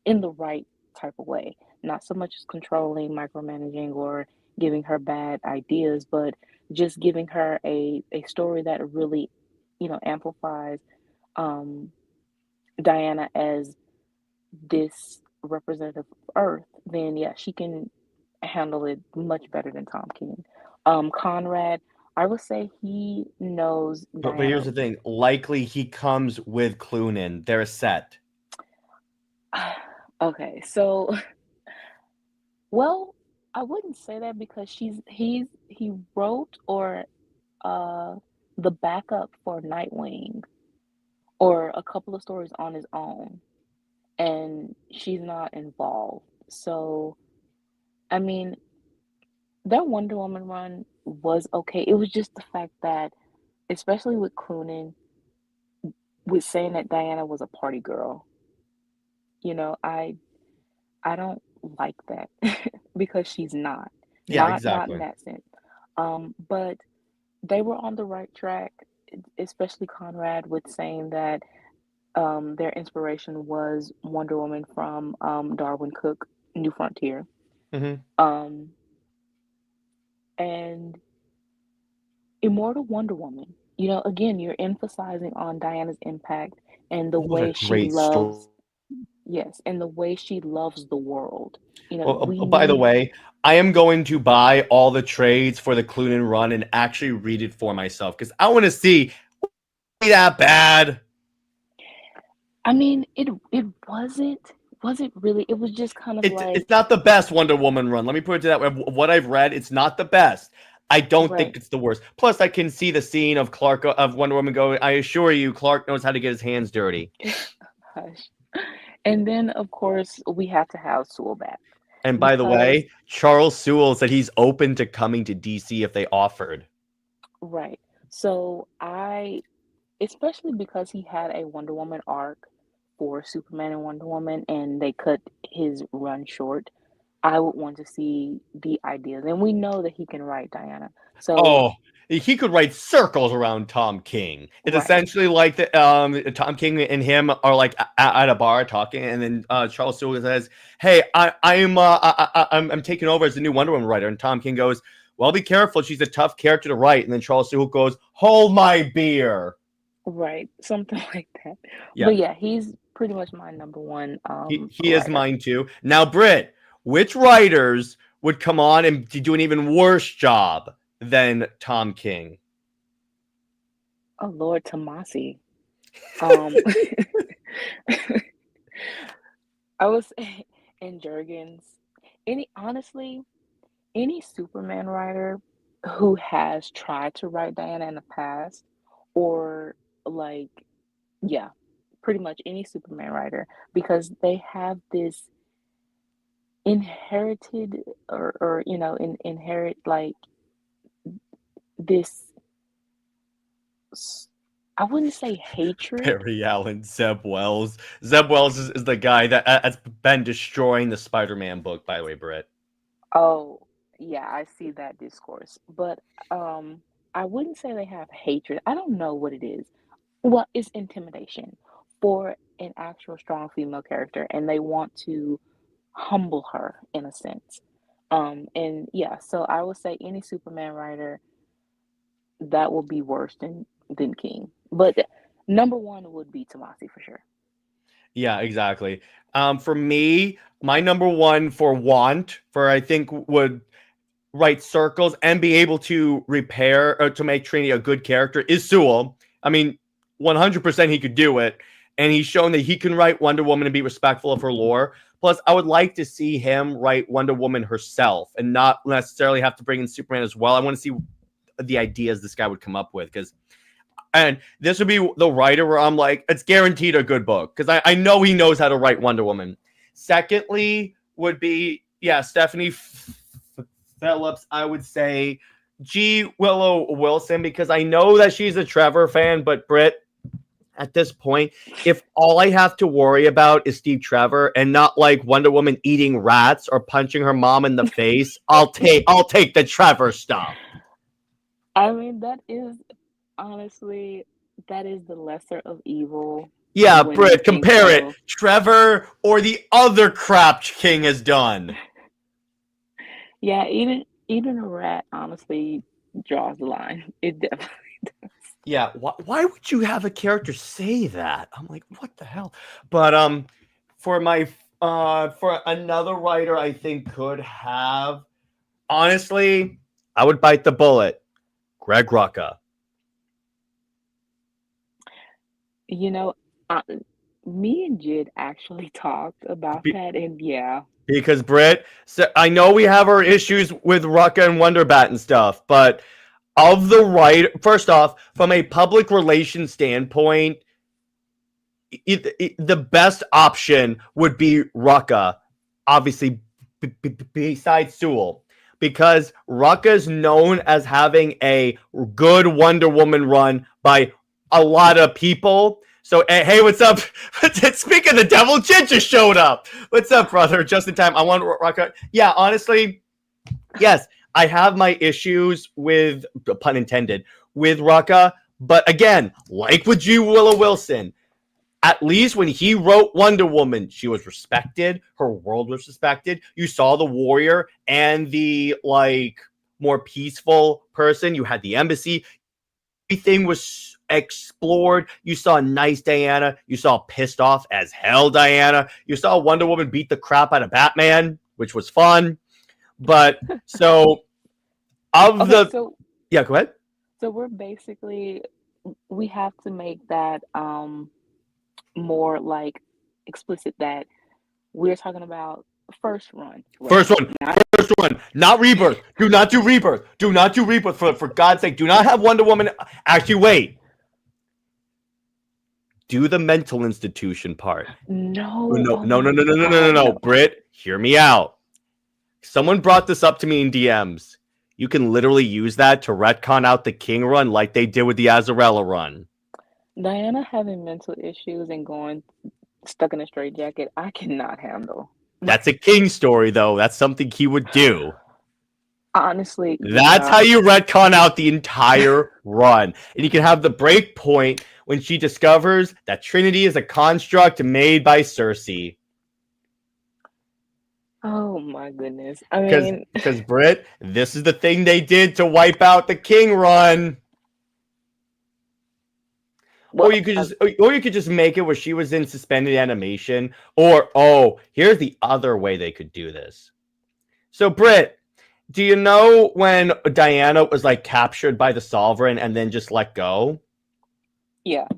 in the right type of way, not so much as controlling, micromanaging, or giving her bad ideas, but just giving her a story that really, you know, amplifies um Diana as this representative of Earth, then yeah, she can handle it much better than Tom King. Conrad, I would say he knows But here's Diana. the thing: likely he comes with Cloonan. They're a set. Okay, so well, I wouldn't say that because he wrote or uh the backup for Nightwing or a couple of stories on his own, and she's not involved. So I mean, that Wonder Woman run was okay. It was just the fact that, especially with Cloonan, with saying that Diana was a party girl, you know, I don't like that because she's not. Yeah, Not in exactly. that sense. But they were on the right track, especially Conrad with saying that their inspiration was Wonder Woman from Darwin Cook, New Frontier. Hmm. Um, and Immortal Wonder Woman. You know, again, you're emphasizing on Diana's impact and the It was a way she great story. loves, yes, and the way she loves the world. You know, Oh, we by the need, way, I am going to buy all the trades for the Cloonan run and actually read it for myself because I want to see that bad. I mean, it wasn't really, it was just kind of like, It's not the best Wonder Woman run. Let me put it to that way. What I've read, it's not the best. I don't right, think it's the worst. Plus, I can see the scene of Clark of Wonder Woman going. I assure you, Clark knows how to get his hands dirty. hush. And then, of course, we have to have Sewell back And by the because, way, Charles Sewell said he's open to coming to DC if they offered. right. So especially because he had a Wonder Woman arc for Superman and Wonder Woman, and they cut his run short. I would want to see the ideas, and we know that he can write Diana. So, Oh, he could write circles around Tom King. It's right, essentially like the Tom King and him are like at a bar talking, and then Charles Sewell says, "Hey, I'm taking over as the new Wonder Woman writer," and Tom King goes, "Well, be careful. She's a tough character to write." And then Charles Sewell goes, "Hold my beer." right, something like that. Yeah, But yeah, he's pretty much my number one he is writer. mine too. Now, Britt, which writers would come on and do an even worse job than Tom King? Oh Lord, Tomasi. Um, I was and Jurgens. Any honestly, any Superman writer who has tried to write Diana in the past, or like, yeah, pretty much any Superman writer, because they have this inherited or you know, inherit like this, I wouldn't say hatred. Barry Allen, Zeb Wells. Zeb Wells is the guy that has been destroying the Spider-Man book, by the way, Britt. Oh, yeah, I see that discourse. But um I wouldn't say they have hatred. I don't know what it is. Well, it's intimidation for an actual strong female character, and they want to humble her in a sense. And yeah, so I would say any Superman writer that will be worse than King. But number one would be Tomasi for sure. Yeah, exactly. For me, my number one for want for I think would right circles and be able to repair or to make Trinity a good character is Sewell. I mean, 100% he could do it. And he's shown that he can write Wonder Woman and be respectful of her lore. Plus, I would like to see him write Wonder Woman herself and not necessarily have to bring in Superman as well. I want to see the ideas this guy would come up with, and this would be the writer where I'm like, it's guaranteed a good book because I know he knows how to write Wonder Woman. Secondly, would be Stephanie Phillips. I would say G. Willow Wilson because I know that she's a Trevor fan, but Brit, at this point, if all I have to worry about is Steve Trevor and not like Wonder Woman eating rats or punching her mom in the face, I'll take the Trevor stuff. I mean, that is honestly the lesser of evil. Yeah, Brit, compare it. Trevor or the other crap King has done. Yeah, eating a rat honestly draws the line. It definitely does. Yeah, why would you have a character say that? I'm like, what the hell? But for another writer, I think could have. Honestly, I would bite the bullet. Greg Rucka. You know, me and Jid actually talked about that, and yeah. Because Brit, so I know we have our issues with Rucka and Wonderbat and stuff, but of the first off, from a public relations standpoint, the best option would be Rucka, obviously, besides Sewell, because Rucka is known as having a good Wonder Woman run by a lot of people. So, hey, what's up? Speaking of the devil, Jid just showed up. What's up, brother? Just in time. I want Rucka. Yeah, honestly, yes. I have my issues with, pun intended, with Rucka. But again, like with G. Willow Wilson, at least when he wrote Wonder Woman, she was respected. Her world was respected. You saw the warrior and the, more peaceful person. You had the embassy. Everything was explored. You saw nice Diana. You saw pissed off as hell Diana. You saw Wonder Woman beat the crap out of Batman, which was fun. But so yeah, go ahead. So we have to make that more like explicit that we're talking about first run. Right? First one, not Rebirth. Do not do Rebirth. Do not do Rebirth for God's sake. Do not have Wonder Woman. Actually, wait. Do the mental institution part. No. Brit, hear me out. Someone brought this up to me in DMs. You can literally use that to retcon out the King run like they did with the Azarella run. Diana having mental issues and going stuck in a straitjacket, I cannot handle. That's a King story, though. That's something he would do. Honestly. That's how you retcon out the entire run. And you can have the break point when she discovers that Trinity is a construct made by Cersei. Oh my goodness! I mean, because Brit, this is the thing they did to wipe out the King run. Well, or you could just make it where she was in suspended animation. Or here's the other way they could do this. So Brit, do you know when Diana was captured by the Sovereign and then just let go? Yeah.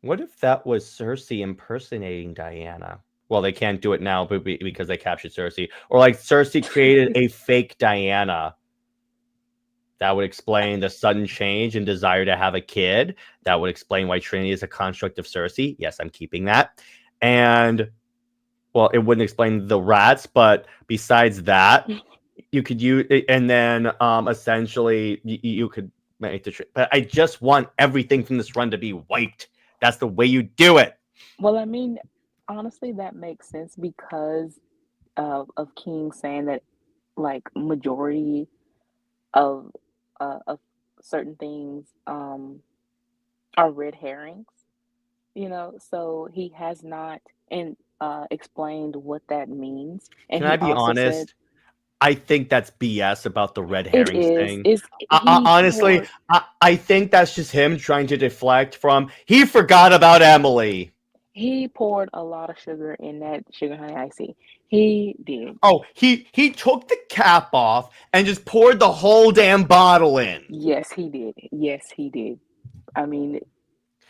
What if that was Cersei impersonating Diana? Well, they can't do it now because they captured Cersei. Or Cersei created a fake Diana. That would explain the sudden change and desire to have a kid. That would explain why Trinity is a construct of Cersei. Yes, I'm keeping that. And, well, it wouldn't explain the rats, but besides that, you could use it, and then essentially you could make the... But I just want everything from this run to be wiped. That's the way you do it. Well, I mean... Honestly, that makes sense because of King saying that majority of certain things are red herrings, so he has not explained what that means. And can I be honest? I think that's BS about the red herrings thing. Honestly, I think that's just him trying to deflect from he forgot about Emily. He poured a lot of sugar in that sugar honey iced tea. He did. Oh, he took the cap off and just poured the whole damn bottle in. Yes, he did. Yes, he did. I mean,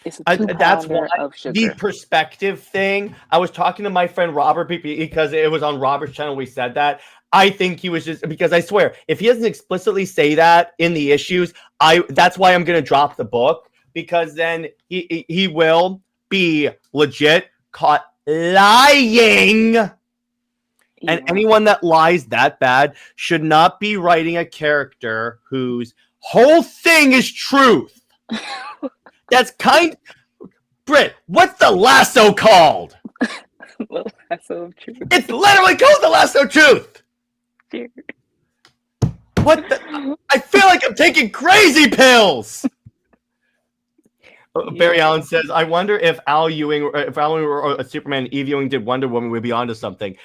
it's a That's why 2 pounder of the sugar. perspective thing. I was talking to my friend Robert because it was on Robert's channel. We said that. I think he was just because I swear, if he doesn't explicitly say that in the issues, that's why I'm gonna drop the book because then he will be legit caught lying. And Yeah. anyone that lies that bad should not be writing a character whose whole thing is truth. That's Brit, what's the lasso called? The lasso of truth. It's literally called the lasso of truth. Dear. What the? I feel like I'm taking crazy pills. Barry Allen says, I wonder if Al Ewing were a Superman, Eve Ewing did Wonder Woman, we'd be onto something.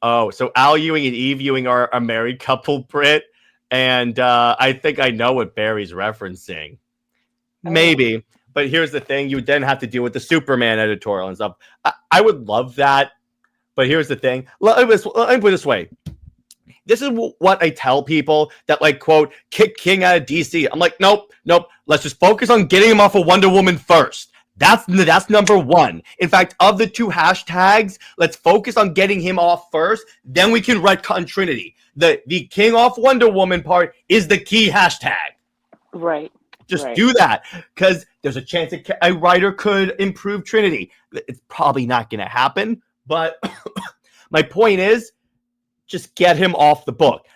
Oh, so Al Ewing and Eve Ewing are a married couple, Brit. And I think I know what Barry's referencing. Maybe. But here's the thing. You would then have to deal with the Superman editorial and stuff. I would love that. But here's the thing. Let me put it this way. This is what I tell people that, like, quote, kick King out of DC. I'm like, nope. Let's just focus on getting him off of Wonder Woman first. That's number one. In fact, of the two hashtags, let's focus on getting him off first. Then we can retcon Trinity. The King off Wonder Woman part is the key hashtag. Right. Just do that because there's a chance that a writer could improve Trinity. It's probably not going to happen, but my point is just get him off the book.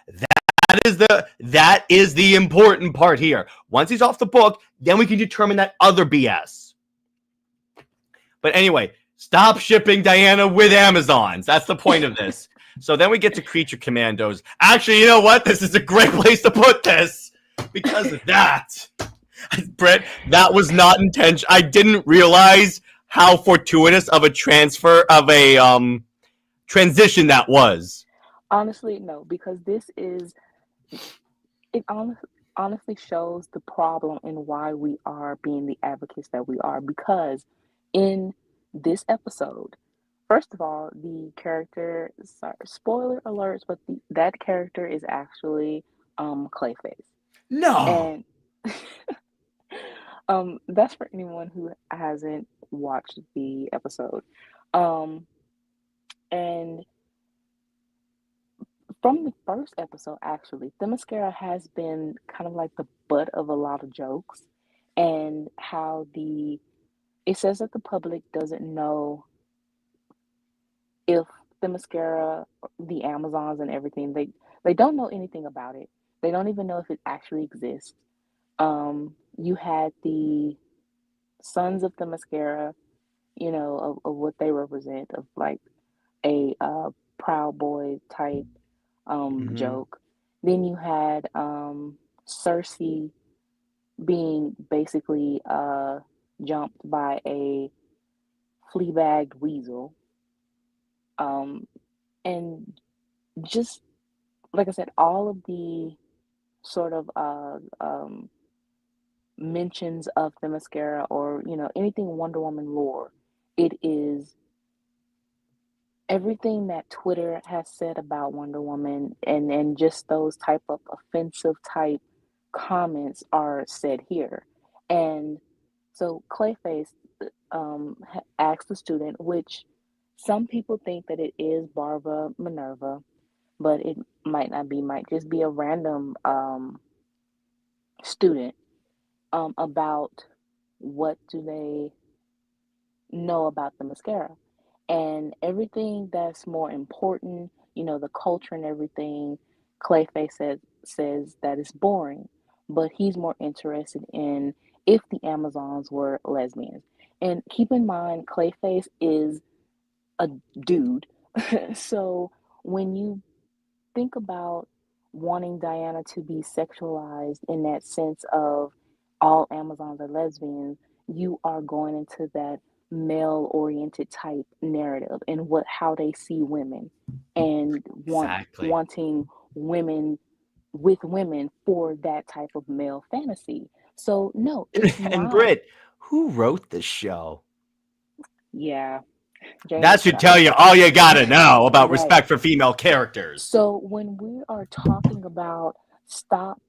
That is the important part here. Once he's off the book, then we can determine that other BS. But anyway, stop shipping Diana with Amazons. That's the point of this. So then we get to Creature Commandos. Actually, you know what? This is a great place to put this because of that. Brett, that was not intentional. I didn't realize how fortuitous of a transfer of a transition that was. Honestly, no, because it honestly shows the problem and why we are being the advocates that we are. Because in this episode, first of all, the character, sorry, spoiler alerts, but that character is actually Clayface. No. And that's for anyone who hasn't watched the episode. And from the first episode, actually, Themyscira has been kind of like the butt of a lot of jokes, and how it says that the public doesn't know if Themyscira, the Amazons and everything, they don't know anything about it. They don't even know if it actually exists. You had the Sons of Themyscira, you know, of what they represent, of like a Proud Boy type joke. Then you had Cersei being basically jumped by a flea-bagged weasel. And just like I said, all of the sort of mentions of Themyscira or, you know, anything Wonder Woman lore, it is everything that Twitter has said about Wonder Woman, and just those type of offensive type comments are said here. And so Clayface asked the student, which some people think that it is Barbara Minerva, but it might not be, might just be a random student, about what do they know about Themyscira. And everything that's more important, you know, the culture and everything, Clayface says that is boring, but he's more interested in if the Amazons were lesbians. And keep in mind, Clayface is a dude. So when you think about wanting Diana to be sexualized in that sense of all Amazons are lesbians, you are going into that male oriented type narrative and how they see women, and wanting women with women for that type of male fantasy. So no, it's And not. Britt, who wrote this show? Yeah, Jane That is should shy. tell you all you gotta know about Right. respect for female characters. So when we are talking about stop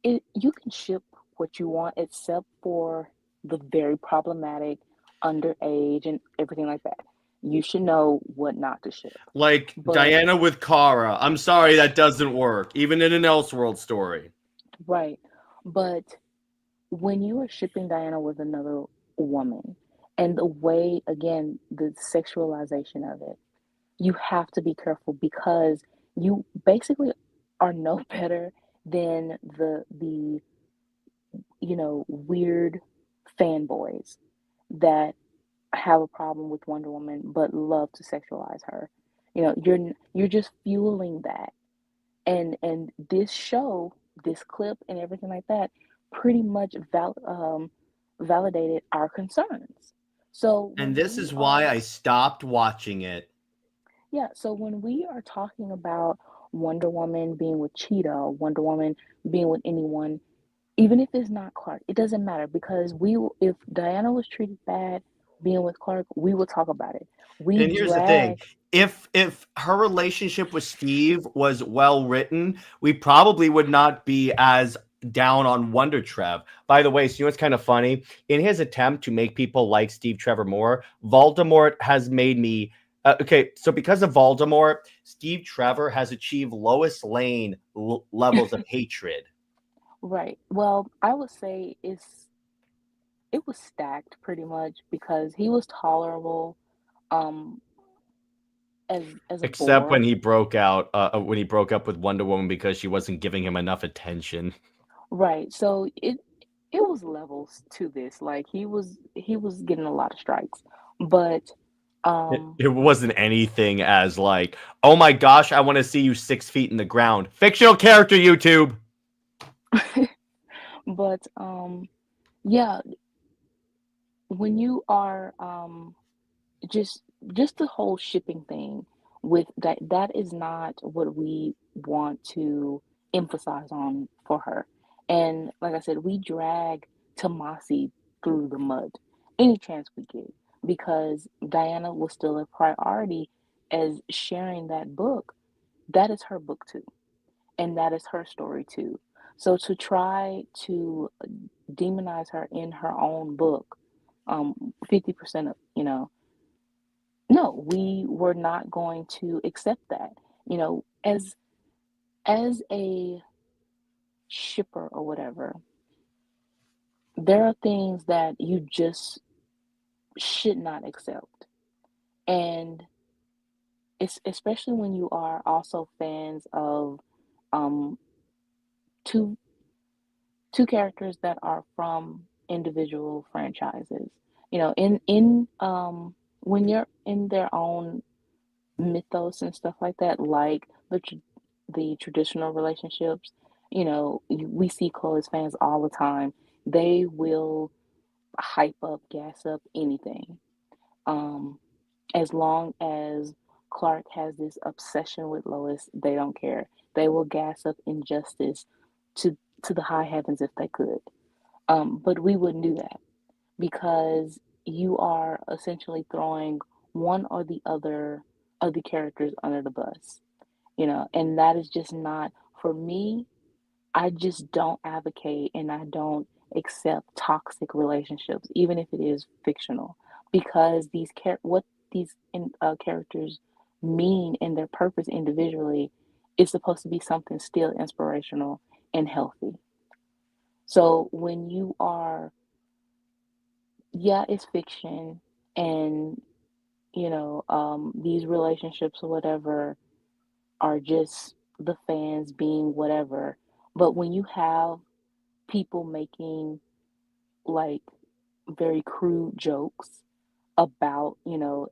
it, you can ship what you want except for the very problematic underage and everything like that. You should know what not to ship. Like But Diana with Kara. I'm sorry, that doesn't work, even in an Elseworld story. right. But when you are shipping Diana with another woman, and the way, again, the sexualization of it, you have to be careful because you basically are no better than the weird fanboys that have a problem with Wonder Woman but love to sexualize her. You're just fueling that. And this show, this clip and everything like that pretty much validated our concerns. So And when this we is why are I stopped watching it. Yeah, so when we are talking about Wonder Woman being with Cheetah, Wonder Woman being with anyone, even if it's not Clark, it doesn't matter because if Diana was treated bad being with Clark, we will talk about it. We And here's the thing. drag, If her relationship with Steve was well written, we probably would not be as down on Wonder Trev. By the way, so you know what's kind of funny? In his attempt to make people like Steve Trevor more, Voldemort has made me okay, so because of Voldemort, Steve Trevor has achieved Lois Lane levels of hatred. right. Well, I would say it was stacked pretty much because he was tolerable um as a Except boar. when he broke up with Wonder Woman because she wasn't giving him enough attention. Right. So it was levels to this. Like he was getting a lot of strikes. But um It wasn't anything as like, oh my gosh, I want to see you 6 feet in the ground. Fictional character, YouTube. but yeah, when you are just just the whole shipping thing with that is not what we want to emphasize on for her. And like I said, we drag Tomasi through the mud any chance we get because Diana was still a priority as sharing that book. That is her book too, and that is her story too. So to try to demonize her in her own book, 50% of, no, we were not going to accept that. As a shipper or whatever, there are things that you just should not accept. And it's especially when you are also fans of um two two characters that are from individual franchises. In when you're in their own mythos and stuff like that, like the traditional relationships. We see Chloe's fans all the time. They will hype up, gas up anything. Um, as long as Clark has this obsession with Lois, they don't care. They will gas up injustice to to the high heavens if they could. But we wouldn't do that because you are essentially throwing one or the other of the characters under the bus, and that is just not for me. I just don't advocate and I don't accept toxic relationships, even if it is fictional, because what characters mean and their purpose individually is supposed to be something still inspirational and healthy. So when you are, yeah, it's fiction, and these relationships or whatever are just the fans being whatever. But when you have people making like very crude jokes about,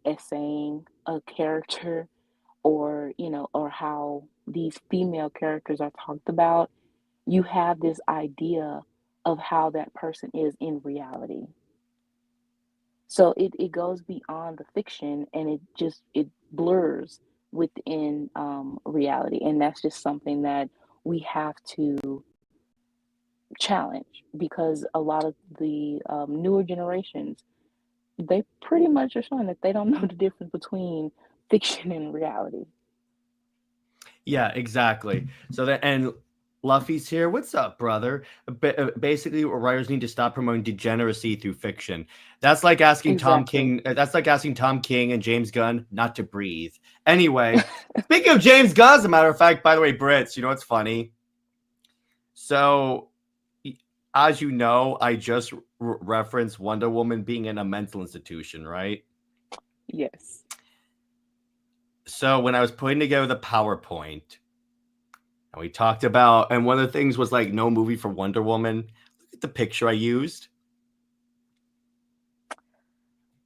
essaying a character or how these female characters are talked about, you have this idea of how that person is in reality. So it goes beyond the fiction and it blurs within reality. And that's just something that we have to challenge because a lot of the newer generations they pretty much are showing that they don't know the difference between fiction and reality. Yeah, exactly. So that and Luffy's here. What's up, brother? Basically, writers need to stop promoting degeneracy through fiction. That's like asking Tom Exactly. King. That's like asking Tom King and James Gunn not to breathe. Anyway, speaking of James Gunn, as a matter of fact, by the way, Brits, you know what's funny? So, as you know, I just referenced Wonder Woman being in a mental institution, right? Yes. So when I was putting together the PowerPoint, and we talked about, and one of the things was like no movie for Wonder Woman. Look at the picture I used.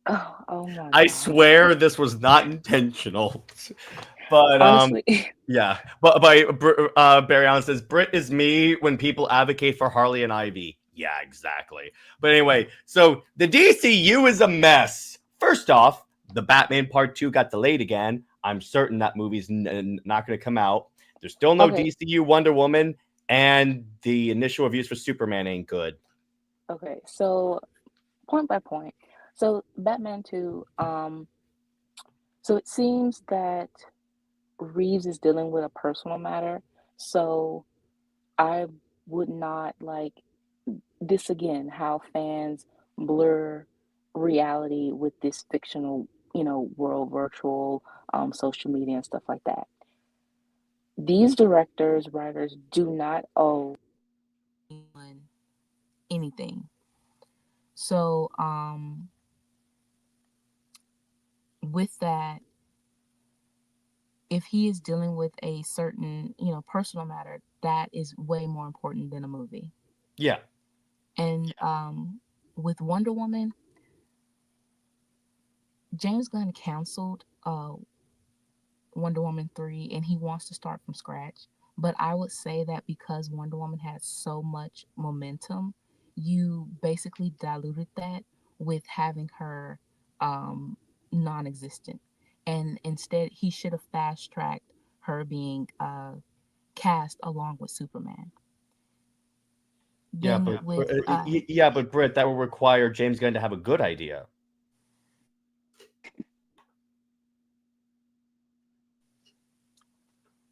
Oh my I God. swear this was not intentional. But Honestly, yeah. But Barry Allen says Brit is me when people advocate for Harley and Ivy. Yeah, exactly. But anyway, so the DCU is a mess. First off, the Batman Part 2 got delayed again. I'm certain that movie's not going to come out. There's still no okay, DCU Wonder Woman, and the initial reviews for Superman ain't good. okay. So point by point. So Batman 2, so it seems that Reeves is dealing with a personal matter. So I would not like this again, how fans blur reality with this fictional, world, virtual, social media and stuff like that. These directors, writers do not owe anyone anything. So, with that, if he is dealing with a certain, personal matter, that is way more important than a movie. Yeah. And with Wonder Woman, James Gunn canceled Wonder Woman 3 and he wants to start from scratch. But I would say that because Wonder Woman has so much momentum, you basically diluted that with having her non existent. And instead, he should have fast tracked her being cast along with Superman. Yeah, Then but with, yeah, but Britt, that would require James Gunn to have a good idea.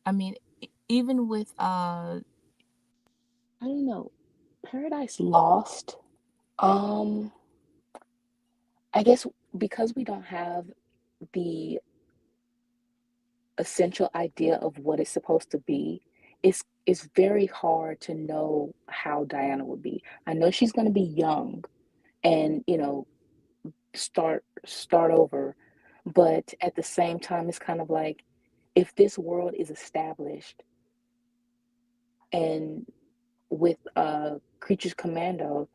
I mean, even with, I don't know, Paradise Lost, um, I guess because we don't have the essential idea of what it's supposed to be, it's very hard to know how Diana would be. I know she's going to be young and, start over, but at the same time it's kind of like if this world is established and with creature commandos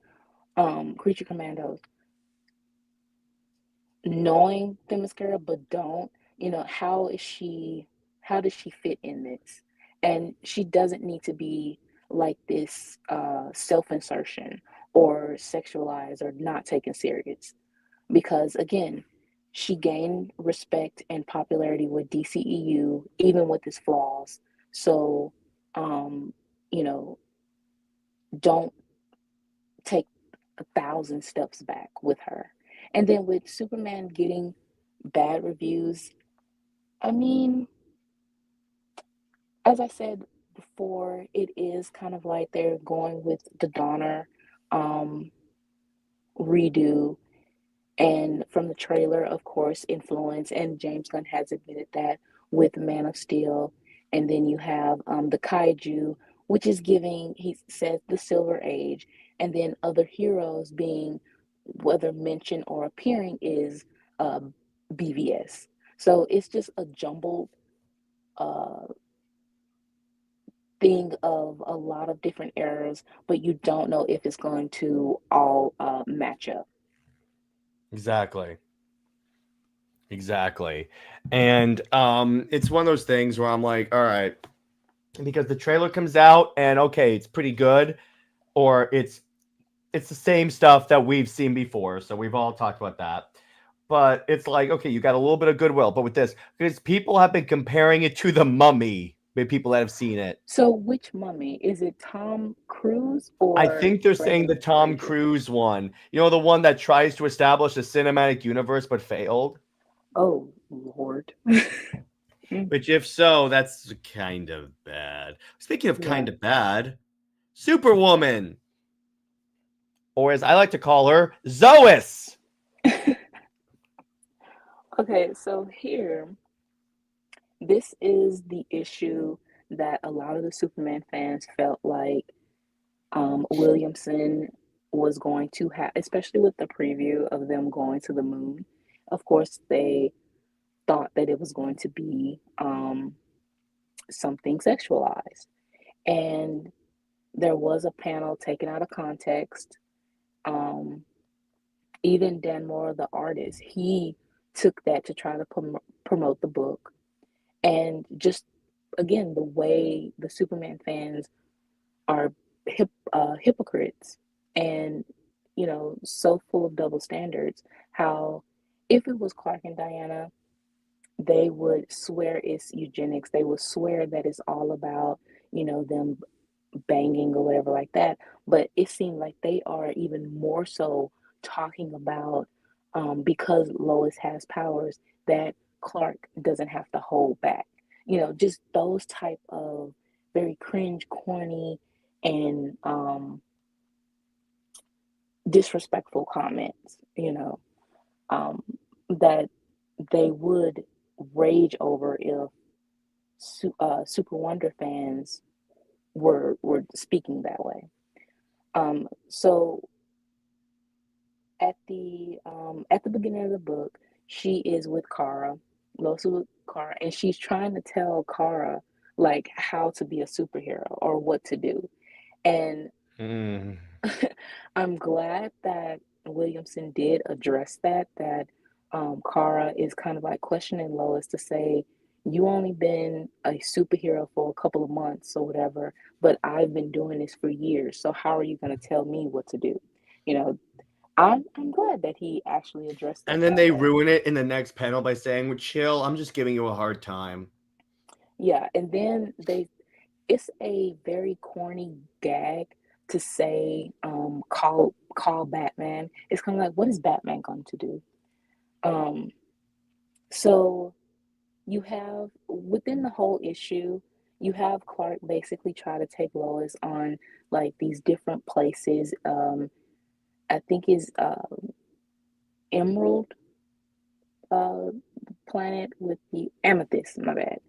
knowing Themyscira but don't, how does she fit in this? And she doesn't need to be like this self-insertion or sexualized or not taken serious. Because again, she gained respect and popularity with DCEU, even with its flaws. So, um, you know, don't take 1,000 steps back with her. And then with Superman getting bad reviews, I mean, as I said before, it is kind of like they're going with the Donner um, redo. And from the trailer, of course, influence, and James Gunn has admitted that with Man of Steel. And then you have the Kaiju, which is giving, he says, the Silver Age. And then other heroes being, whether mentioned or appearing, is uh, BVS. So it's just a jumbled uh, thing of a lot of different eras, but you don't know if it's going to all match up. Exactly. Exactly. And it's one of those things where I'm like, all right, because the trailer comes out and okay, it's pretty good, or it's the same stuff that we've seen before. So we've all talked about that. But it's like, okay, you got a little bit of goodwill, but with this, because people have been comparing it to the Mummy. by people that have seen it. So which mummy? Is it Tom Cruise I or think they're saying the Brendan Tom Fraser? Cruise one. You know, the one that tries to establish a cinematic universe but failed? Oh, Lord. Which, if so, that's kind of bad. Speaking of Yeah. kind of bad, Superwoman, or as I like to call her, Zois. Okay, so here, this is the issue that a lot of the Superman fans felt like Williamson was going to have, especially with the preview of them going to the moon. Of course, they thought that it was going to be something sexualized. And there was a panel taken out of context. Um, Even Dan Moore, the artist, he took that to try to promote the book. And just again, the way the Superman fans are hypocrites and, so full of double standards. How if it was Clark and Diana, they would swear it's eugenics. They would swear that it's all about, them banging or whatever like that. But it seemed like they are even more so talking about because Lois has powers that Clark doesn't have to hold back. Just those type of very cringe, corny, and disrespectful comments. Um, that they would rage over if SuperWonder fans were speaking that way. So at the beginning of the book, she is with Kara, Lois is with Kara, and she's trying to tell Kara like how to be a superhero or what to do. And I'm glad that Williamson did address that Kara is kind of like questioning Lois to say, you only been a superhero for a couple of months or whatever, but I've been doing this for years. So how are you going to tell me what to do? You know, I'm glad that he actually addressed And that then that they way. ruin it in the next panel by saying, well, chill, I'm just giving you a hard time. Yeah, and then it's a very corny gag to say call Batman. It's kind of like, what is Batman going to do? Um, so you have within the whole issue, you have Clark basically try to take Lois on like these different places. I think is Emerald uh planet with the Amethyst, my bad.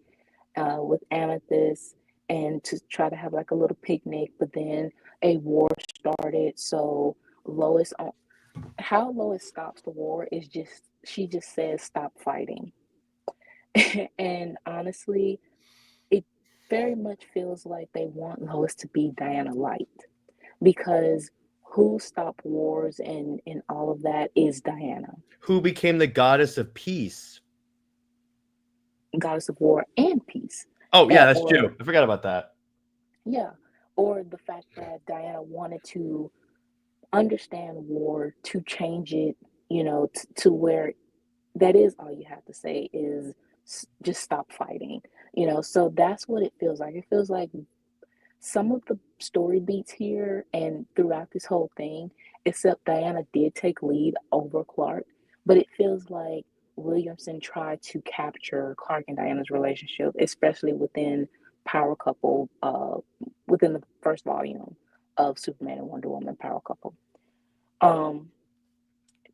With Amethyst, and to try to have like a little picnic, but then a war started. So Lois, how Lois stops the war is just she just says stop fighting. And honestly, it very much feels like they want Lois to be Diana Light because who stopped wars and all of that is Diana, Who became the goddess of peace? goddess of war and peace. Oh, yeah, that's Or true. I forgot about that. yeah, or the fact that Diana wanted to understand war to change it, to where that is all you have to say is just stop fighting. So that's what it feels like. It feels like some of the story beats here and throughout this whole thing, except Diana did take lead over Clark, but it feels like Williamson tried to capture Clark and Diana's relationship, especially within Power Couple, within the first volume of Superman and Wonder Woman Power Couple. Um,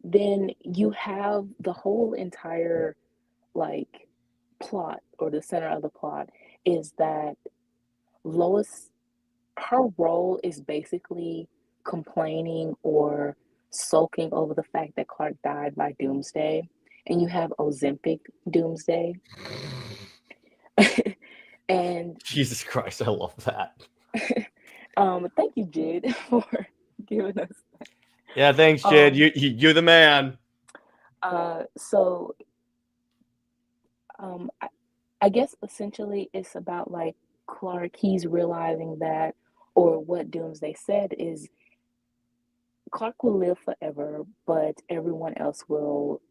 then you have the whole entire like plot, or the center of the plot is that Lois, her role is basically complaining or sulking over the fact that Clark died by Doomsday, and you have Ozempic Doomsday. And Jesus Christ, I love that. thank you, Jid, for giving us that. Yeah, thanks, Jid. You're the man. So I guess essentially it's about like Clark, he's realizing that, or what Doomsday said is Clark will live forever, but everyone else will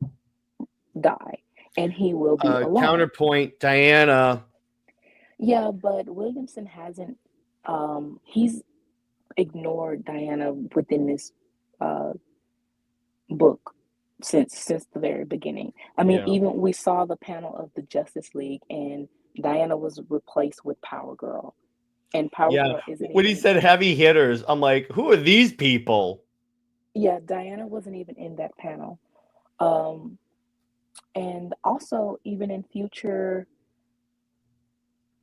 die and he will be alone. Counterpoint, Diana. Yeah, but Williamson hasn't he's ignored Diana within this uh book since the very beginning. I mean, Yeah. even we saw the panel of the Justice League and Diana was replaced with Power Girl. And Power Yeah. Girl isn't When he even said heavy hitters, I'm like, who are these people? yeah, Diana wasn't even in that panel. Um and also even in future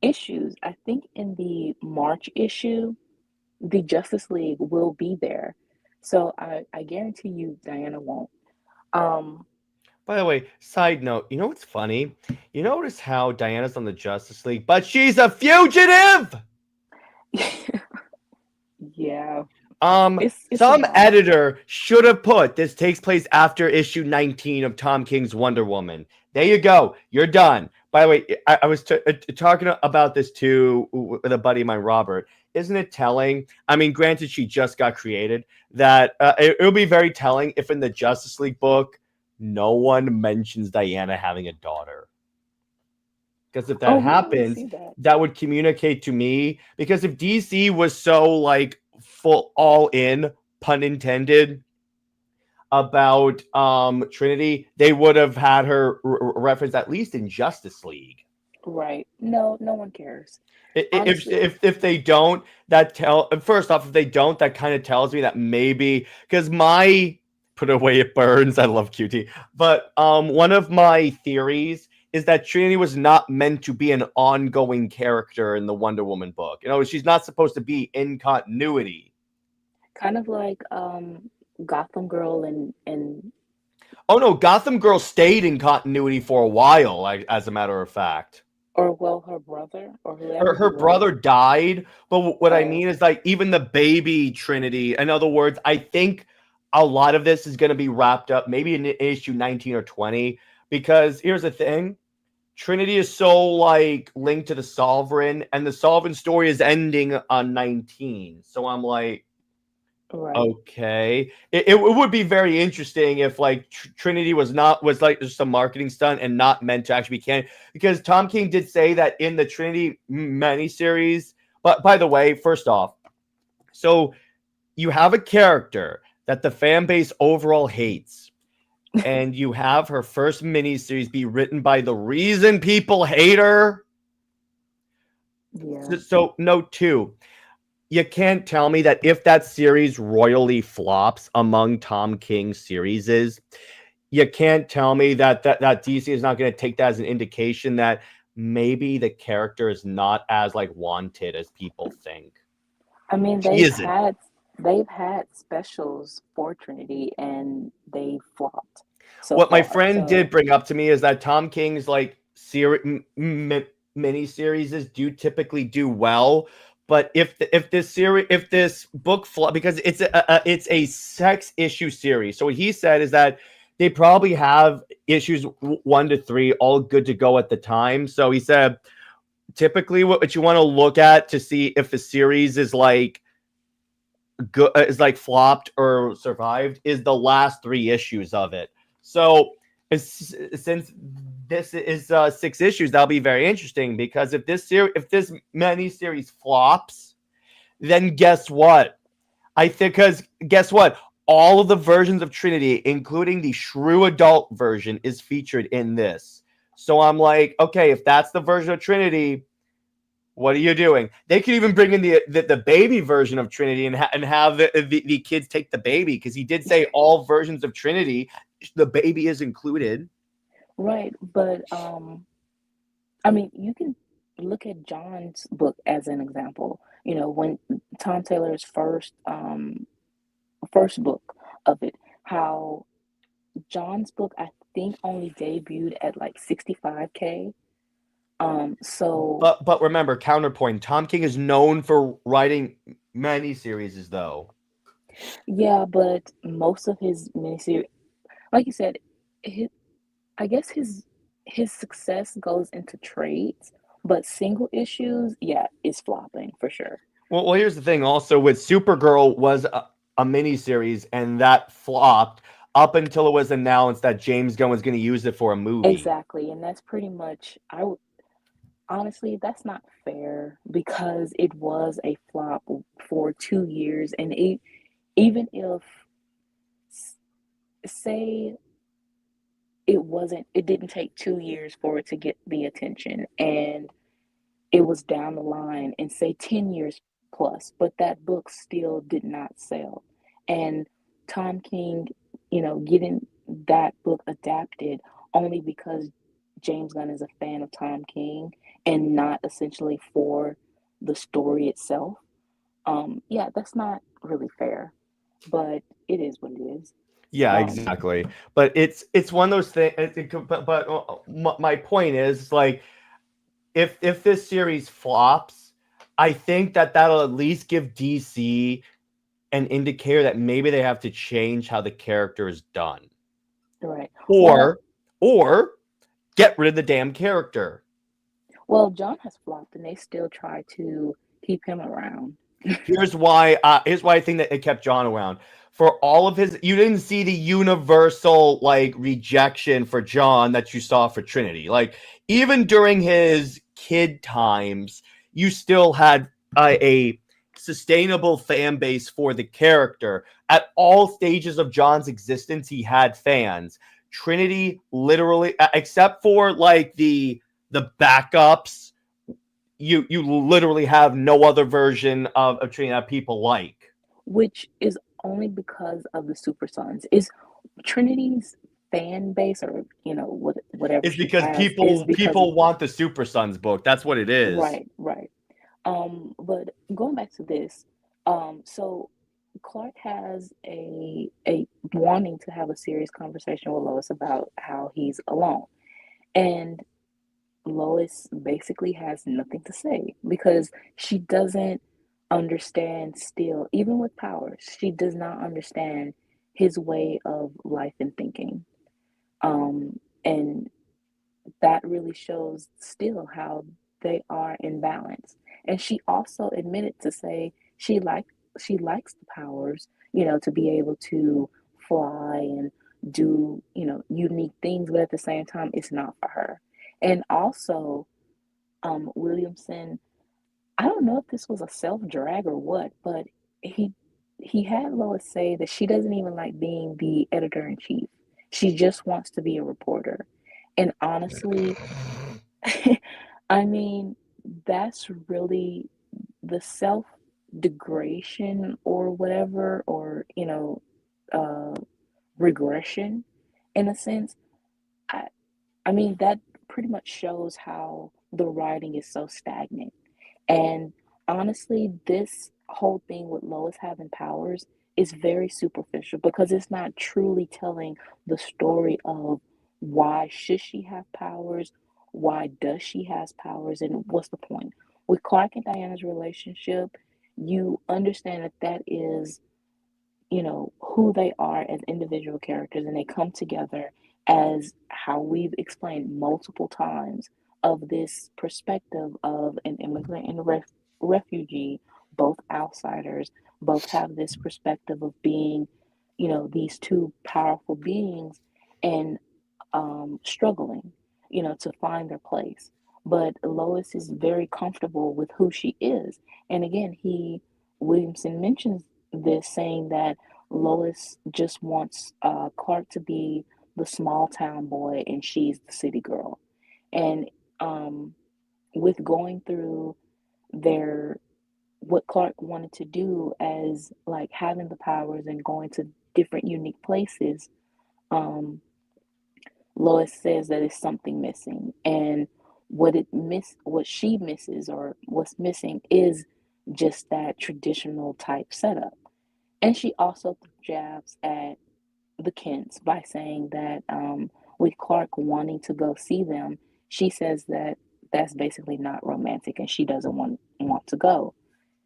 issues, I think in the March issue, the Justice League will be there. So I guarantee you Diana won't. Um By the way, side note, you know what's funny? You notice how Diana's on the Justice League, but she's a fugitive? yeah, it's a Some lot. editor should have put this takes place after issue 19 of Tom King's Wonder Woman. There you go. You're done. By the way, I was talking about this too with a buddy of mine, Robert. Isn't it telling? I mean, granted, she just got created. That it'll be very telling if in the Justice League book, no one mentions Diana having a daughter. Because if that Oh, yeah, I would happens, see that. that would communicate to me. Because if DC was so like full all in, pun intended, about Trinity, they would have had her reference at least in Justice League. Right. No, no one cares. If Honestly, if if they don't, that tell first off, if they don't, that kind of tells me that maybe because my put away it burns. I love QT, but one of my theories is that Trinity was not meant to be an ongoing character in the Wonder Woman book. You know, she's not supposed to be in continuity. kind of like Gotham Girl and Oh no, Gotham Girl stayed in continuity for a while, like, as a matter of fact. or well, her brother or her, whoever he her was. brother died, but what I Oh, mean is like even the baby Trinity. In other words, I think a lot of this is going to be wrapped up maybe in issue 19 or 20 because here's the thing. Trinity is so like linked to the Sovereign and the Sovereign story is ending on 19. So I'm like, right. okay. It would be very interesting if like Trinity was like just a marketing stunt and not meant to actually be canon. Because Tom King did say that in the Trinity miniseries. But by the way, first off, so you have a character that the fan base overall hates, and you have her first miniseries be written by the reason people hate her. Yeah. So note two, you can't tell me that if that series royally flops among Tom King's series you can't tell me that DC is not going to take that as an indication that maybe the character is not as like wanted as people think. I mean, She isn't. they've had specials for Trinity and they flopped so What my far. friend did So, bring up to me is that Tom King's like mini series do typically do well, but if this book because it's a sex issue series, so what he said is that they probably have issues 1 to 3 all good to go at the time. So he said typically what you want to look at to see if the series is like good is like flopped or survived is the last 3 issues of it. So since this is 6 issues, that'll be very interesting because if this mini series flops, then guess what? I think because guess what? All of the versions of Trinity, including the shrew adult version, is featured in this. So I'm like, okay, if that's the version of Trinity, what are you doing? They could even bring in the baby version of Trinity and have the kids take the baby because he did say all versions of Trinity, the baby is included. right, but I mean, you can look at John's book as an example. You know, when Tom Taylor's first book of it, how John's book I think only debuted at like 65K. So But remember, counterpoint: Tom King is known for writing many series, though. yeah, but most of his miniseries, like you said, his, I guess his success goes into trades, but single issues, yeah, is flopping for sure. Well, here's the thing. Also, with Supergirl was a mini series, and that flopped up until it was announced that James Gunn was going to use it for a movie. Exactly, and that's pretty much Honestly, that's not fair because it was a flop for 2 years, and even if say it didn't take 2 years for it to get the attention, and it was down the line and say 10 years plus, but that book still did not sell. And Tom King, getting that book adapted only because James Gunn is a fan of Tom King and not essentially for the story itself. Yeah, that's not really fair, but it is what it is. Yeah, Um, exactly. But it's one of those things. But my point is like if this series flops, I think that'll at least give DC an indicator that maybe they have to change how the character is done, right. Well, or or get rid of the damn character. well, John has flopped, and they still try to keep him around. Here's why. Here's why I think that it kept John around. For all of his, you didn't see the universal like rejection for John that you saw for Trinity. Like even during his kid times, you still had a sustainable fan base for the character. At all stages of John's existence, he had fans. Trinity literally, except for like the backups, you literally have no other version of Trinity that people like. Which is only because of the Super Sons. Is Trinity's fan base, or whatever It's she because has, is because of people want the Super Sons book. That's what it is. right, right. But going back to this, so Clark has a wanting to have a serious conversation with Lois about how he's alone, and Lois basically has nothing to say because she doesn't understand still, even with powers, she does not understand his way of life and thinking. And that really shows still how they are in balance. And she also admitted to say she likes the powers, to be able to fly and do, unique things, but at the same time it's not for her. And also, Williamson, I don't know if this was a self drag or what, but he he had Lois say that she doesn't even like being the editor in chief. She just wants to be a reporter. And honestly, I mean, that's really the self degradation or whatever, or uh, regression in a sense. I I mean, that pretty much shows how the writing is so stagnant. And honestly, this whole thing with Lois having powers is very superficial because it's not truly telling the story of why should she have powers, why does she has powers, and what's the point. With Clark and Diana's relationship, you understand that that is, who they are as individual characters, and they come together as how we've explained multiple times of this perspective of an immigrant and a refugee, both outsiders, both have this perspective of being, these two powerful beings and struggling, to find their place. But Lois is very comfortable with who she is. And again, Williamson mentions this, saying that Lois just wants Clark to be the small town boy and she's the city girl. And um, with going through their what Clark wanted to do as like having the powers and going to different unique places, um, Lois says that it's something missing, and what she misses, or what's missing, is just that traditional type setup. And she also jabs at the Kents by saying that with Clark wanting to go see them, she says that that's basically not romantic, and she doesn't want to go.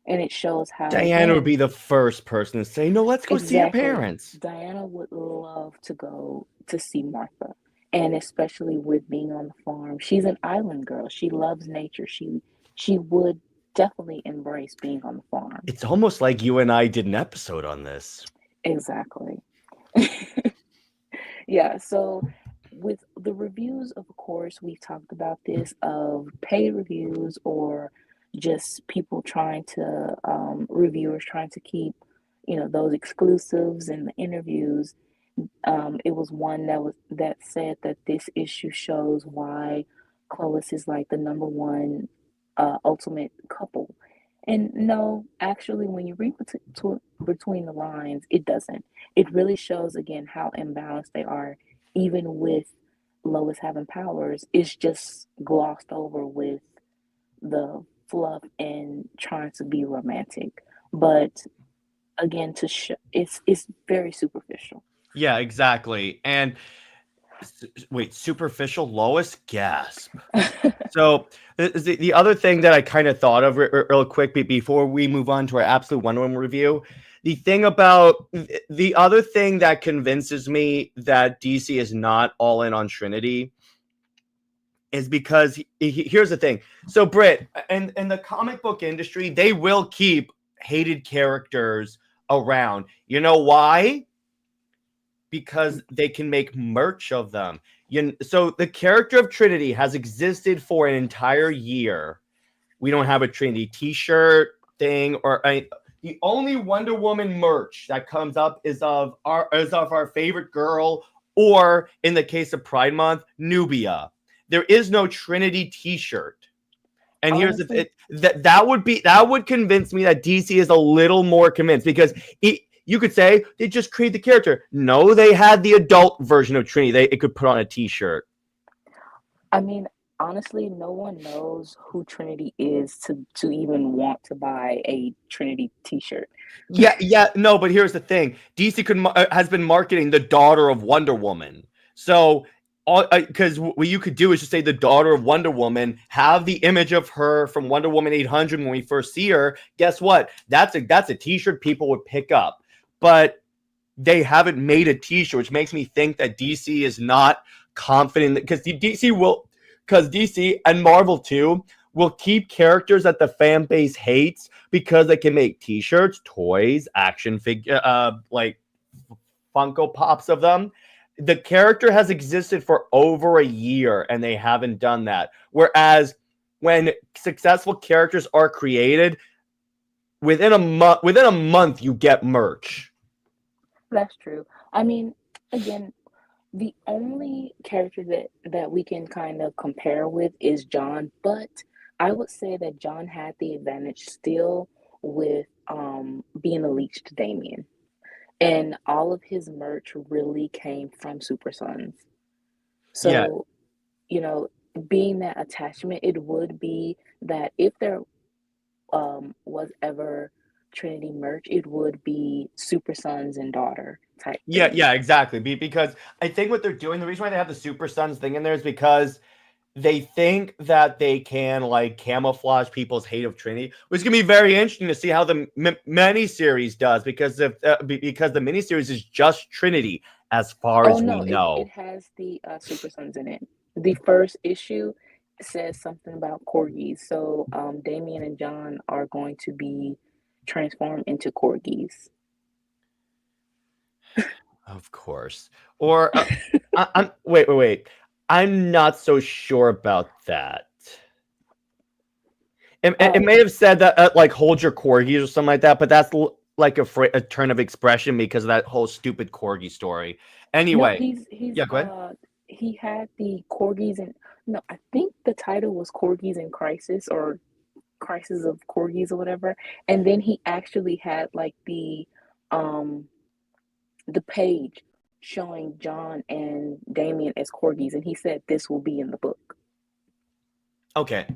And it shows how, Diana would again, be the first person to say, "No, let's go see your exactly, parents." Diana would love to go to see Martha. And especially with being on the farm. She's an island girl. She loves nature. She would definitely embrace being on the farm. It's almost like you and I did an episode on this. Exactly. Yeah, so with the reviews, of course, we've talked about this of paid reviews or just people trying to, reviewers trying to keep, those exclusives in the interviews. It was one that said that this issue shows why Chloe is like the number one ultimate couple. And no, actually, when you read between the lines, it doesn't. It really shows again how imbalanced they are, even with Lois having powers. It's just glossed over with the fluff and trying to be romantic. But again, it's very superficial. Yeah, exactly. And wait, superficial Lois? Gasp. So the other thing that I kind of thought of real quick before we move on to our absolute Wonder Woman review, the other thing that convinces me that DC is not all in on Trinity is because here's the thing. So Brit, and in the comic book industry, they will keep hated characters around. You know why? Because they can make merch of them. So the character of Trinity has existed for an entire year. We don't have a Trinity t-shirt thing the only Wonder Woman merch that comes up is of our favorite girl, or in the case of Pride Month, Nubia. There is no Trinity t-shirt. And Honestly, that would convince me that DC is a little more convinced, because you could say they just created the character. No, they had the adult version of Trinity. It could put on a t-shirt. I mean, honestly, no one knows who Trinity is to even want to buy a Trinity t-shirt. Yeah, no, but here's the thing. DC has been marketing the daughter of Wonder Woman. So, because what you could do is just say the daughter of Wonder Woman, have the image of her from Wonder Woman 800 when we first see her. Guess what? That's a t-shirt people would pick up. But they haven't made a t-shirt, which makes me think that DC is not confident, because DC and Marvel too will keep characters that the fan base hates because they can make t-shirts, toys, action figure, like Funko Pops of them. The character has existed for over a year and they haven't done that. Whereas when successful characters are created, within a month you get merch. That's true. I mean, again, the only character that we can kind of compare with is John, but I would say that John had the advantage still with being a leech to Damien. And all of his merch really came from Super Sons. Yeah. So, being that attachment, it would be that if there was ever Trinity merch, it would be Super Sons and daughter type thing. Yeah, exactly. Because I think what they're doing, the reason why they have the Super Sons thing in there is because they think that they can like camouflage people's hate of Trinity, which is going to be very interesting to see how the miniseries does, because the miniseries is just Trinity as far as we know. It has the Super Sons in it. The first issue says something about corgis, so Damien and John are going to be transformed into corgis. Of course. Or wait. I'm not so sure about that. It may have said that like hold your corgis or something like that, but that's like a turn of expression because of that whole stupid corgi story. Anyway, he's yeah, go ahead. He had the corgis and no, I think the title was Corgis in Crisis or Crisis of Corgis or whatever. And then he actually had like the page showing John and Damien as corgis, and he said this will be in the book. Okay,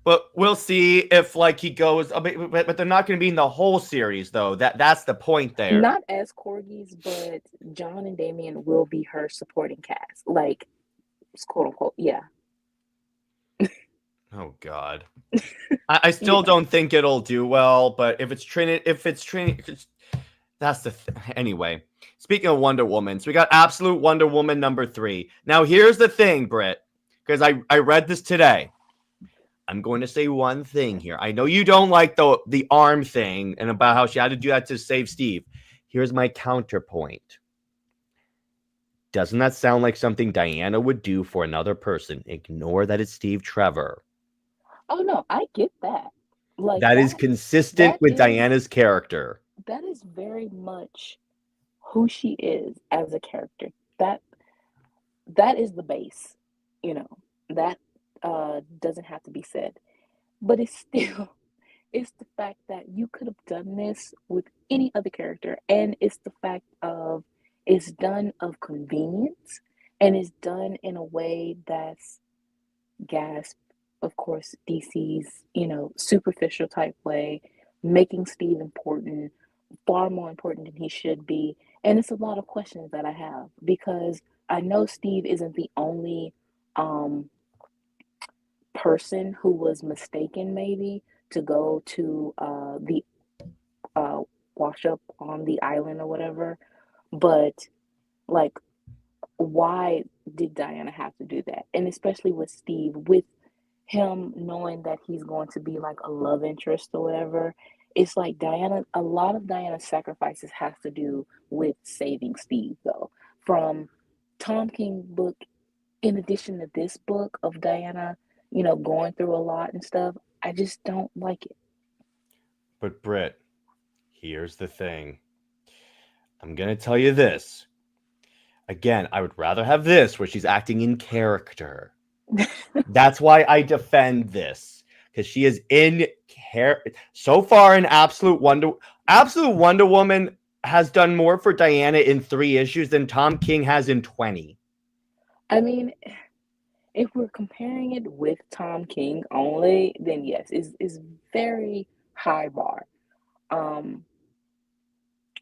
but we'll see if like he goes, but they're not going to be in the whole series though. That's the point there. Not as corgis, but John and Damien will be her supporting cast, like quote unquote, yeah. Oh God, I still don't think it'll do well. But if it's Trinity, that's the anyway. Speaking of Wonder Woman, so we got Absolute Wonder Woman #3. Now here's the thing, Brit, because I read this today. I'm going to say one thing here. I know you don't like the arm thing and about how she had to do that to save Steve. Here's my counterpoint. Doesn't that sound like something Diana would do for another person? Ignore that it's Steve Trevor. Oh no, I get that. Like That is consistent that with is Diana's character. that is very much who she is as a character. That that is the base, you know. That doesn't have to be said. But it's still it's the fact that you could have done this with any other character, and it's the fact of it's done of convenience, and it's done in a way that's gasp, of course, DC's, superficial type way, making Steve important, far more important than he should be. And it's a lot of questions that I have because I know Steve isn't the only um, person who was mistaken, maybe, to go to the uh, wash up on the island or whatever. But, like, why did Diana have to do that? And especially with Steve, with him knowing that he's going to be like a love interest or whatever, it's like a lot of Diana's sacrifices has to do with saving Steve, though. From Tom King book, in addition to this book of Diana, going through a lot and stuff, I just don't like it. But Brit, here's the thing. I'm going to tell you this. Again, I would rather have this where she's acting in character. That's why I defend this. Because she is in character. So far in Absolute Wonder Woman has done more for Diana in 3 issues than Tom King has in 20. I mean, if we're comparing it with Tom King only, then yes, it's very high bar.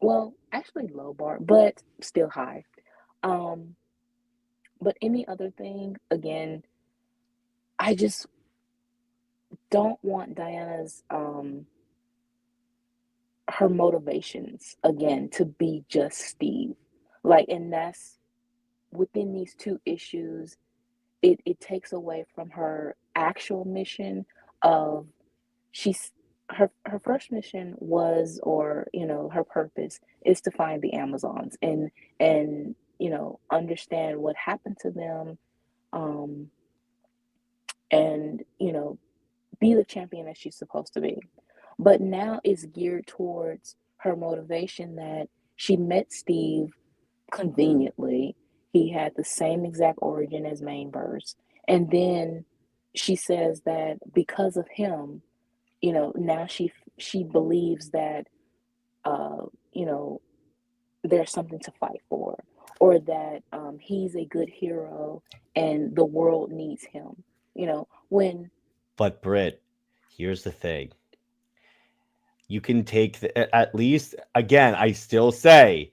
Well, actually low bar, but still high. Um, but any other thing, again, I just don't want Diana's her motivations again to be just Steve. Like, and that's within these 2 issues, it takes away from her actual mission of she's her first mission was, or her purpose is to find the Amazons and understand what happened to them, um and be the champion that she's supposed to be. But now it's geared towards her motivation that she met Steve conveniently. He had the same exact origin as Mainburst. And then she says that because of him, now she believes that uh, you know, there's something to fight for, or that he's a good hero and the world needs him. When But Brit, here's the thing. You can take at least, again, I still say,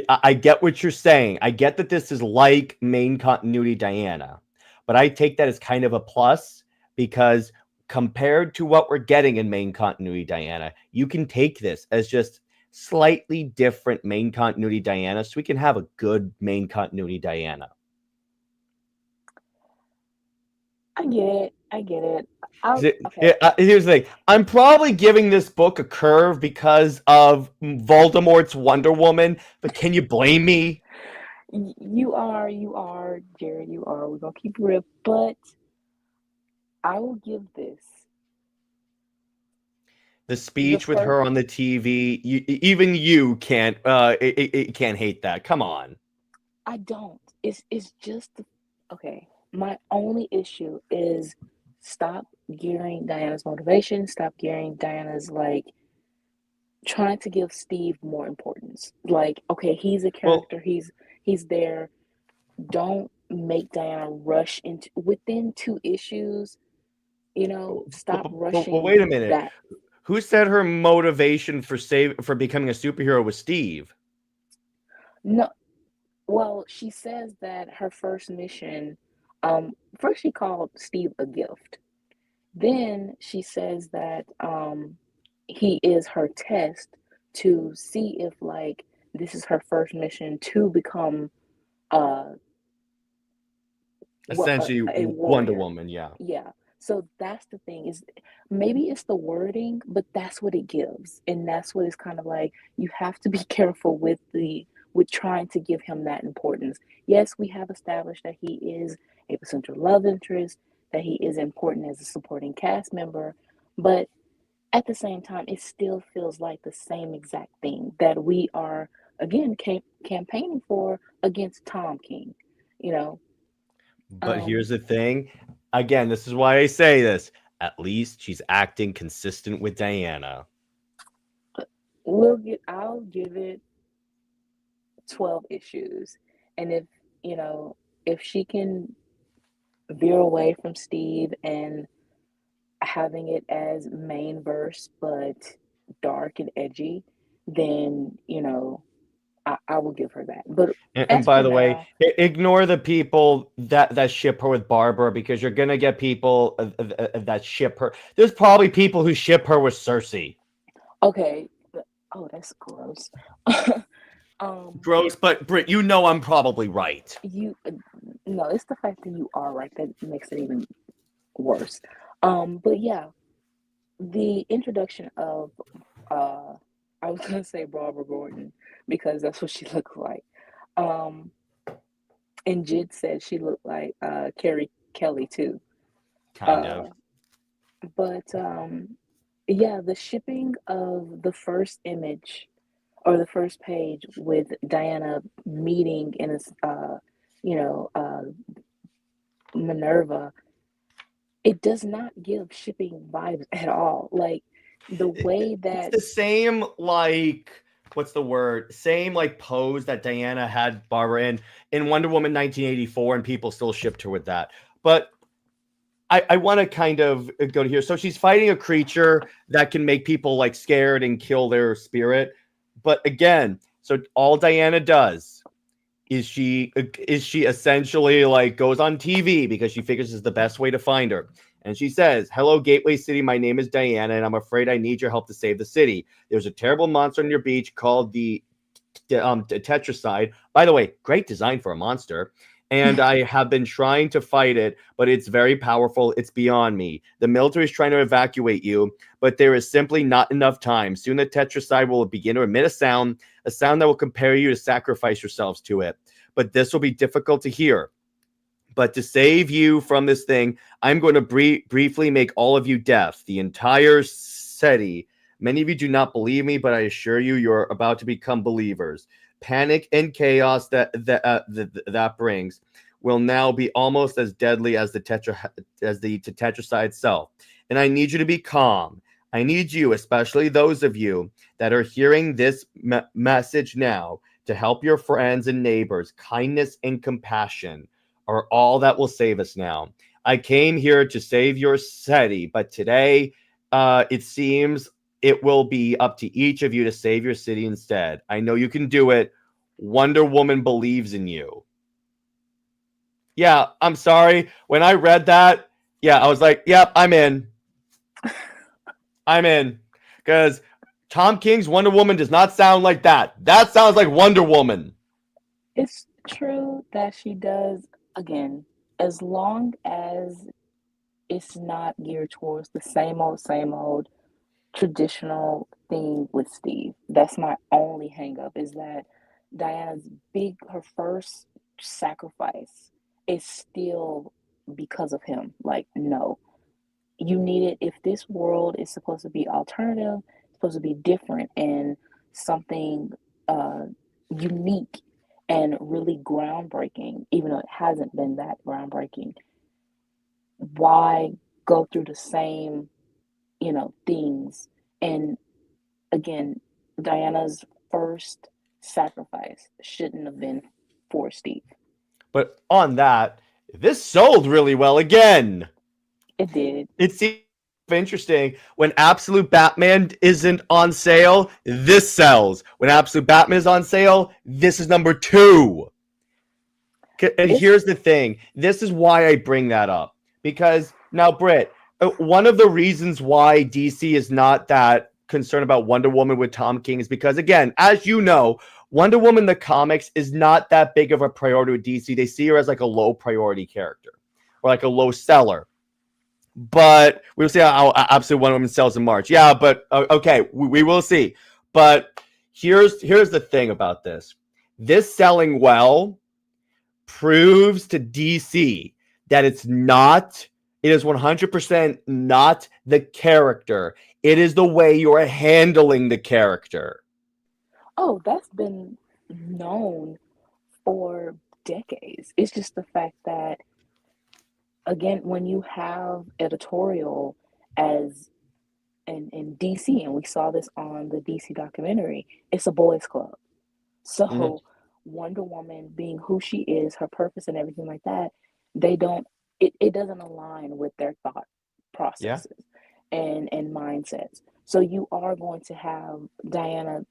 I get what you're saying. I get that this is like main continuity Diana, but I take that as kind of a plus because compared to what we're getting in main continuity Diana, you can take this as just slightly different main continuity Diana so we can have a good main continuity Diana. I get it. I get it. Okay. Here's the thing. I'm probably giving this book a curve because of Voldemort's Wonder Woman, but can you blame me? You are, Jared, you are. We're gonna keep it real, but I will give this The the speech with first. her on the TV, even you can't can't hate that. Come on. I don't. It's just okay. My only issue is stop gearing Diana's motivation. Stop gearing Diana's like trying to give Steve more importance. Like, okay, he's a character. He's there. Don't make Diana rush into within 2 issues. Stop Well, rushing wait a minute. that. Who said her motivation for becoming a superhero was Steve? No, well, she says that her first mission, first she called Steve a gift. Then she says that he is her test to see if like this is her first mission to become uh Essentially, a Wonder warrior. Woman. Yeah. Yeah. So that's the thing is maybe it's the wording, but that's what it gives. And that's what it's kind of like you have to be careful with with trying to give him that importance. Yes, we have established that he is a potential love interest, that he is important as a supporting cast member, but at the same time, it still feels like the same exact thing that we are, again, campaigning for against Tom King, you know. But here's the thing. Again, this is why I say this. At least she's acting consistent with Diana. I'll give it 12 issues. And if she can veer away from Steve and having it as main verse but dark and edgy, then I will give her that. But And by the way, ignore the people that ship her with Barbara, because you're gonna get people that ship her. There's probably people who ship her with Cersei. Okay. Oh, that's gross. Gross, but Brit, I'm probably right. No, it's the fact that you are right that makes it even worse. But yeah, the introduction of I was gonna say Barbara Gordon because that's what she looked like. And Jid said she looked like Carrie Kelly too. Kind of. But yeah, the shipping of the first image or the first page with Diana meeting in Minerva, it does not give shipping vibes at all. Like the way that it's the same, like, what's the word? Same like pose that Diana had Barbara in Wonder Woman 1984, and people still shipped her with that. But I want to kind of go to here. So she's fighting a creature that can make people like scared and kill their spirit. But again, so all Diana does is she essentially like goes on TV because she figures this is the best way to find her. And she says, "Hello, Gateway City. My name is Diana, and I'm afraid I need your help to save the city. There's a terrible monster on your beach called the Tetracide. By the way, great design for a monster. And I have been trying to fight it, but it's very powerful. It's beyond me. The military is trying to evacuate you, but there is simply not enough time. Soon the Tetracide will begin to emit a sound that will compel you to sacrifice yourselves to it. But this will be difficult to hear. But to save you from this thing, I'm going to briefly make all of you deaf. The entire city. Many of you do not believe me, but I assure you, you're about to become believers. Panic and chaos that brings will now be almost as deadly as the Tetracide itself. And I need you to be calm. I need you, especially those of you that are hearing this message now, to help your friends and neighbors. Kindness and compassion are all that will save us now. I came here to save your city, but today it seems it will be up to each of you to save your city instead. I know you can do it. Wonder Woman believes in you." Yeah, I'm sorry. When I read that, I was like, yep, I'm in. I'm in. Because Tom King's Wonder Woman does not sound like that. That sounds like Wonder Woman. It's true that she does, again, as long as it's not geared towards the same old traditional thing with Steve. That's my only hang up, is that Diana's her first sacrifice is still because of him. Like, no, you need it. If this world is supposed to be alternative, supposed to be different and something unique and really groundbreaking, even though it hasn't been that groundbreaking, why go through the same things? And again, Diana's first sacrifice shouldn't have been for Steve. But on that, this sold really well again. It did. It seems interesting. When Absolute Batman isn't on sale, this sells. When Absolute Batman is on sale, this is number 2. And here's the thing. This is why I bring that up. Because now, Brit, one of the reasons why DC is not that concerned about Wonder Woman with Tom King is because, again, as you know, Wonder Woman the comics is not that big of a priority with DC. They see her as like a low priority character or like a low seller. But we'll see how Absolute Wonder Woman sells in March. Yeah, but okay, we will see. But here's the thing about this. this selling well proves to DC that it is 100% not the character. It is the way you're handling the character. Oh, that's been known for decades. It's just the fact that, again, when you have editorial as in DC, and we saw this on the DC documentary, it's a boys' club. Mm-hmm. So Wonder Woman being who she is, her purpose and everything like that, they don't it doesn't align with their thought Yeah. processes and mindsets. So you are going to have Diana,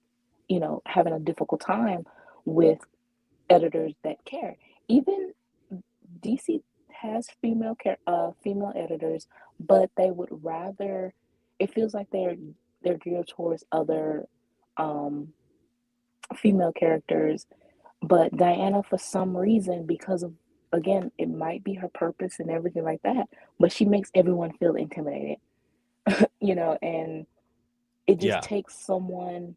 having a difficult time with editors that care. Even DC has female editors, but they would rather. It feels like they're geared towards other um, female characters, but Diana, for some reason, because of, again, it might be her purpose and everything like that, but she makes everyone feel intimidated, and it just Yeah. takes someone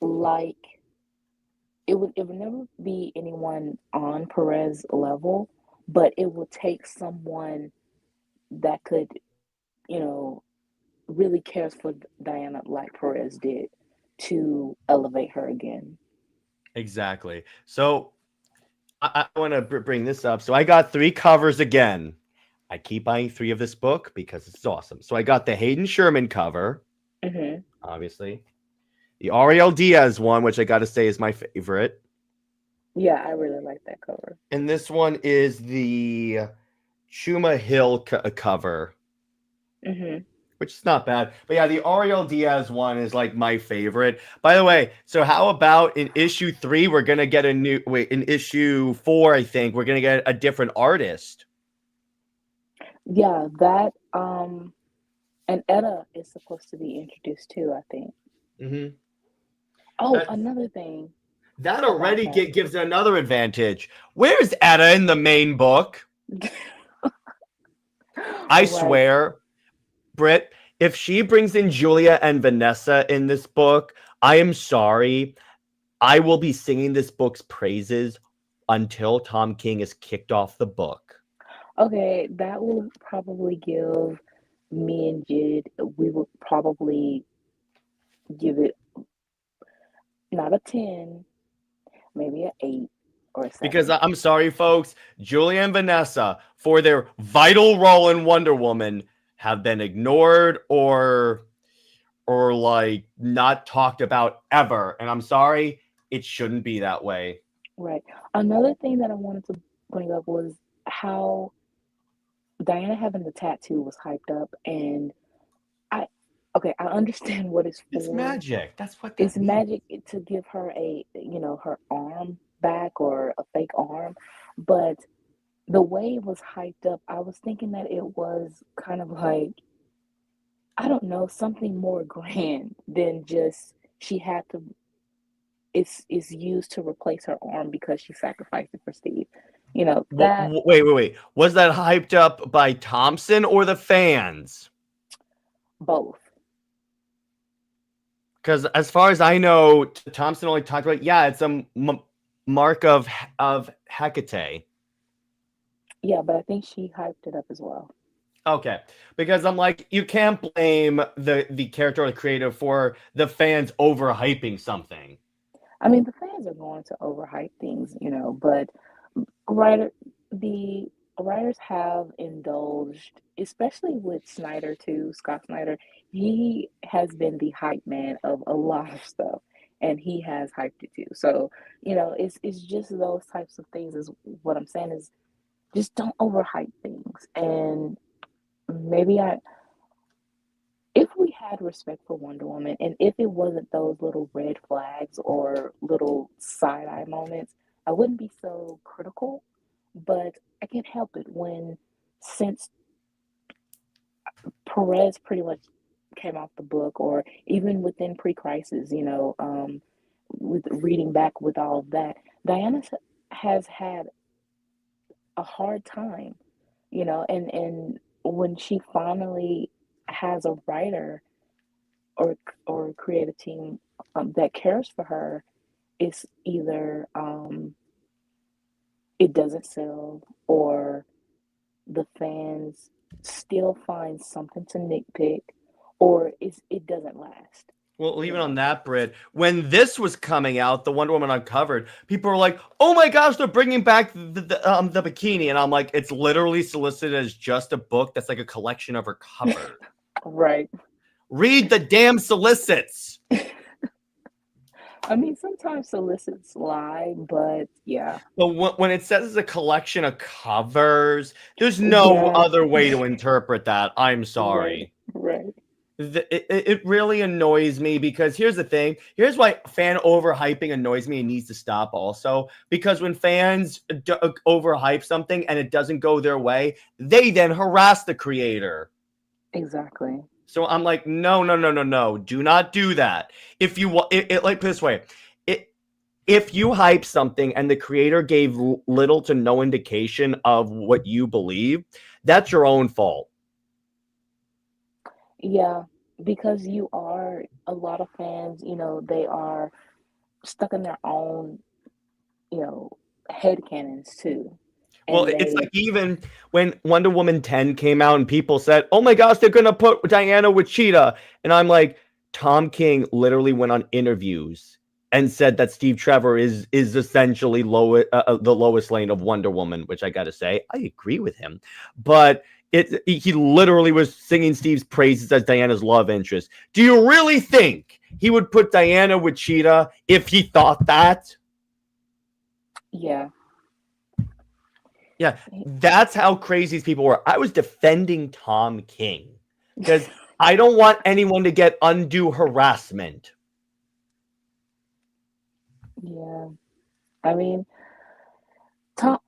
like it would never be anyone on Perez level, but it would take someone that could, you know, really cares for Diana like Perez did to elevate her again. Exactly. So I want to bring this up. So I got 3 covers again. I keep buying 3 of this book because it's awesome. So I got the Hayden Sherman cover, Hmm. obviously. The Ariel Diaz one, which I got to say is my favorite. Yeah, I really like that cover. And this one is the Chuma Hill cover, Hmm. which is not bad. But yeah, the Ariel Diaz one is like my favorite. By the way, so how about in issue 3, we're going to get in issue 4, I think, we're going to get a different artist. Yeah, that and Etta is supposed to be introduced too, I think. Mm-hmm. Oh, another thing That about already that. gives another advantage. Where's Etta in the main book? I Right. swear, Brit, if she brings in Julia and Vanessa in this book, I am sorry. I will be singing this book's praises until Tom King is kicked off the book. Okay, that will probably give me and Jid, we would probably give it not a 10, maybe a 8 or a Because 7. I'm sorry, folks, Julia and Vanessa, for their vital role in Wonder Woman, have been ignored or like not talked about ever. And I'm sorry, it shouldn't be that way. Right. Another thing that I wanted to bring up was how Diana having the tattoo was hyped up, and I okay, I understand what it's It's for. magic. That's what It's that means. magic to give her her arm back or a fake arm, but the way it was hyped up, I was thinking that it was kind of like, I don't know, something more grand than just she had to it's used to replace her arm because she sacrificed it for Steve. That Wait. Was that hyped up by Thompson or the fans? both. Because as far as I know, Thompson only talked about, yeah, it's a mark of Hecate. Yeah, but I think she hyped it up as well. Okay, because I'm like, you can't blame the character or the creator for the fans overhyping something. I mean, the fans are going to overhype things, but writer the writers have indulged, especially with Snyder too, Scott Snyder. He has been the hype man of a lot of stuff, and he has hyped it too. So, it's just those types of things is what I'm saying is just don't overhype things. And maybe if we had respect for Wonder Woman, and if it wasn't those little red flags or little side eye moments, I wouldn't be so critical. But I can't help it when, since Perez pretty much came off the book, or even within pre crisis, with reading back with all of that, Diana has had a hard time, and when she finally has a writer or create a team that cares for her it's either it doesn't sell, or the fans still find something to nitpick, or it doesn't last, Well, you even on know. that, Brit, when this was coming out, the Wonder Woman Uncovered, people were like, "Oh my gosh, they're bringing back the bikini," and I'm like, "It's literally solicited as just a book that's like a collection of her cover. Right. Read the damn solicits." I mean, sometimes solicits lie, but yeah. But when it says it's a collection of covers, there's no Yeah. other way to interpret that. I'm Right. sorry. Right. It really annoys me because here's the thing. Here's why fan overhyping annoys me and needs to stop also. Because when fans overhype something and it doesn't go their way, they then harass the creator. Exactly. So I'm like, no, no, no, no, no. Do not do that. If you want it like this way. If you hype something and the creator gave little to no indication of what you believe, that's your own fault. Yeah, because you are a lot of fans, they are stuck in their own, you know, head canons too. Well, And it's like they even when Wonder Woman 10 came out and people said, "Oh my gosh, they're gonna put Diana with Cheetah," and I'm like, Tom King literally went on interviews and said that Steve Trevor is essentially the lowest lane of Wonder Woman, which I gotta say, I agree with him, but he literally was singing Steve's praises as Diana's love interest. Do you really think he would put Diana with Cheetah if he thought that? Yeah. Yeah, that's how crazy these people were. I was defending Tom King because I don't want anyone to get undue harassment. Yeah. I mean, Tom,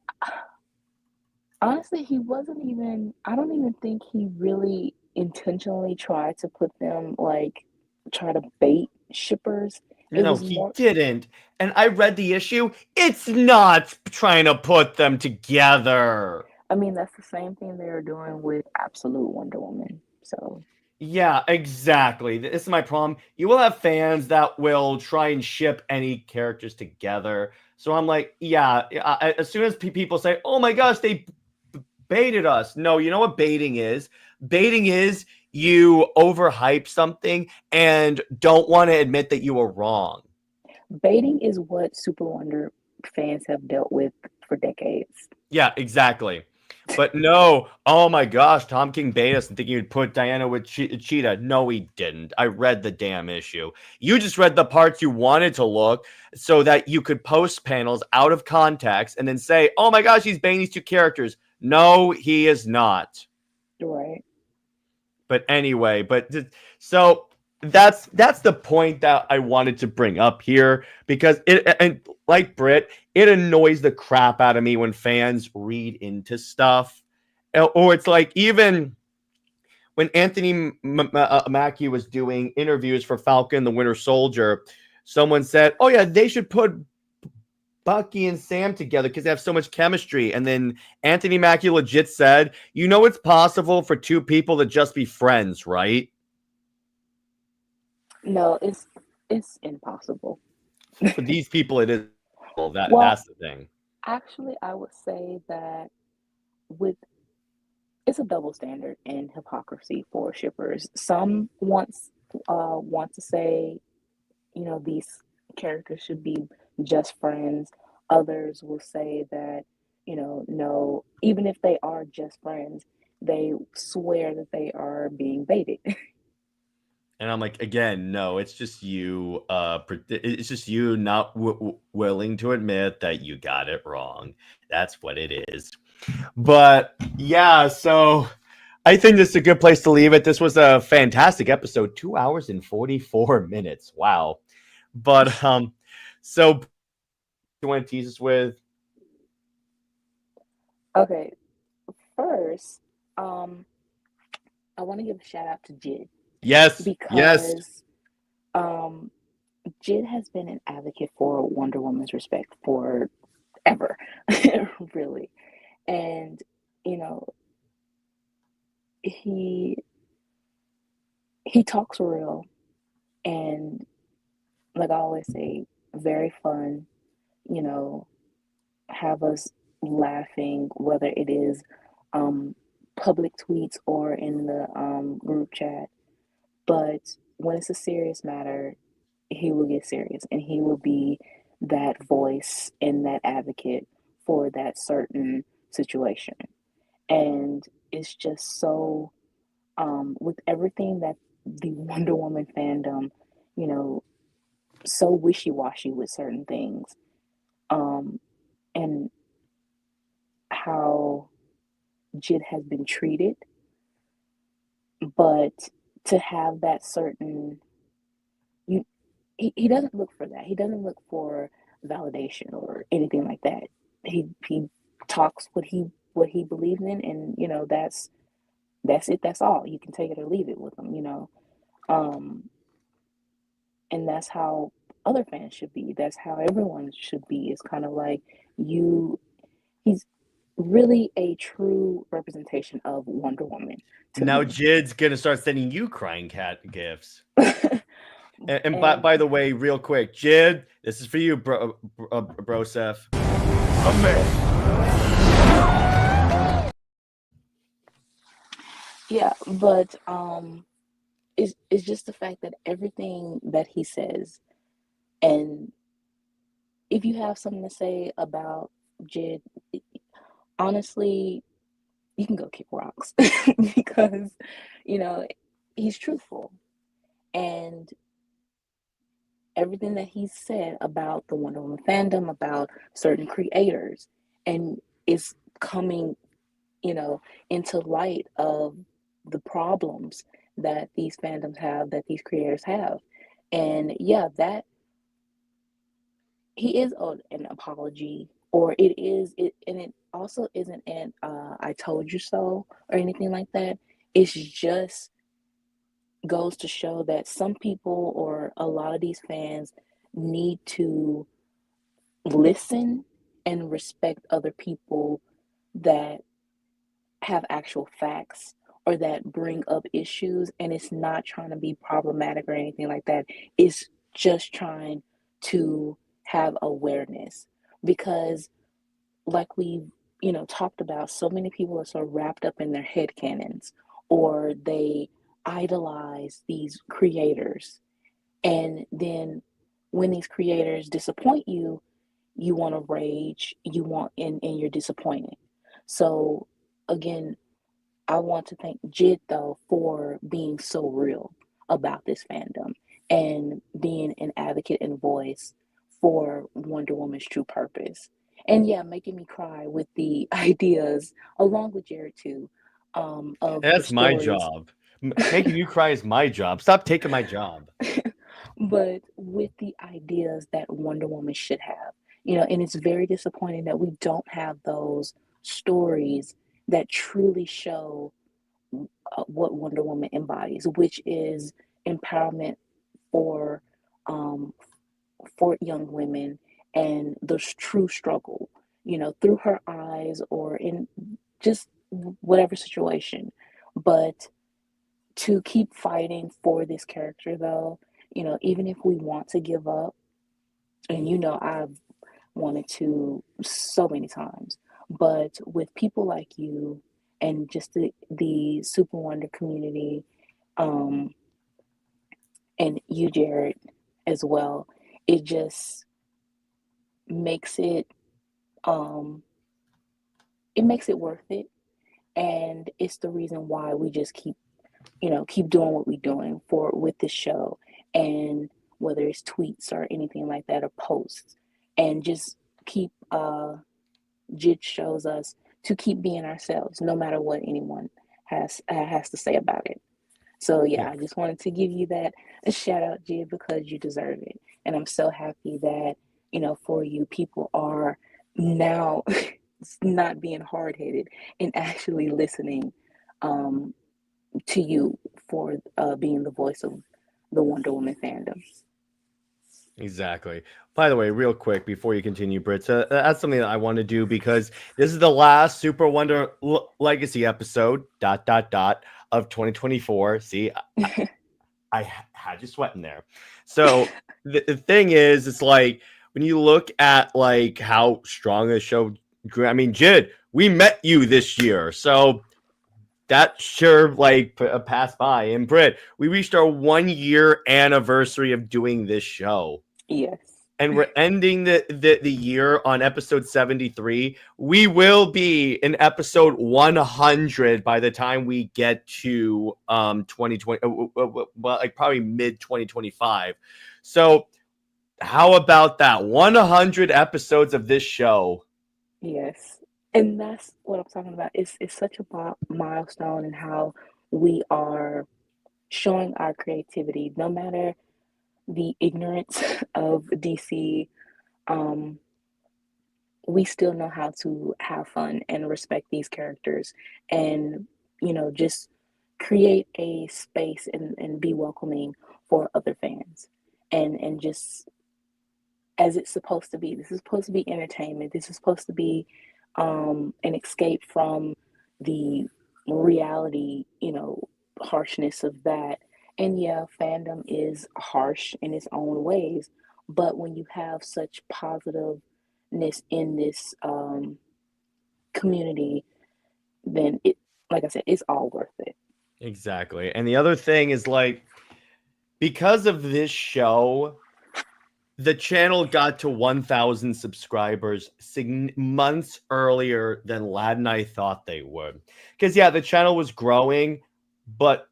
honestly, he wasn't even, I don't even think he really intentionally tried to put them, like, try to bait shippers. It No, was he more, didn't. And I read the issue. It's not trying to put them together. I mean, that's the same thing they were doing with Absolute Wonder Woman. So, Yeah, exactly. This is my problem. You will have fans that will try and ship any characters together. So I'm like, yeah, as soon as people say, "Oh my gosh, they baited us." No, you know what baiting is? Baiting is you overhype something and don't want to admit that you were wrong. baiting is what SuperWonder fans have dealt with for decades. Yeah, exactly. But no, oh my gosh, Tom King baited us and thinking he'd put Diana with Cheetah. No, he didn't. I read the damn issue. You just read the parts you wanted to look so that you could post panels out of context and then say, "Oh my gosh, he's baiting these two characters." No, he is not. Right. But anyway, so that's the point that I wanted to bring up here because it, and like Brit, it annoys the crap out of me when fans read into stuff, or it's like even when Anthony Mackie was doing interviews for Falcon the Winter Soldier, someone said, "Oh yeah, they should put Bucky and Sam together because they have so much chemistry." And then Anthony Mackie legit said, "You know, it's possible for two people to just be friends, right?" No, it's impossible. For these people, it is. Well, Well, that's the thing. actually, I would say that with it's a double standard and hypocrisy for shippers. Some want to say, these characters should be just friends. Others will say that, no, even if they are just friends, they swear that they are being baited. And I'm like, again, no, it's just you. It's just you not willing to admit that you got it wrong. That's what it is. But yeah, so I think this is a good place to leave it. This was a fantastic episode, 2 hours and 44 minutes. Wow. But so you want to tease us with? Okay, first, um, I want to give a shout out to Jid Yes, yes. because um, Jid has been an advocate for Wonder Woman's respect forever, really. And, you know, he he talks real, and like I always say, very fun, you know, have us laughing, whether it is public tweets or in the group chat. But when it's a serious matter, he will get serious and he will be that voice and that advocate for that certain situation. And it's just so, with everything that the Wonder Woman fandom, you know, so wishy washy with certain things, um, and how Jid has been treated, but to have that certain, you, he doesn't look for that. He doesn't look for validation or anything like that. He talks what he believes in, and that's it. That's all. You can take it or leave it with him. Um, and that's how other fans should be. That's how everyone should be. It's kind of like you. He's really a true representation of Wonder Woman to Now me. Jid's gonna start sending you crying cat gifts. And And by the way, real quick, Jid, this is for you, Broseph. A man. yeah, but it's just the fact that everything that he says, and if you have something to say about Jid, honestly, you can go kick rocks because you know he's truthful, and everything that he's said about the Wonder Woman fandom, about certain creators, and is coming, into light of the problems that these fandoms have, that these creators have. And yeah, that he is owed an apology, or it is it, and it also isn't an "I told you so" or anything like that. It's just goes to show that some people or a lot of these fans need to listen and respect other people that have actual facts or that bring up issues, and it's not trying to be problematic or anything like that. It's just trying to have awareness, because like we've talked about, so many people are so wrapped up in their head canons, or they idolize these creators, and then when these creators disappoint you, you want to rage, you want and you're disappointed. So again, I want to thank Jid though for being so real about this fandom and being an advocate and voice for Wonder Woman's true purpose. And yeah, making me cry with the ideas, along with Jared too, of the That's my stories. job. Making you cry is my job. Stop taking my job. But with the ideas that Wonder Woman should have, and it's very disappointing that we don't have those stories that truly show what Wonder Woman embodies, which is empowerment for um, for young women and the true struggle, through her eyes or in just whatever situation. But to keep fighting for this character, though, even if we want to give up, and I've wanted to so many times, but with people like you and just the SuperWonder community, um, and you, Jared, as well, it just makes um, it makes it worth it, and it's the reason why we just keep doing what we're doing for with this show, and whether it's tweets or anything like that or posts, and just keep Jid shows us to keep being ourselves no matter what anyone has to say about it. So Yeah. yeah, I just wanted to give you that a shout out, Jid, because you deserve it. And I'm so happy that, for you, people are now not being hard headed and actually listening um, to you for being the voice of the Wonder Woman fandom. Exactly. By the way, real quick before you continue, Brit, that's something that I want to do because this is the last Super Wonder Legacy episode, of 2024. See, had you sweating there. So the thing is, it's like when you look at like how strong the show grew. I mean, Jid, we met you this year, so that sure like passed by. And Brit, we reached our 1 year anniversary of doing this show. Yes. And we're ending the year on episode 73. We will be in episode 100 by the time we get to 2020, well, like probably mid 2025. So how about that? 100 episodes of this show. Yes. And that's what I'm talking about. It's such a milestone in how we are showing our creativity, no matter the ignorance of DC. Um, we still know how to have fun and respect these characters, and just create a space and be welcoming for other fans, and just as it's supposed to be. This is supposed to be entertainment. This is supposed to be an escape from the reality, harshness of that. And yeah, fandom is harsh in its own ways, but when you have such positiveness in this community, then it, like I said, it's all worth it. Exactly. And the other thing is like, because of this show, the channel got to 1,000 subscribers months earlier than Lad and I thought they would. Because, yeah, the channel was growing, but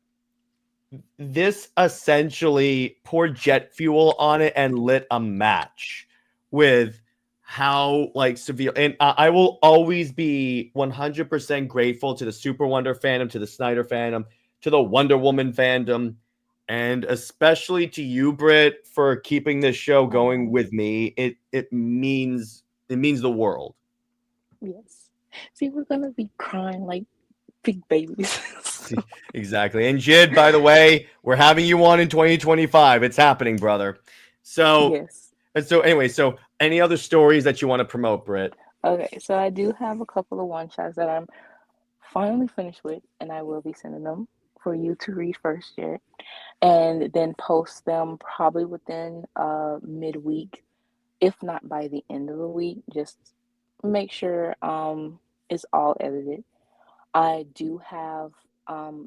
this essentially poured jet fuel on it and lit a match with how like severe. And I will always be 100% grateful to the SuperWonder fandom, to the Snyder fandom, to the Wonder Woman fandom, and especially to you, Brit, for keeping this show going with me. It means the world. Yes. See, we're gonna be crying like big babies. Exactly. And Jid, by the way, we're having you on in 2025. It's happening, brother. So, Yes. and so anyway, so any other stories that you want to promote, Britt? Okay, so I do have a couple of one shots that I'm finally finished with, and I will be sending them for you to read first, Jared, and then post them probably within midweek, if not by the end of the week. Just make sure it's all edited. I do have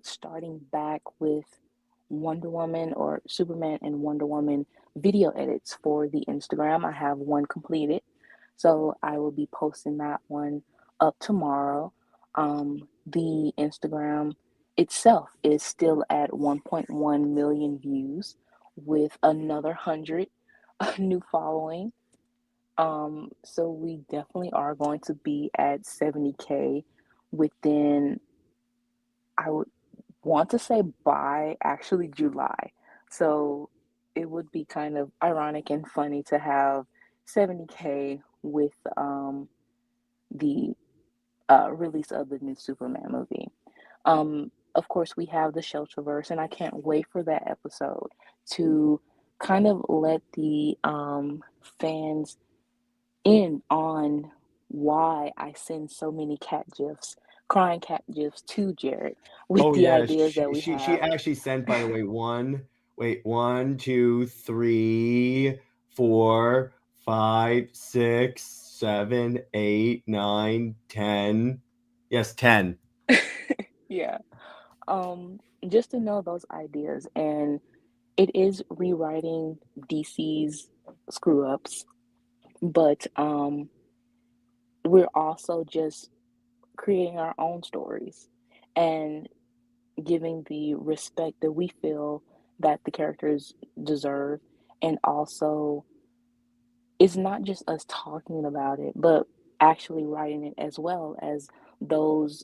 starting back with Wonder Woman or Superman and Wonder Woman video edits for the Instagram. I have one completed, so I will be posting that one up tomorrow. The Instagram itself is still at 1.1 million views with another 100 new following. So we definitely are going to be at 70K within, I would want to say by actually July. So it would be kind of ironic and funny to have 70K with the release of the new Superman movie. Of course, we have the Shelterverse, and I can't wait for that episode to kind of let the fans in on why I send so many cat gifs, crying cat gifs to Jared with Oh the yeah, ideas that we she have. actually sent, by the way, 1, 2, 3, 4, 5, 6, 7, 8, 9, 10. Yes, 10. Yeah. Just to know those ideas, and it is rewriting DC's screw ups, but we're also just creating our own stories and giving the respect that we feel that the characters deserve. And also, it's not just us talking about it, but actually writing it as well as those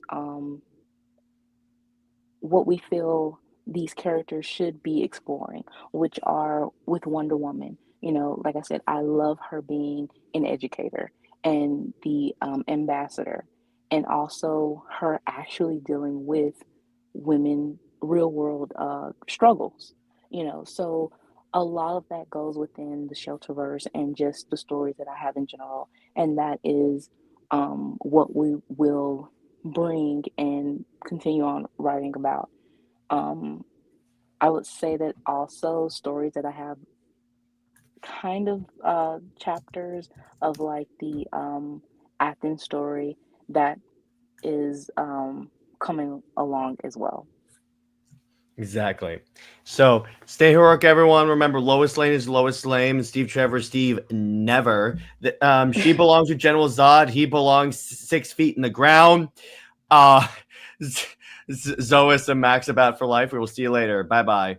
what we feel these characters should be exploring, which are with Wonder Woman. Like I said, I love her being an educator and the ambassador, and also her actually dealing with women, real world struggles. So a lot of that goes within the Shelterverse and just the stories that I have in general, and that is what we will bring and continue on writing about. Um, I would say that also stories that I have kind of chapters of like the Athens story that is coming along as well. Exactly. So stay heroic, everyone. Remember, Lois Lane is Lois Lane, and Steve Trevor, Steve never. She belongs to General Zod. He belongs 6 feet in the ground. Zois and Max about for life. We will see you later. Bye bye.